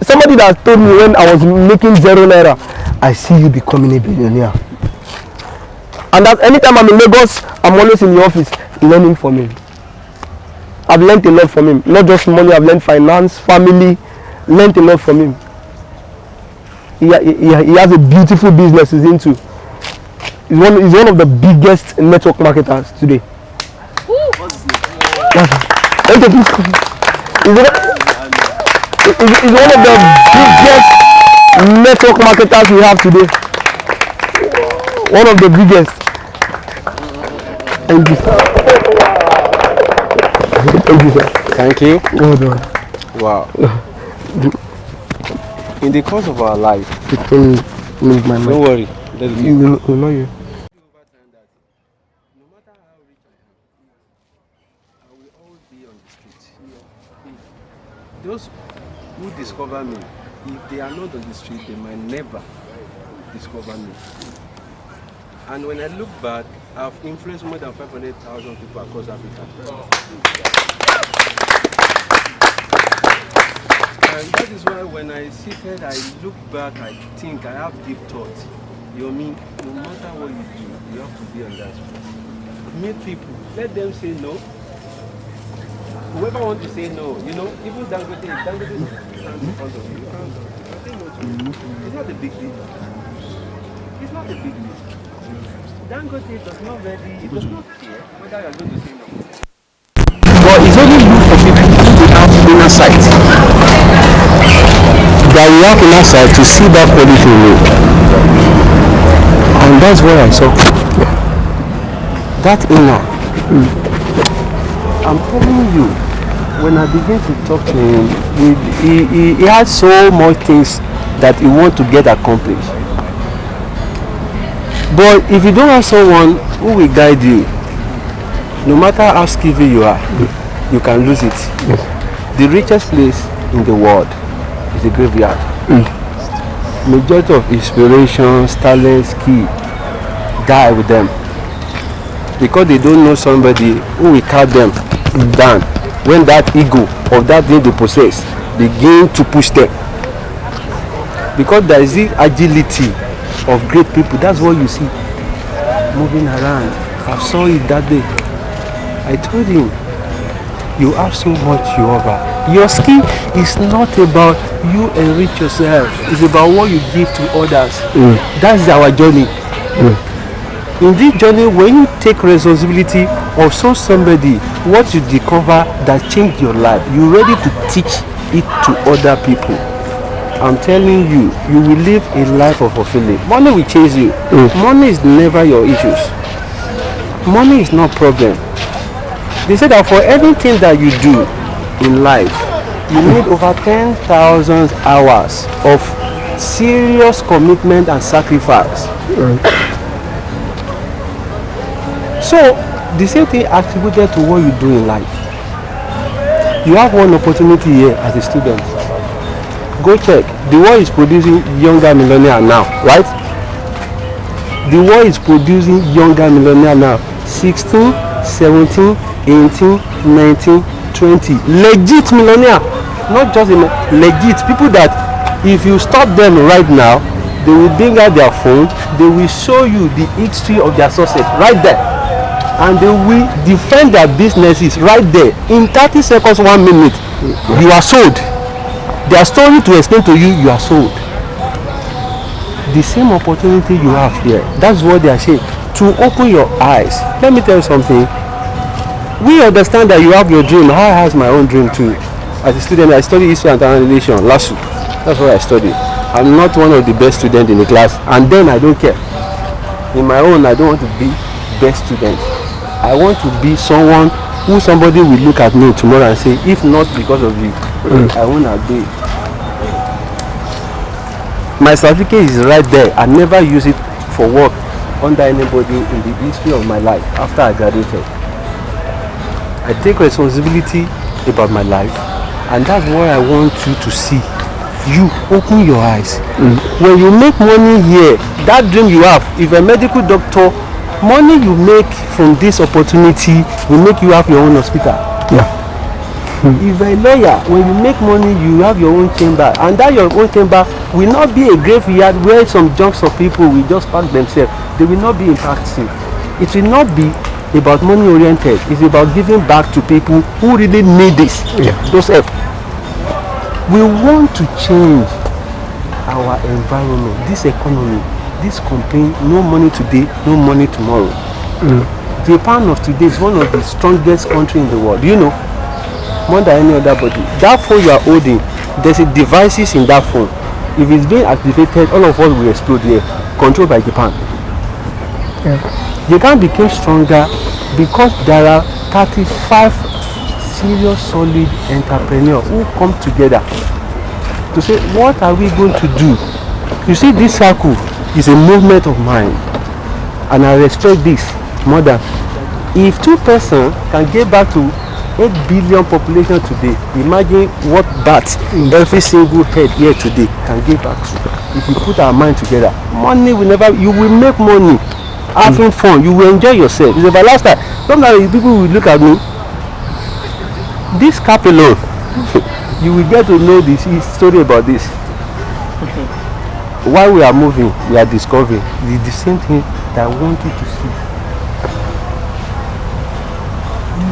Somebody that told me when I was making 0 naira, I see you becoming a billionaire. And that anytime I'm in Lagos, I'm always in the office learning from him. I've learned a lot from him. Not just money, I've learned finance, family, learned a lot from him. He has a beautiful business he's into. He's one of the biggest network marketers today. He's one of the biggest network marketers we have today. One of the biggest. Thank you, sir. Thank you, sir. Thank you. Well done. Wow. In the course of our life, Don't move my mind. don't worry. You know you. Those who discover me, if they are not on the street, they might never discover me. And when I look back, I've influenced more than 500,000 people across Africa. And that is why when I seated, I look back, I think, I have deep thoughts. You mean, no matter what you do, you have to be on that street. Meet people, let them say no. Whoever wants to say no, you know, even Dangote stands in front of you. It's not a big deal. It's not a big deal. Dangote does not really, it does not care whether you are going to say no. But it's only good for people who have inner sight. That we have inner sight to see that quality in you. And that's what I saw. That inner. I'm telling you, when I began to talk to him, he had so much things that he wants to get accomplished. But if you don't have someone who will guide you, no matter how skillful you are, you can lose it. Yes. The richest place in the world is the graveyard. Majority of inspirations, talents, skill die with them, because they don't know somebody who will cut them down when that ego of that thing they possess begin to push them. Because there is this agility of great people. That's what you see moving around. I saw it that day. I told him, you have so much you offer. Your skill is not about you enrich yourself. It's about what you give to others. That's our journey. In this journey, when you take responsibility of somebody, what you discover that changed your life, you're ready to teach it to other people. I'm telling you, you will live a life of fulfilling. Money will chase you. Money is never your issues. Money is not problem. They say that for anything that you do in life, you need over 10,000 hours of serious commitment and sacrifice. So, the same thing attributed to what you do in life. You have one opportunity here as a student. Go check. The world is producing younger millionaires now, right? The world is producing younger millionaires now. 16, 17, 18, 19, 20. Legit millionaire. Not just legit people that if you stop them right now, they will bring out their phone, they will show you the history of their success right there. And they will defend their businesses right there. In 30 seconds, 1 minute, you are sold. Their story to explain to you, you are sold. The same opportunity you have here. That's what they are saying. To open your eyes. Let me tell you something. We understand that you have your dream. I have my own dream too. As a student, I studied history and international relations last week. That's what I studied. I'm not one of the best students in the class, and then I don't care. In my own, I don't want to be best student. I want to be someone who somebody will look at me tomorrow and say, if not because of you, I won't have been. My certificate is right there. I never use it for work under anybody in the history of my life after I graduated. I take responsibility about my life, and that's what I want you to see. You open your eyes. When you make money here, that dream you have, if a medical doctor, money you make from this opportunity will make you have your own hospital. Yeah. If a lawyer, when you make money, you have your own chamber, and that your own chamber will not be a graveyard where some junks of people will just park themselves. They will not be impactful. It will not be about money oriented. It's about giving back to people who really need this. Yeah. Those help. We want to change our environment, this economy, this campaign. No money today, no money tomorrow. Japan of today is one of the strongest countries in the world. Do you know? More than any other body. That phone you are holding, there's a devices in that phone. If it's being activated, all of us will explode here. Controlled by Japan. Yeah. Japan became stronger because there are 35 serious, solid entrepreneurs who come together to say, what are we going to do? You see, this circle is a movement of mind, and I respect this more than if 2 persons can get back to 8 billion population today. Imagine what that every single head here today can get back to. If we put our mind together, money will never. You will make money, having fun. You will enjoy yourself. It's about last time. Sometimes people will look at me. This cap alone, you will get to know this story about this. While we are moving, we are discovering the same thing that I want you to see.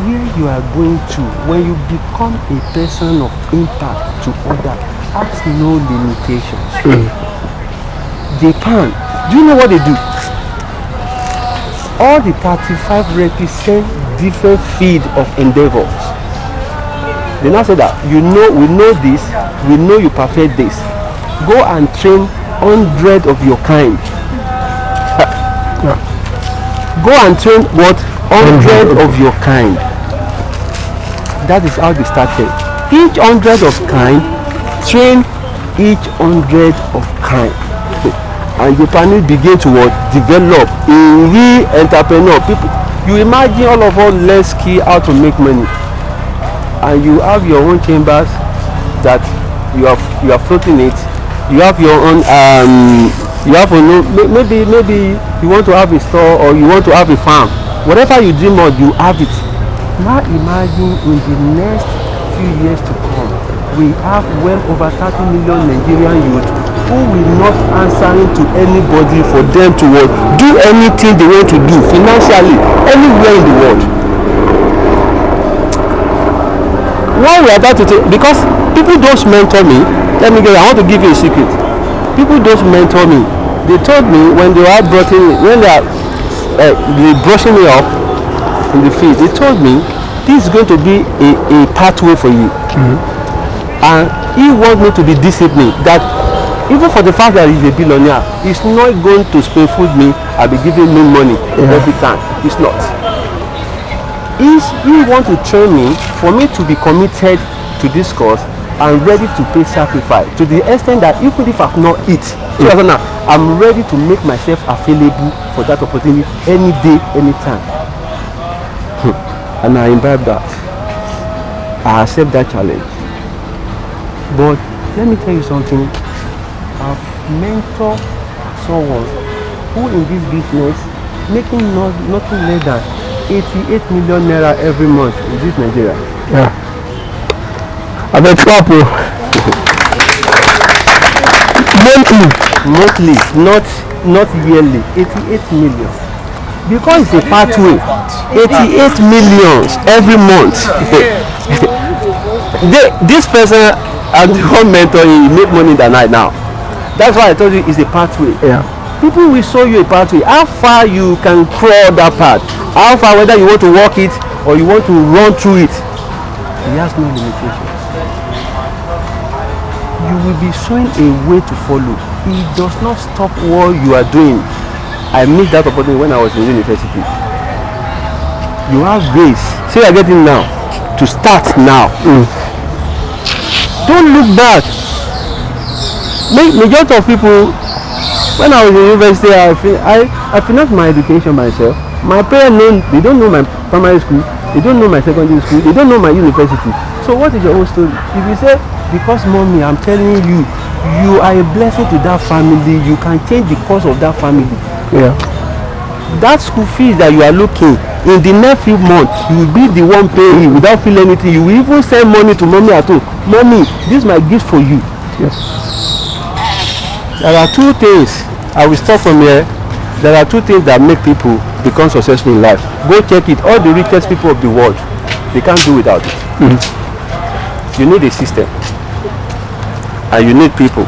Where you are going to, when you become a person of impact to others, has no limitations. Japan, do you know what they do? All the 35 represent different field of endeavors. They now say that, you know, we know this, we know you perfect this. Go and train 100 of your kind. Go and train what? 100 of your kind. That is how they started. Each 100 of kind, train each 100 of kind. And Japanese begin to what? Develop a real entrepreneur. People, you imagine all of us less key how to make money. And you have your own chambers that you are floating it. You have your own maybe you want to have a store, or you want to have a farm. Whatever you dream of, you have it. Now imagine in the next few years to come, we have well over 30 million Nigerian youth who will not answering to anybody for them to do anything they want to do financially anywhere in the world. Why we are about to take, because people don't mentor me. I want to give you a secret. People don't mentor me. They told me when they are brushing me up in the field, they told me this is going to be a pathway for you. And he wants me to be disciplined, that even for the fact that he's a billionaire, he's not going to spoon food me and be giving me money every time. It's not. He wants to train me for me to be committed to this cause and ready to pay sacrifice to the extent that even if I've not eat, I'm ready to make myself available for that opportunity any day, anytime. And I imbibe that. I accept that challenge. But let me tell you something. I've mentored someone who in this business making nothing less than 88 million naira every month in this Nigeria. Yeah. I bet couple. Monthly, not yearly. 88 million. Because it's a pathway. 88 million every month. This person and the one mentor, he make money in the night now. That's why I told you it's a pathway. Yeah. People will show you a pathway. How far you can crawl that path. How far, whether you want to walk it or you want to run through it. He has no limitations. You will be showing a way to follow. It does not stop what you are doing. I missed that opportunity when I was in university. You have grace. See, you're getting now. To start now. Don't look back. Majority of people, when I was in university, I finished my education myself. My parents they don't know my primary school, they don't know my secondary school, they don't know my university. So what is your own story? If you say, because mommy, I'm telling you, you are a blessing to that family, you can change the course of that family. Yeah. That school fees that you are looking, in the next few months, you will be the one paying without feeling anything. You will even send money to mommy at home. Mommy, this is my gift for you. Yes. There are two things. I will stop from here. There are two things that make people become successful in life. Go check it. All the richest people of the world, they can't do without it. You need a system. And you need people.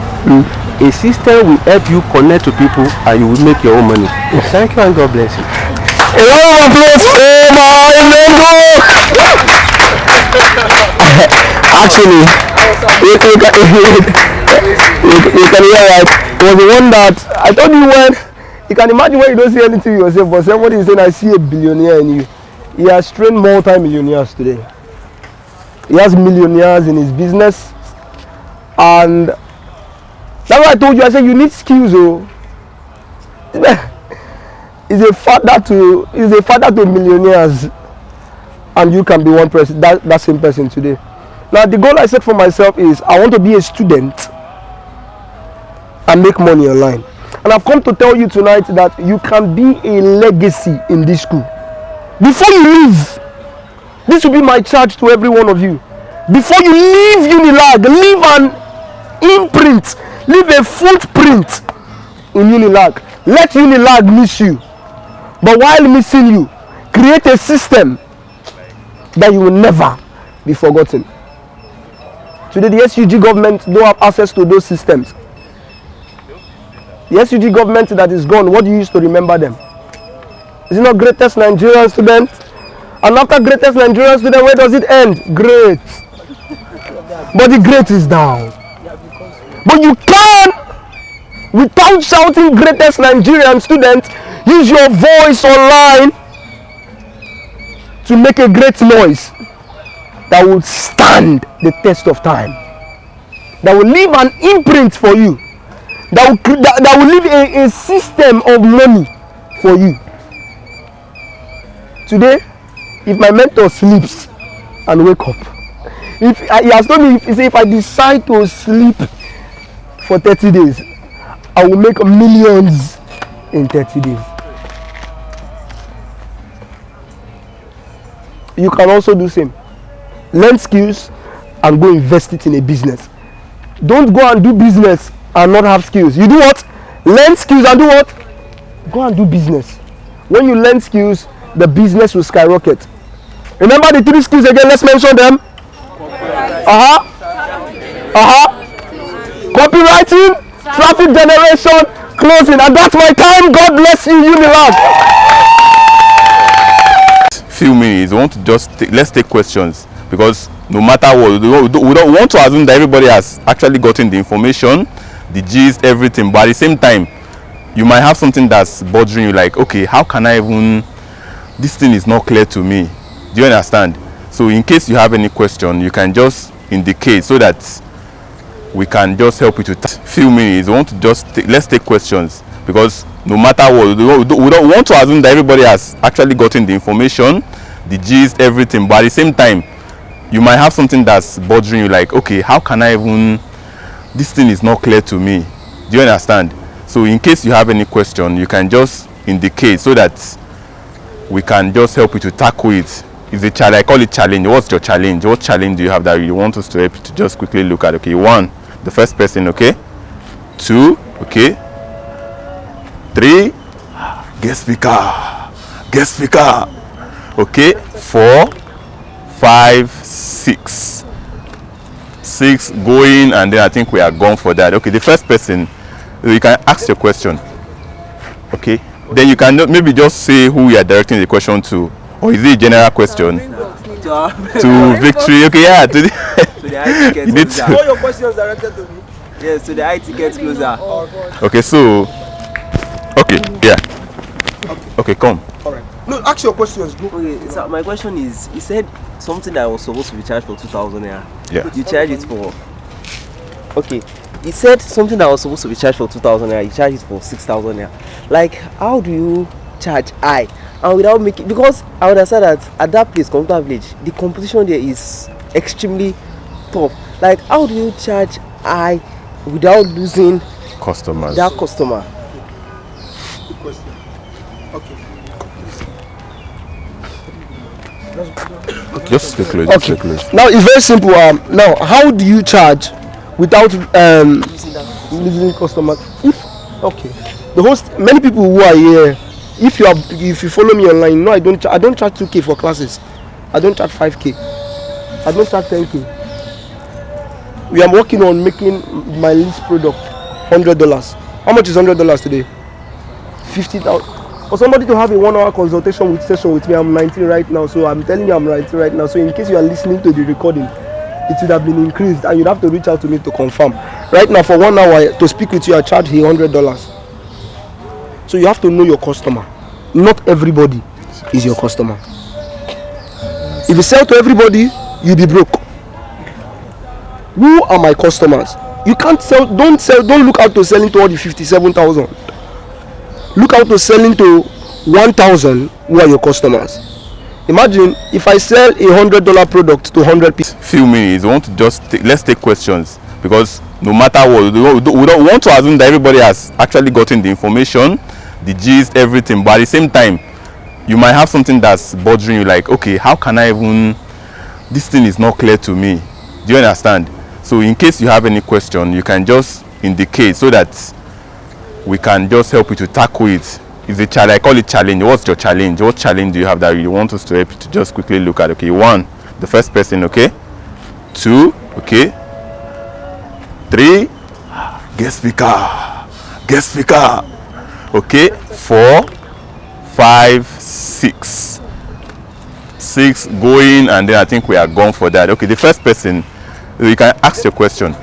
A system will help you connect to people and you will make your own money. Thank you and God bless you. A round of applause for my mentor. Actually, you can hear that. It was the one that I told you when. You can imagine when you don't see anything yourself, but somebody is saying, I see a billionaire in you. He has trained multi-millionaires today. He has millionaires in his business. And that's why I told you, I said, you need skills. He's a father to millionaires. And you can be one person, that same person today. Now, the goal I set for myself is, I want to be a student and make money online. And I've come to tell you tonight that you can be a legacy in this school. Before you leave, this will be my charge to every one of you. Before you leave Unilag, leave an imprint, leave a footprint in Unilag. Let Unilag miss you. But while missing you, create a system that you will never be forgotten. Today, the SUG government don't have access to those systems. The SUG government that is gone, what do you use to remember them? Is it not greatest Nigerian student? And after greatest Nigerian student, where does it end? Great. But the great is down. But you can, without shouting greatest Nigerian student, use your voice online to make a great noise that will stand the test of time. That will leave an imprint for you. That will leave a system of money for you. Today, if my mentor sleeps and wake up, if he has told me, if I decide to sleep for 30 days, I will make millions in 30 days. You can also do the same. Learn skills and go invest it in a business. Don't go and do business and not have skills. You do what? Learn skills and do what? Go and do business. When you learn skills, the business will skyrocket. Remember the 3 skills again, let's mention them. Copywriting, traffic generation, closing. And that's my time. God bless you, Unilac. Few minutes, we want to let's take questions, because no matter what, we don't want to assume that everybody has actually gotten the information, the gist, everything, but at the same time, you might have something that's bothering you, like, okay, how can I even, this thing is not clear to me. Do you understand? So in case you have any question, you can just indicate so that we can just help you to few minutes. We want to let's take questions, because no matter what, we don't want to assume that everybody has actually gotten the information, the gist, everything, but at the same time, you might have something that's bothering you, like, okay, how can I even, this thing is not clear to me. Do you understand? So in case you have any question, you can just indicate so that we can just help you to tackle it. It's a challenge. I call it challenge. What's your challenge? What challenge do you have that you want us to help you to just quickly look at? Okay, 1, the first person, okay. 2, okay. 3, guest speaker. Okay, 4, 5, 6. 6 going, and then I think we are gone for that. Okay, the first person, you can ask your question. Okay, then you can maybe just say who you are directing the question to, or is it a general question? To Victory. Okay, yeah. To the IT you need to. All your questions directed to me. Yes, so the IT gets closer. Okay, so. Okay, yeah. Okay, come. All right. No, ask your questions. Go. Okay, so my question is, you said something that was supposed to be charged for 2,000 naira. Yeah. You charge it for. Okay. You said something that was supposed to be charged for 2,000 naira. You charge it for 6,000 naira. Like, how do you charge high and without making? Because I understand that at that place, Computer Village, the competition there is extremely tough. Like, how do you charge high without losing Customers. that customer? Good question. Okay. Just stay close. Okay. Stay close. Now it's very simple. Now, how do you charge without losing customers? Okay, the host, many people who are here, if you follow me online, no, I don't charge 2K for classes. I don't charge 5K. I don't charge 10K. We are working on making my least product $100. How much is $100 today? 50,000. For somebody to have a 1-hour consultation session with me, I'm 19 right now, so I'm telling you I'm 19 right now. So in case you are listening to the recording, it would have been increased, and you'd have to reach out to me to confirm. Right now, for 1 hour to speak with you, I charge here $100. So you have to know your customer. Not everybody is your customer. If you sell to everybody, you'll be broke. Who are my customers? You can't sell. Don't look out to selling to all the 57,000. Look out to selling to 1,000 who are your customers. Imagine if I sell $100 product to 100 people. Few minutes. We want to let's take questions, because no matter what, we don't want to assume that everybody has actually gotten the information, the gist, everything. But at the same time, you might have something that's bothering you, like, okay, how can I even? This thing is not clear to me. Do you understand? So in case you have any question, you can just indicate so that we can just help you to tackle it. It's a challenge. I call it challenge. What's your challenge? What challenge do you have that you want us to help you to just quickly look at? Okay, 1, the first person, okay. 2, okay. 3, guest speaker. Okay. 4, 5, 6. 6 going, and then I think we are gone for that. Okay, the first person, you can ask your question.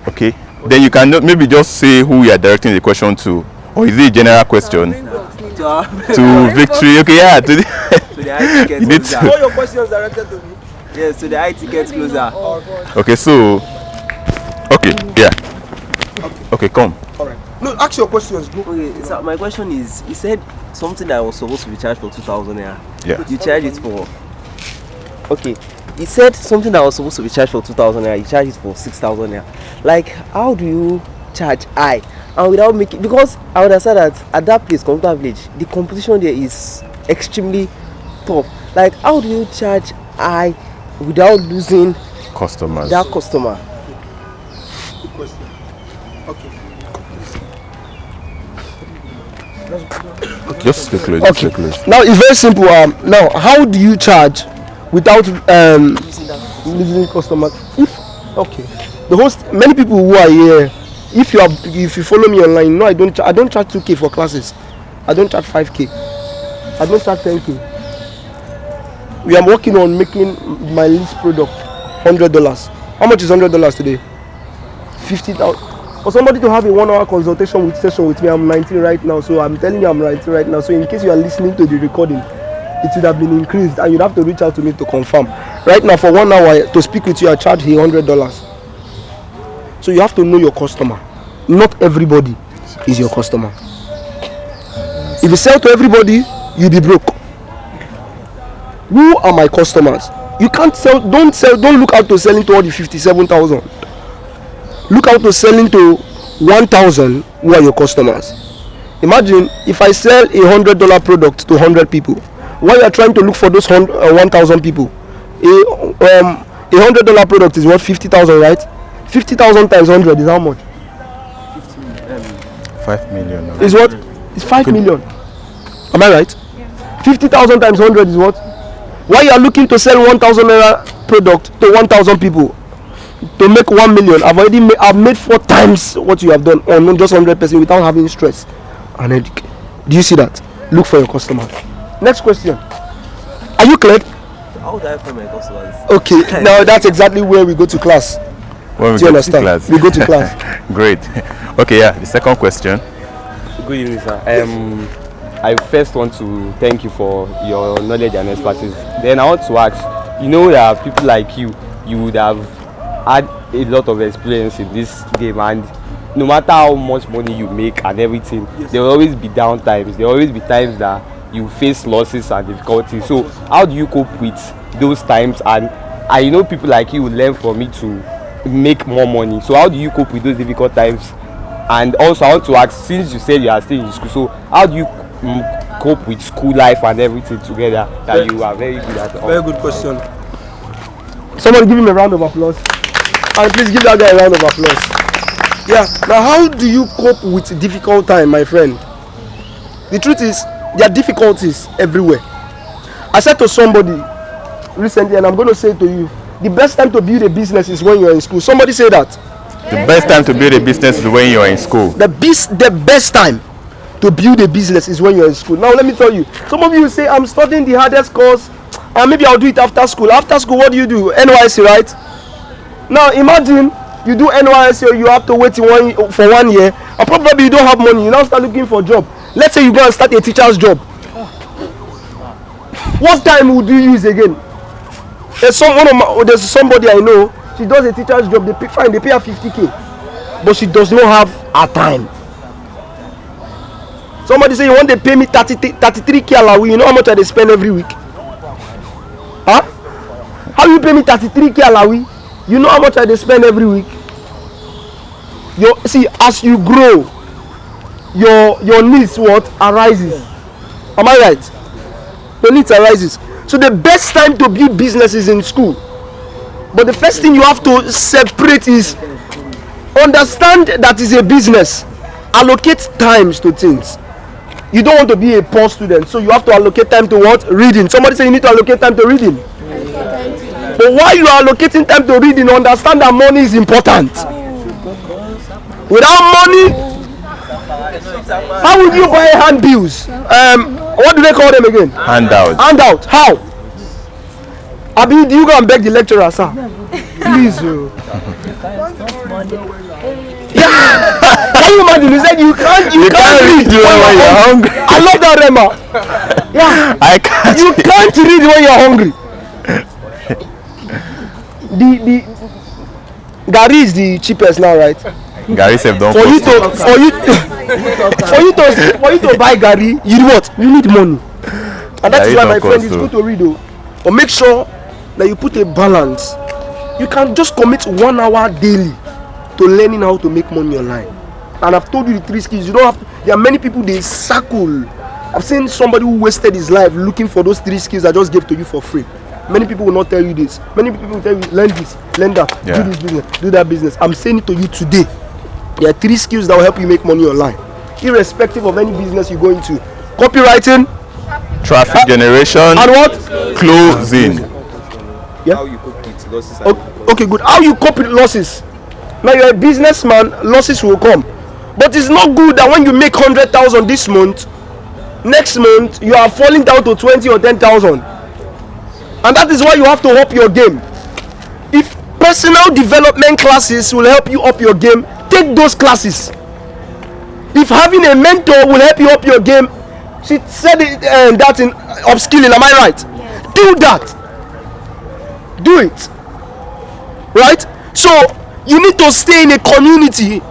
Okay, then you can maybe just say who you are directing the question to, or is it a general question? To Victory. Okay, yeah. To the IT gets you need closer. to. All your questions directed to me. Yes, so the IT gets closer. Okay, so. Okay, yeah. Okay, come. All right. No, ask your questions. Go. Okay, so my question is, you said something that was supposed to be charged for 2,000 naira. Yeah. You charge it for. Okay. You said something that was supposed to be charged for 2,000 naira. You charge it for 6,000 naira. Like, how do you charge high and without making? Because I understand that at that place, Computer Village, the competition there is extremely tough. Like, how do you charge high without losing Customers. that customer? Good question. Okay. Just stay close. Okay. Stay close. Now it's very simple. Now, how do you charge without losing customers? Okay, the host, many people who are here, if you follow me online, no, I don't charge 2K for classes. I don't charge 5K. I don't charge 10K. We are working on making my least product $100. How much is $100 today? 50,000. For somebody to have a 1-hour consultation session with me, I'm 19 right now, so I'm telling you I'm 19 right now. So in case you are listening to the recording, it would have been increased, and you'd have to reach out to me to confirm. Right now, for 1 hour to speak with you, I charge here $100. So you have to know your customer. Not everybody is your customer. If you sell to everybody, you'll be broke. Who are my customers? You can't sell. Don't look out to selling to all the 57,000. Look out to selling to 1,000 who who are your customers. Imagine if I sell a $100 product to 100 people, while you are trying to look for those 1,000 people. A $100 product is worth 50,000, right? 50,000 times 100 is how much? 5 million. Is what? It's 5 million. Am I right? 50,000 times 100 is what? Why you are looking to sell 1,000 naira product to 1,000 people to make 1 million? I've made 4 times what you have done on just 100% without having stress and headache. Do you see that? Look for your customers. Next question. Are you clear? How would I find my customers? Okay, now that's exactly where we go to class. When we Do you go understand? to class. We go to class. Great. Okay, yeah. The second question. Good evening, sir. I first want to thank you for your knowledge and expertise. Then I want to ask, you know, there are people like you would have had a lot of experience in this game, and no matter how much money you make and everything, there will always be down times. There will always be times that you face losses and difficulties. So how do you cope with those times? And I know people like you will learn from me to make more money. So how do you cope with those difficult times? And also I want to ask, since you said you are still in school, so how do you cope with school life and everything together that you are very good at all? Very good question. Somebody give him a round of applause. And please give that guy a round of applause. Yeah. Now, how do you cope with difficult time, my friend? The truth is, there are difficulties everywhere. I said to somebody recently, and I'm going to say it to you, the best time to build a business is when you're in school. Somebody say that. The best time to build a business is when you're in school. The best time to build a business is when you're in school. Now, let me tell you. Some of you say, I'm studying the hardest course, and maybe I'll do it after school. After school, what do? NYSC, right? Now, imagine you do NYSC, you have to wait for 1 year, and probably you don't have money. You now start looking for a job. Let's say you go and start a teacher's job. What time would you use again? There's somebody I know, she does a teacher's job, they pay her 50k, but she does not have her time. Somebody say, you want to pay me 33k alawi, you know how much I spend every week? Huh? How you pay me 33k alawi? You know how much I spend every week? See, as you grow, your needs arises. Am I right? Your needs arises. So the best time to build business is in school. But the first thing you have to separate is understand that is a business. Allocate times to things. You don't want to be a poor student, so you have to allocate time to what? Reading. Somebody say you need to allocate time to reading. But while you are allocating time to reading, understand that money is important. Without money, how would you buy handbills? What do they call them again? Handout. Handout. How? Abi, do you go and beg the lecturer, sir? Please. Yeah. Can you imagine? You said you can't read when you're hungry. I love that, Rema. Yeah. I can't. You can't read when you're hungry. The Gary is the cheapest now, right? Gary said don't. For you to buy Gary, you do what? You need money, and that is why, my friend, it's good to read. But make sure that you put a balance. You can just commit 1 hour daily to learning how to make money online. And I've told you the 3 skills. You don't have to, there are many people they circle. I've seen somebody who wasted his life looking for those 3 skills I just gave to you for free. Many people will not tell you this. Many people will tell you, learn this, learn that, do this business, do that business. I'm saying it to you today. There are 3 skills that will help you make money online, irrespective of any business you go into. Copywriting, traffic generation, and what? Closing. Yeah. How you cope with losses? Okay, good. How you cope with losses? Now you're a businessman, losses will come. But it's not good that when you make 100,000 this month, next month you are falling down to 20 or 10,000. And that is why you have to up your game. If personal development classes will help you up your game, take those classes. If having a mentor will help you up your game, she said that in upskilling, am I right? Yes. Do that. Do it. Right? So you need to stay in a community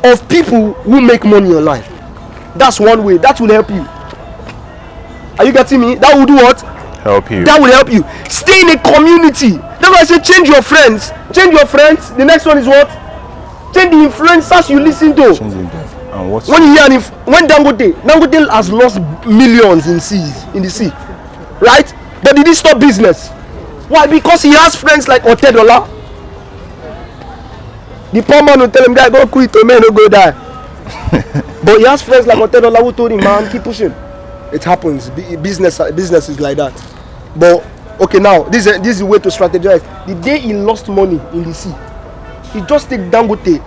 of people who make money online. That's one way. That will help you. Are you getting me? That will do what? Help you. That will help you. Stay in a community. That's why I say change your friends. Change your friends. The next one is what? Change the influencers you listen to. And what's When you hear when Dangote has lost millions in the sea, right? But did he stop business? Why? Because he has friends like Otedola. The poor man will tell him, "Guy, go quit, man, no go die." But he has friends like Otedola who told him, "Man, keep pushing." It happens. Business is like that. But okay, now this is the way to strategize. The day he lost money in the sea, he just take Dangote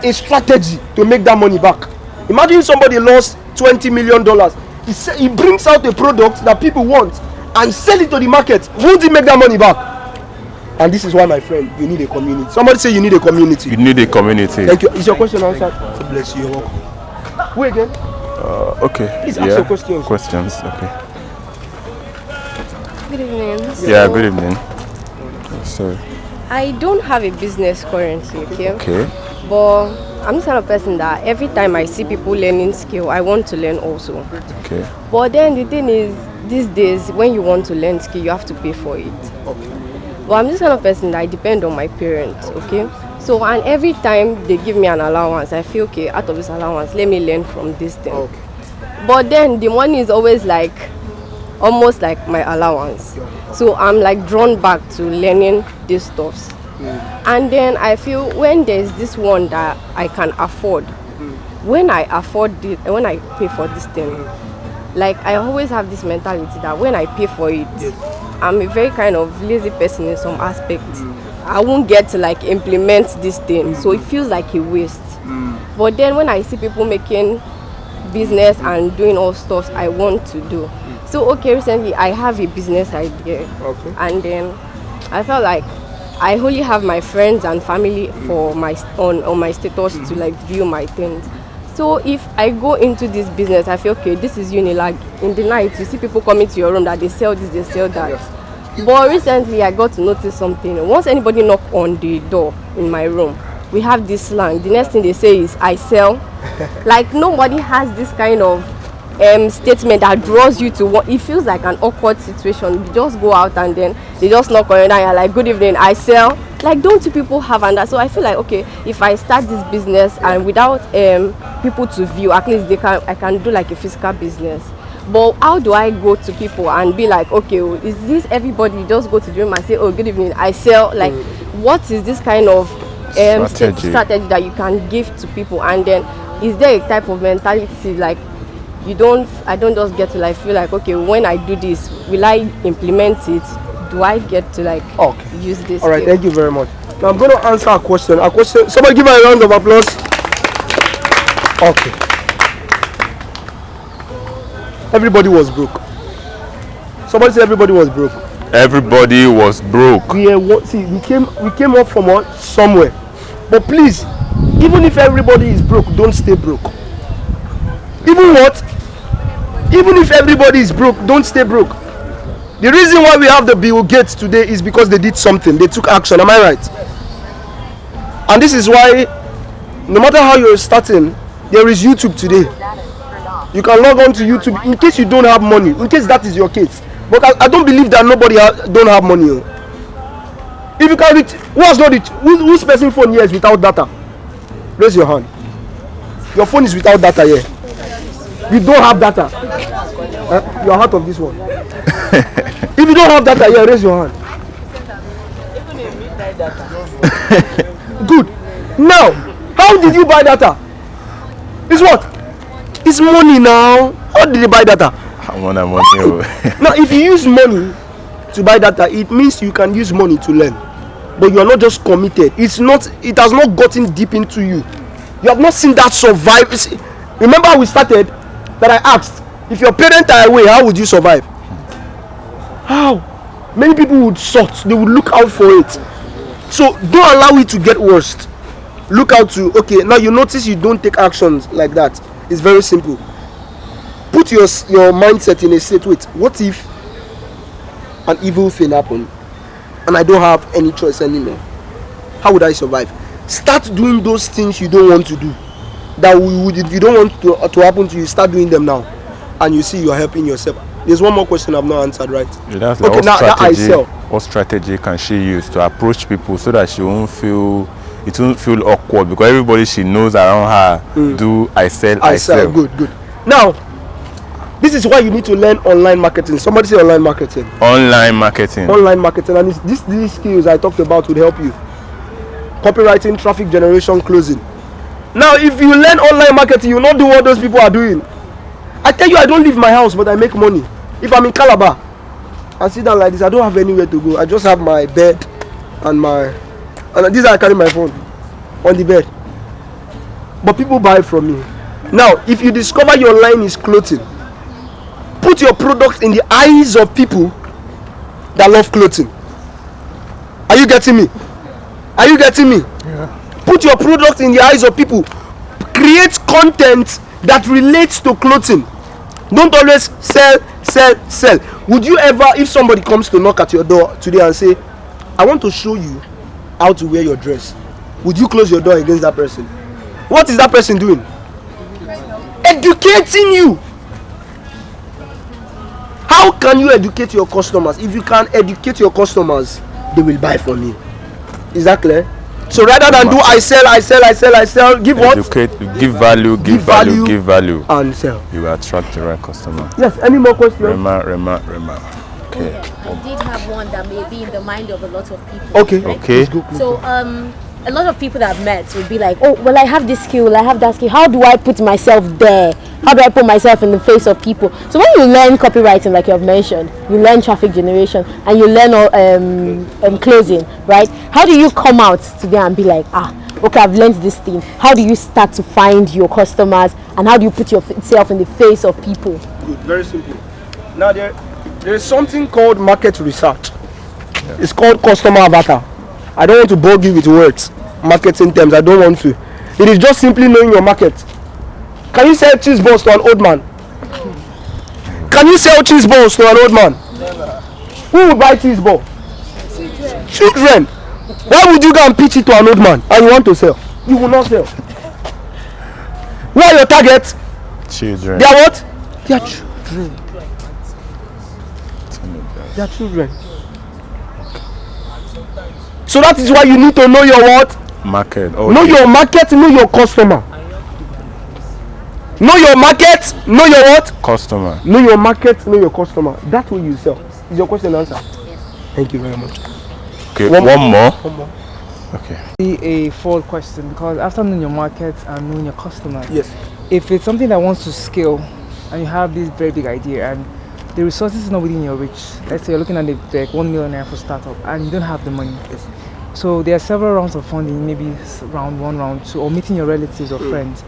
a strategy to make that money back. Imagine somebody lost $20 million. He brings out a product that people want and sell it to the market. Who did make that money back? And this is why, my friend, you need a community. Somebody say you need a community. You need a community. Thank you. Is your question answered? God bless you. You're welcome. Who again? Okay. Please ask your questions. Questions. Okay. Good evening. Yeah. Good evening. Sorry. I don't have a business currently, okay? Okay. But I'm the kind of person that every time I see people learning skill, I want to learn also. Okay. But then the thing is, these days, when you want to learn skill, you have to pay for it. Okay. But I'm this kind of person that I depend on my parents, okay? So, and every time they give me an allowance, I feel, okay, out of this allowance, let me learn from this thing. Okay. But then the money is always like, almost like my allowance. So I'm like drawn back to learning these stuffs. And then I feel when there's this one that I can afford, when I pay for this thing, like I always have this mentality that when I pay for it, I'm a very kind of lazy person in some aspects. I won't get to like implement this thing, so it feels like a waste. But then when I see people making business and doing all stuff I want to do, so okay, recently I have a business idea, and then I felt like I only have my friends and family for my on my status to like view my things. So if I go into this business, I feel okay, this is Unilag. In the night, you see people coming to your room that they sell this, they sell that. But recently, I got to notice something. Once anybody knock on the door in my room, we have this slang. The next thing they say is, "I sell." Like nobody has this kind of statement that draws you to what it feels like an awkward situation. You just go out and then they just knock on your door and you're like, "Good evening, I sell." Like, don't you people have that? So I feel like, okay, if I start this business and without people to view, at least I can do like a physical business. But how do I go to people and be like, okay, is this everybody just go to the room and say, "Oh, good evening, I sell"? Like, what is this kind of strategy that you can give to people? And then is there a type of mentality like I don't just get to like feel like, okay, when I do this, will I implement it? Do I get to like use this? All right, thank you very much. Now I'm going to answer a question. Somebody give her a round of applause. Okay. Everybody was broke. Somebody say everybody was broke. Everybody was broke. We came up from somewhere. But please, even if everybody is broke, don't stay broke. Even if everybody is broke, don't stay broke. The reason why we have the Bill Gates today is because they did something. They took action. Am I right? And this is why, no matter how you're starting, there is YouTube today. You can log on to YouTube in case you don't have money. In case that is your case. But I don't believe that nobody don't have money. If you can reach, who has not reached? Whose person phone here is without data? Raise your hand. Your phone is without data here. You don't have data. You are out of this one. If you don't have data here, raise your hand. Good. Now, how did you buy data? It's what? It's money now. How did you buy data? I want that money. Now, if you use money to buy data, it means you can use money to learn. But you are not just committed. It has not gotten deep into you. You have not seen that survive. Remember how we started that I asked, if your parents are away, how would you survive? How? Many people would sort. They would look out for it. So don't allow it to get worse. Look out to, okay, now you notice you don't take actions like that. It's very simple. Put your mindset in a state, wait, what if an evil thing happened and I don't have any choice anymore? How would I survive? Start doing those things you don't want to do. That you don't want to happen to you. Start doing them now. And you see you're helping yourself. There's one more question I've not answered, right? Yeah, that's okay, now that I sell. What strategy can she use to approach people so that she won't feel it won't feel awkward because everybody she knows around her do I sell. Good. Now, this is why you need to learn online marketing. Somebody say online marketing. Online marketing. Online marketing, and these skills I talked about would help you. Copywriting, traffic generation, closing. Now, if you learn online marketing, you will not do what those people are doing. I tell you, I don't leave my house, but I make money. If I'm in Calabar, I sit down like this, I don't have anywhere to go. I just have my bed and this I carry my phone on the bed. But people buy from me. Now, if you discover your line is clothing, put your product in the eyes of people that love clothing. Are you getting me? Are you getting me? Yeah. Put your product in the eyes of people. Create content that relates to clothing. Don't always sell. Would you ever, if somebody comes to knock at your door today and say, I want to show you how to wear your dress, would you close your door against that person? What is that person doing? Educating you. How can you educate your customers? If you can educate your customers, they will buy from you. Is that clear? So rather than do I sell, give what? Educate, give value, and sell. You attract the right customer. Yes, any more questions? Rema. Okay. I did have one that may be in the mind of a lot of people. Okay. So a lot of people that I've met would be like, oh, well, I have this skill, I have that skill. How do I put myself there? How do I put myself in the face of people? So when you learn copywriting, like you have mentioned, you learn traffic generation and you learn closing, right? How do you come out today and be like, okay, I've learned this thing. How do you start to find your customers and how do you put yourself in the face of people? Good, very simple. Now there is something called market research. Yeah. It's called customer avatar. I don't want to bog you with words, marketing terms. I don't want to. It is just simply knowing your market. Can you sell cheese balls to an old man? Can you sell cheese balls to an old man? Never. Who will buy cheese ball? Children. Why would you go and pitch it to an old man and you want to sell? You will not sell. Who are your targets? Children. They are what? They are children. They are children. So that is why you need to know your what? Market. Know your market, know your customer. Know your market, know your what? Customer. Know your market, know your customer. That way you sell. Is your question answered? Yes. Thank you very much. Okay, one more. Okay. A follow-up question, because after knowing your market and knowing your customer, yes, if it's something that wants to scale and you have this very big idea and the resources is not within your reach, let's say you're looking at like 1 million naira for startup and you don't have the money. Yes. So there are several rounds of funding, maybe round 1, round 2, or meeting your relatives or friends.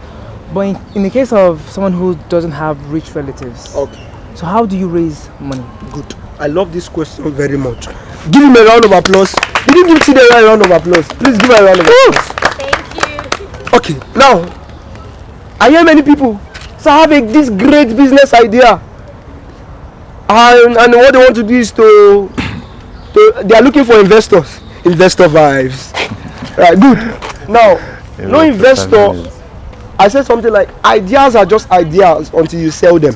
But in the case of someone who doesn't have rich relatives, okay, so how do you raise money? Good. I love this question very much. Give him a round of applause. Did you give Chidi a round of applause? Please give her a round of applause. Thank you. Okay, now I hear many people so have this great business idea, and what they want to do is to they are looking for investors. Investor vibes. Right, good. Now, no investor. I said something like ideas are just ideas until you sell them.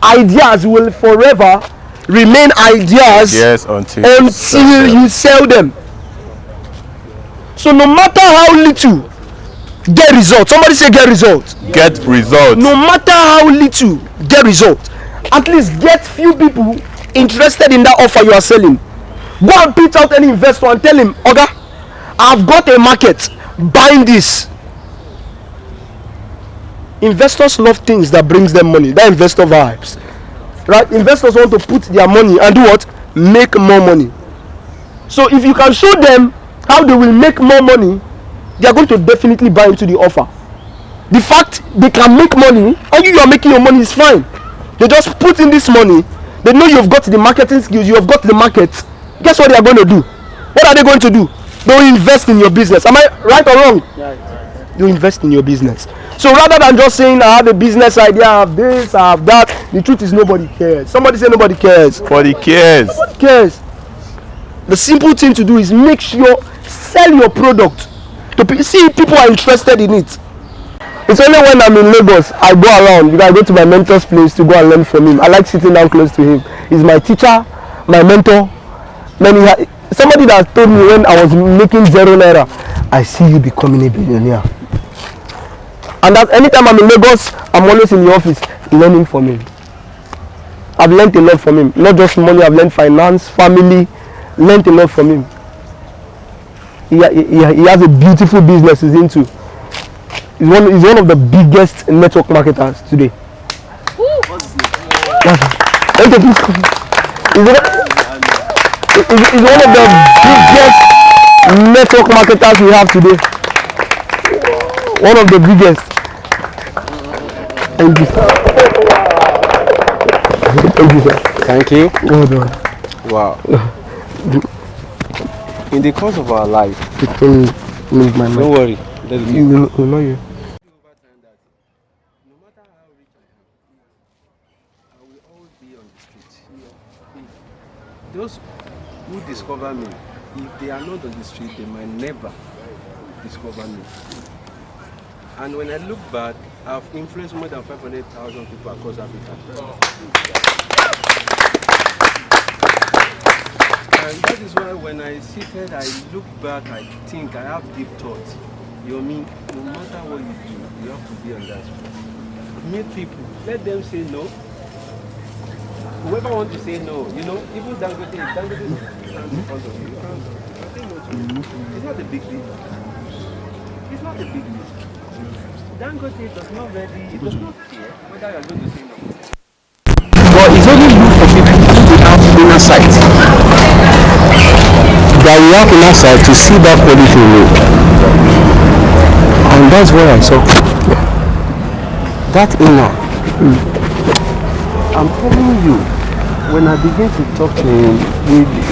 Ideas will forever remain ideas until you sell them. So no matter how little, get results. Somebody say get results. Get results. No matter how little, get results. At least get few people interested in that offer you are selling. Go and pitch out any investor and tell him, Oga, I've got a market, buying this. Investors love things that brings them money. That investor vibes. Right? Investors want to put their money and do what? Make more money. So if you can show them how they will make more money, they are going to definitely buy into the offer. The fact they can make money and you are making your money is fine. They just put in this money. They know you've got the marketing skills, you have got the market. Guess what they are going to do? What are they going to do? They will invest in your business. Am I right or wrong? Yeah. You invest in your business. So rather than just saying I have a business idea, I have this, I have that, the truth is nobody cares. Somebody say nobody cares. Nobody cares. Nobody cares. The simple thing to do is make sure sell your product. See if people are interested in it. It's only when I'm in Lagos I go around, because I go to my mentor's place to go and learn from him. I like sitting down close to him. He's my teacher, my mentor. somebody that told me when I was making 0 naira, I see you becoming a billionaire. And that anytime I'm in Lagos, I'm always in the office learning from him. I've learned a lot from him. Not just money, I've learned finance, family, learned a lot from him. He has a beautiful business he's into. He's one of the biggest network marketers today. He's one of the biggest network marketers we have today. One of the biggest. Thank you, sir. Thank you, sir. Thank you. Well done. Wow. In the course of our life, Don't worry. You will know you. Those who discover me, if they are not on the street, they might never discover me. And when I look back, I've influenced more than 500,000 people across Africa. And that is why when I seated, I look back, I think, I have deep thoughts. You mean, no matter what you do, you have to be on that street. Meet people, let them say no. Whoever wants to say no, you know, even Dangote stands in front of you. You can't say no to him. It's not a big deal. It's not a big deal. Dangote does not really, it does not care whether you are going to say no. But it's only good for people to have inner sight. That we have inner sight to see that quality in you. And that's what I saw. That inner. I'm telling you, when I begin to talk to him,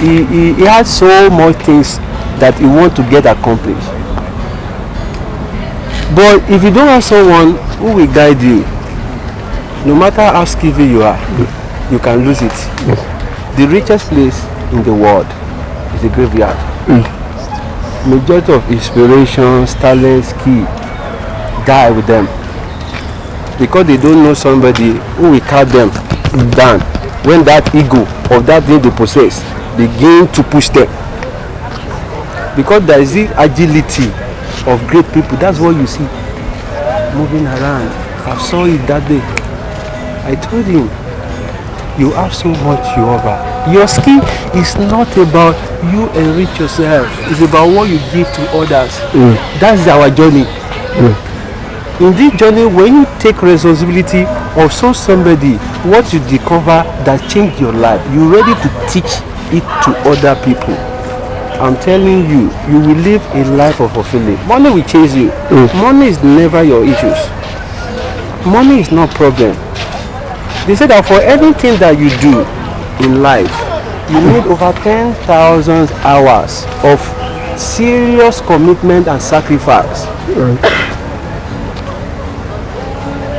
he has so much things that he wants to get accomplished. But if you don't have someone who will guide you, no matter how skillful you are, you can lose it. The richest place in the world is a graveyard. Majority of inspirations, talents, skill die with them. Because they don't know somebody who will cut them down when that ego of that thing they possess begin to push them. Because there is the agility of great people. That's what you see moving around. I saw it that day. I told him, you have so much you offer. Your skill is not about you enrich yourself. It's about what you give to others. That's our journey. In this journey, when you take responsibility of somebody, what you discover that changed your life, you're ready to teach it to other people. I'm telling you, you will live a life of fulfilling. Money will chase you. Money is never your issues. Money is not problem. They say that for anything that you do in life, you need over 10,000 hours of serious commitment and sacrifice.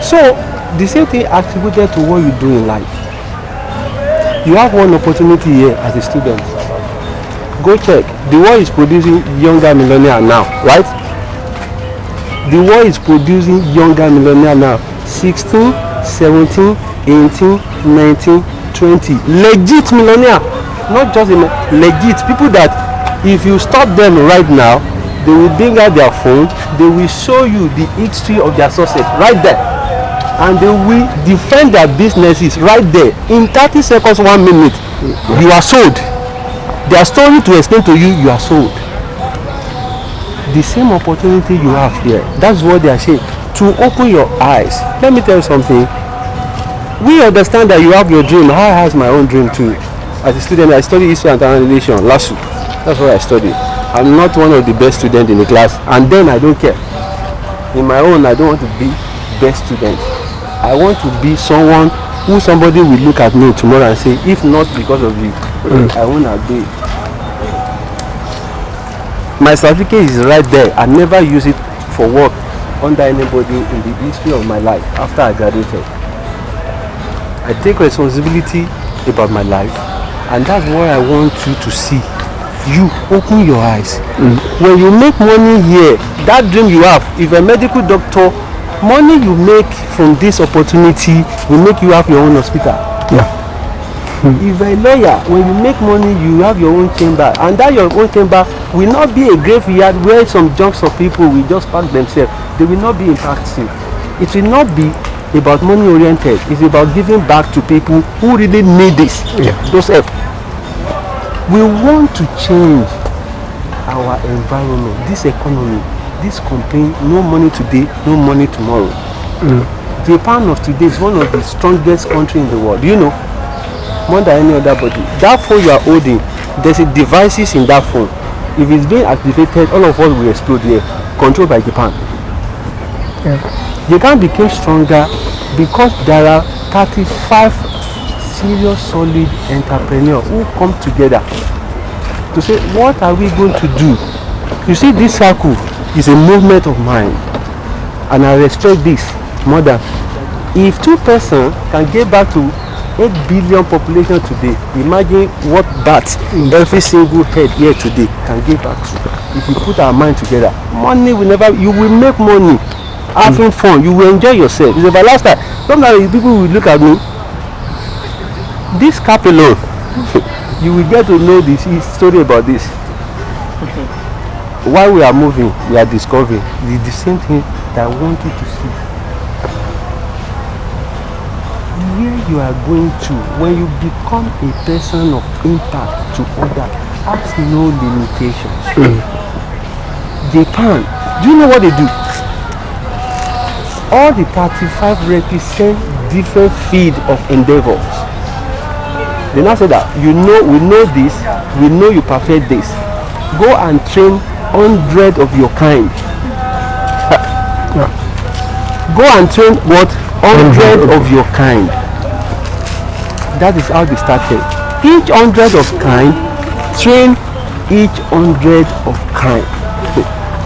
So, the same thing attributed to what you do in life. You have one opportunity here as a student. Go check. The world is producing younger millionaires now, right? The world is producing younger millionaires now. 16, 17, 18, 19, 20. Legit millionaire. Not just legit. People that if you stop them right now, they will bring out their phone. They will show you the history of their success right there. And they will defend their businesses right there. In 30 seconds, 1 minute, you are sold. Their story to explain to you, you are sold. The same opportunity you have here. That's what they are saying. To open your eyes. Let me tell you something. We understand that you have your dream. I have my own dream too. As a student, I study history and international relations, LASU. That's what I study. I'm not one of the best students in the class. And then I don't care. In my own, I don't want to be best student. I want to be someone who somebody will look at me tomorrow and say, if not because of you, I won't be. My certificate is right there. I never use it for work under anybody in the history of my life after I graduated. I take responsibility about my life, and that's what I want you to see. You open your eyes. When you make money here, that dream you have, if a medical doctor, money you make from this opportunity will make you have your own hospital. If you're a lawyer, when you make money, you have your own chamber, and that your own chamber will not be a graveyard where some junks of people will just park themselves. They will not be impactful. It will not be about money oriented. It's about giving back to people who really need this. Those help. We want to change our environment, this economy, this campaign. No money today, no money tomorrow. Japan of today is one of the strongest countries in the world. You know, more than any other body. That phone you are holding, there's a devices in that phone. If it's being activated, all of us will explode here. Controlled by Japan. Japan became stronger because there are 35 serious, solid entrepreneurs who come together to say, what are we going to do? You see, this circle is a movement of mind, and I respect this more than if two persons can get back to 8 billion population today. Imagine what that every single head here today can get back to. If we put our mind together, money will never. You will make money, having fun. You will enjoy yourself. It's about lifestyle. Sometimes people will look at me. This cap alone, you will get to know this story about this. While we are moving, we are discovering the same thing that I want you to see. Where you are going to, when you become a person of impact to others, has no limitations. Japan, do you know what they do? All the 35 represent different field of endeavors. They now say that, you know, we know this, we know you perfect this. Go and train 100 of your kind. Go and train what? 100 of your kind. That is how they started. Each 100 of kind, train each 100 of kind.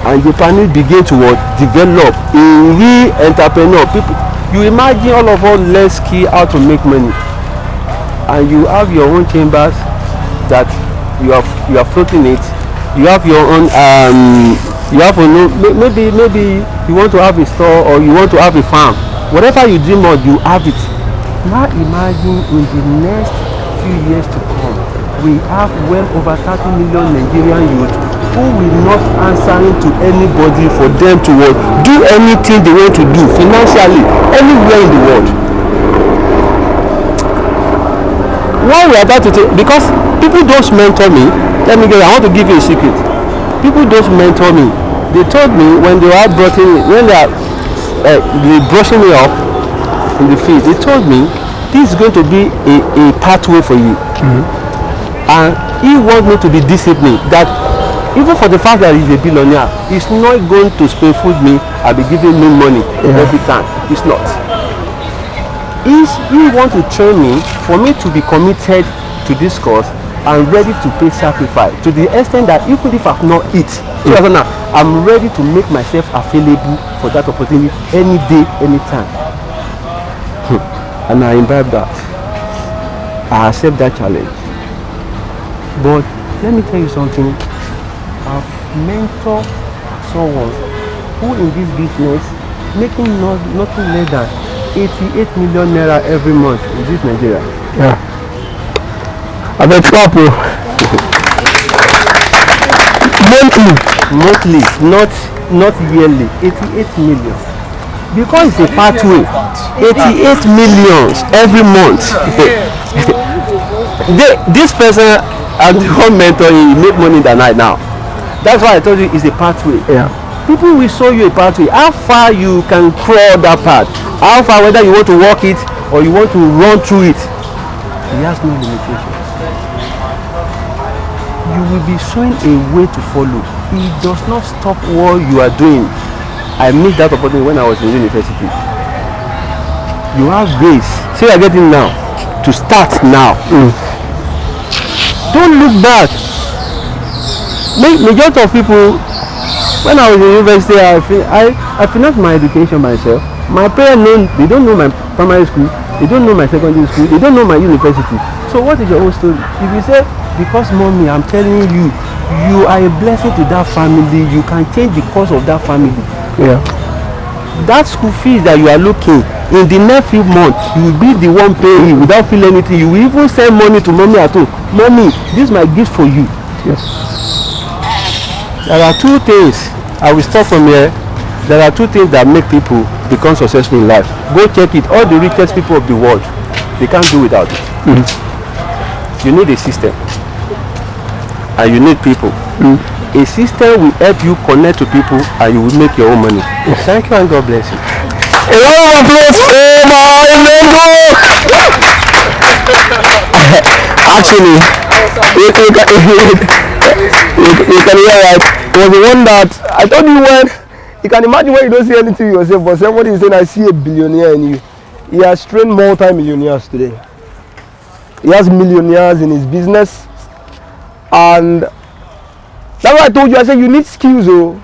And Japanese begin to what? Develop a real entrepreneur. People, you imagine all of us learn skill how to make money, and you have your own chambers that you are floating it. You have your own you have a maybe you want to have a store, or you want to have a farm. Whatever you dream of, you have it. Now imagine in the next few years to come, we have well over 30 million Nigerian youth who will not answer to anybody for them to do anything they want to do financially anywhere in the world. Why we are about to take, because people don't mentor me. I want to give you a secret. People don't mentor me. They told me when they are when they are brushing me up in the field, they told me this is going to be a pathway for you. And he wants me to be disciplined, that even for the fact that he's a billionaire, he's not going to spoon food me. I'll be giving me money every time. It's not. He wants to train me for me to be committed to this course and ready to pay sacrifice to the extent that even if I've not eat, I'm ready to make myself available for that opportunity any day, anytime. And I imbibe that. I accept that challenge. But let me tell you something. I've mentored someone who in this business making nothing less than 88 million naira every month in this Nigeria. Yeah. I'm a trouble. Monthly, not yearly. 88 million. Because it's a pathway. 88 millions every month. This person and one mentor, he make money that night now. That's why I told you it's a pathway. Yeah. People will show you a pathway. How far you can crawl that path. How far, whether you want to walk it or you want to run through it. He has no limitations. You will be showing a way to follow. It does not stop what you are doing. I missed that opportunity when I was in university. You have grace. See, you're getting now. To start now. Don't look back. Majority of people, when I was in university, I finished my education myself. My parents they don't know my primary school, they don't know my secondary school, they don't know my university. So what is your own story? If you say, because mommy, I'm telling you, you are a blessing to that family, you can change the course of that family. Yeah. that school fees that you are looking, in the next few months, you will be the one paying without feeling anything. You will even send money to mommy at home. Mommy, this is my gift for you. Yes. There are two things. I will stop from here. There are two things that make people become successful in life. Go check it. All the richest people of the world, they can't do without it. You need a system. And you need people. A system will help you connect to people and you will make your own money. Thank you and God bless you. A round of applause for my member. Actually, you can hear right. It was the one that I told you when. You can imagine when you don't see anything yourself, but somebody is saying, I see a billionaire in you. He has trained multi-millionaires today. He has millionaires in his business. And that's why I told you, I said, you need skills. Oh.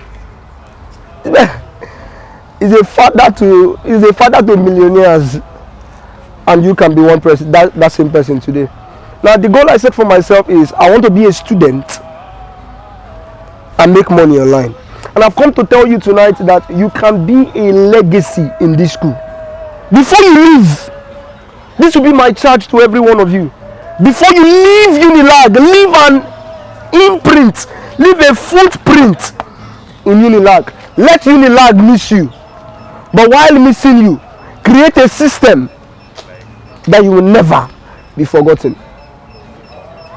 He's a father to millionaires. And you can be one person, that same person today. Now, the goal I set for myself is I want to be a student and make money online. And I've come to tell you tonight that you can be a legacy in this school. Before you leave, this will be my charge to every one of you. Before you leave Unilag, leave an imprint, leave a footprint in Unilag. Let Unilag miss you. But while missing you, create a system that you will never be forgotten.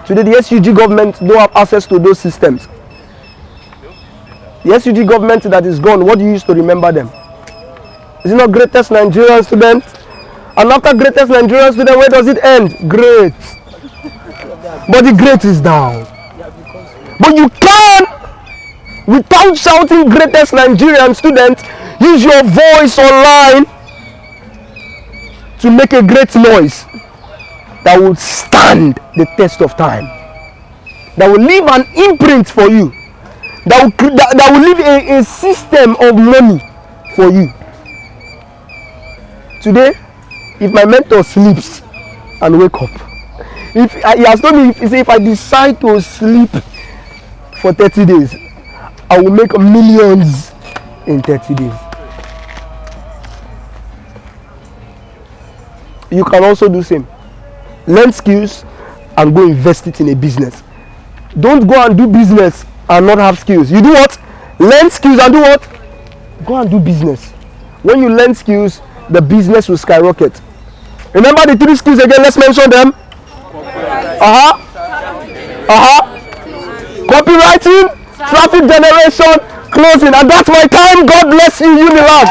Today, the SUG government don't have access to those systems. The SUG government that is gone, what do you use to remember them? Is it not greatest Nigerian student? And after greatest Nigerian student, where does it end? Great. But the great is down. But you can, without shouting greatest Nigerian student, use your voice online to make a great noise that will stand the test of time. That will leave an imprint for you. That will leave a system of money for you. Today, if my mentor sleeps and wake up, he has told me, if I decide to sleep for 30 days, I will make millions in 30 days. You can also do the same. Learn skills and go invest it in a business. Don't go and do business and not have skills. You do what? Learn skills and do what? Go and do business. When you learn skills, the business will skyrocket. Remember the 3 skills again, let's mention them. Copywriting, traffic generation, closing. And that's my time. God bless you, Unilac.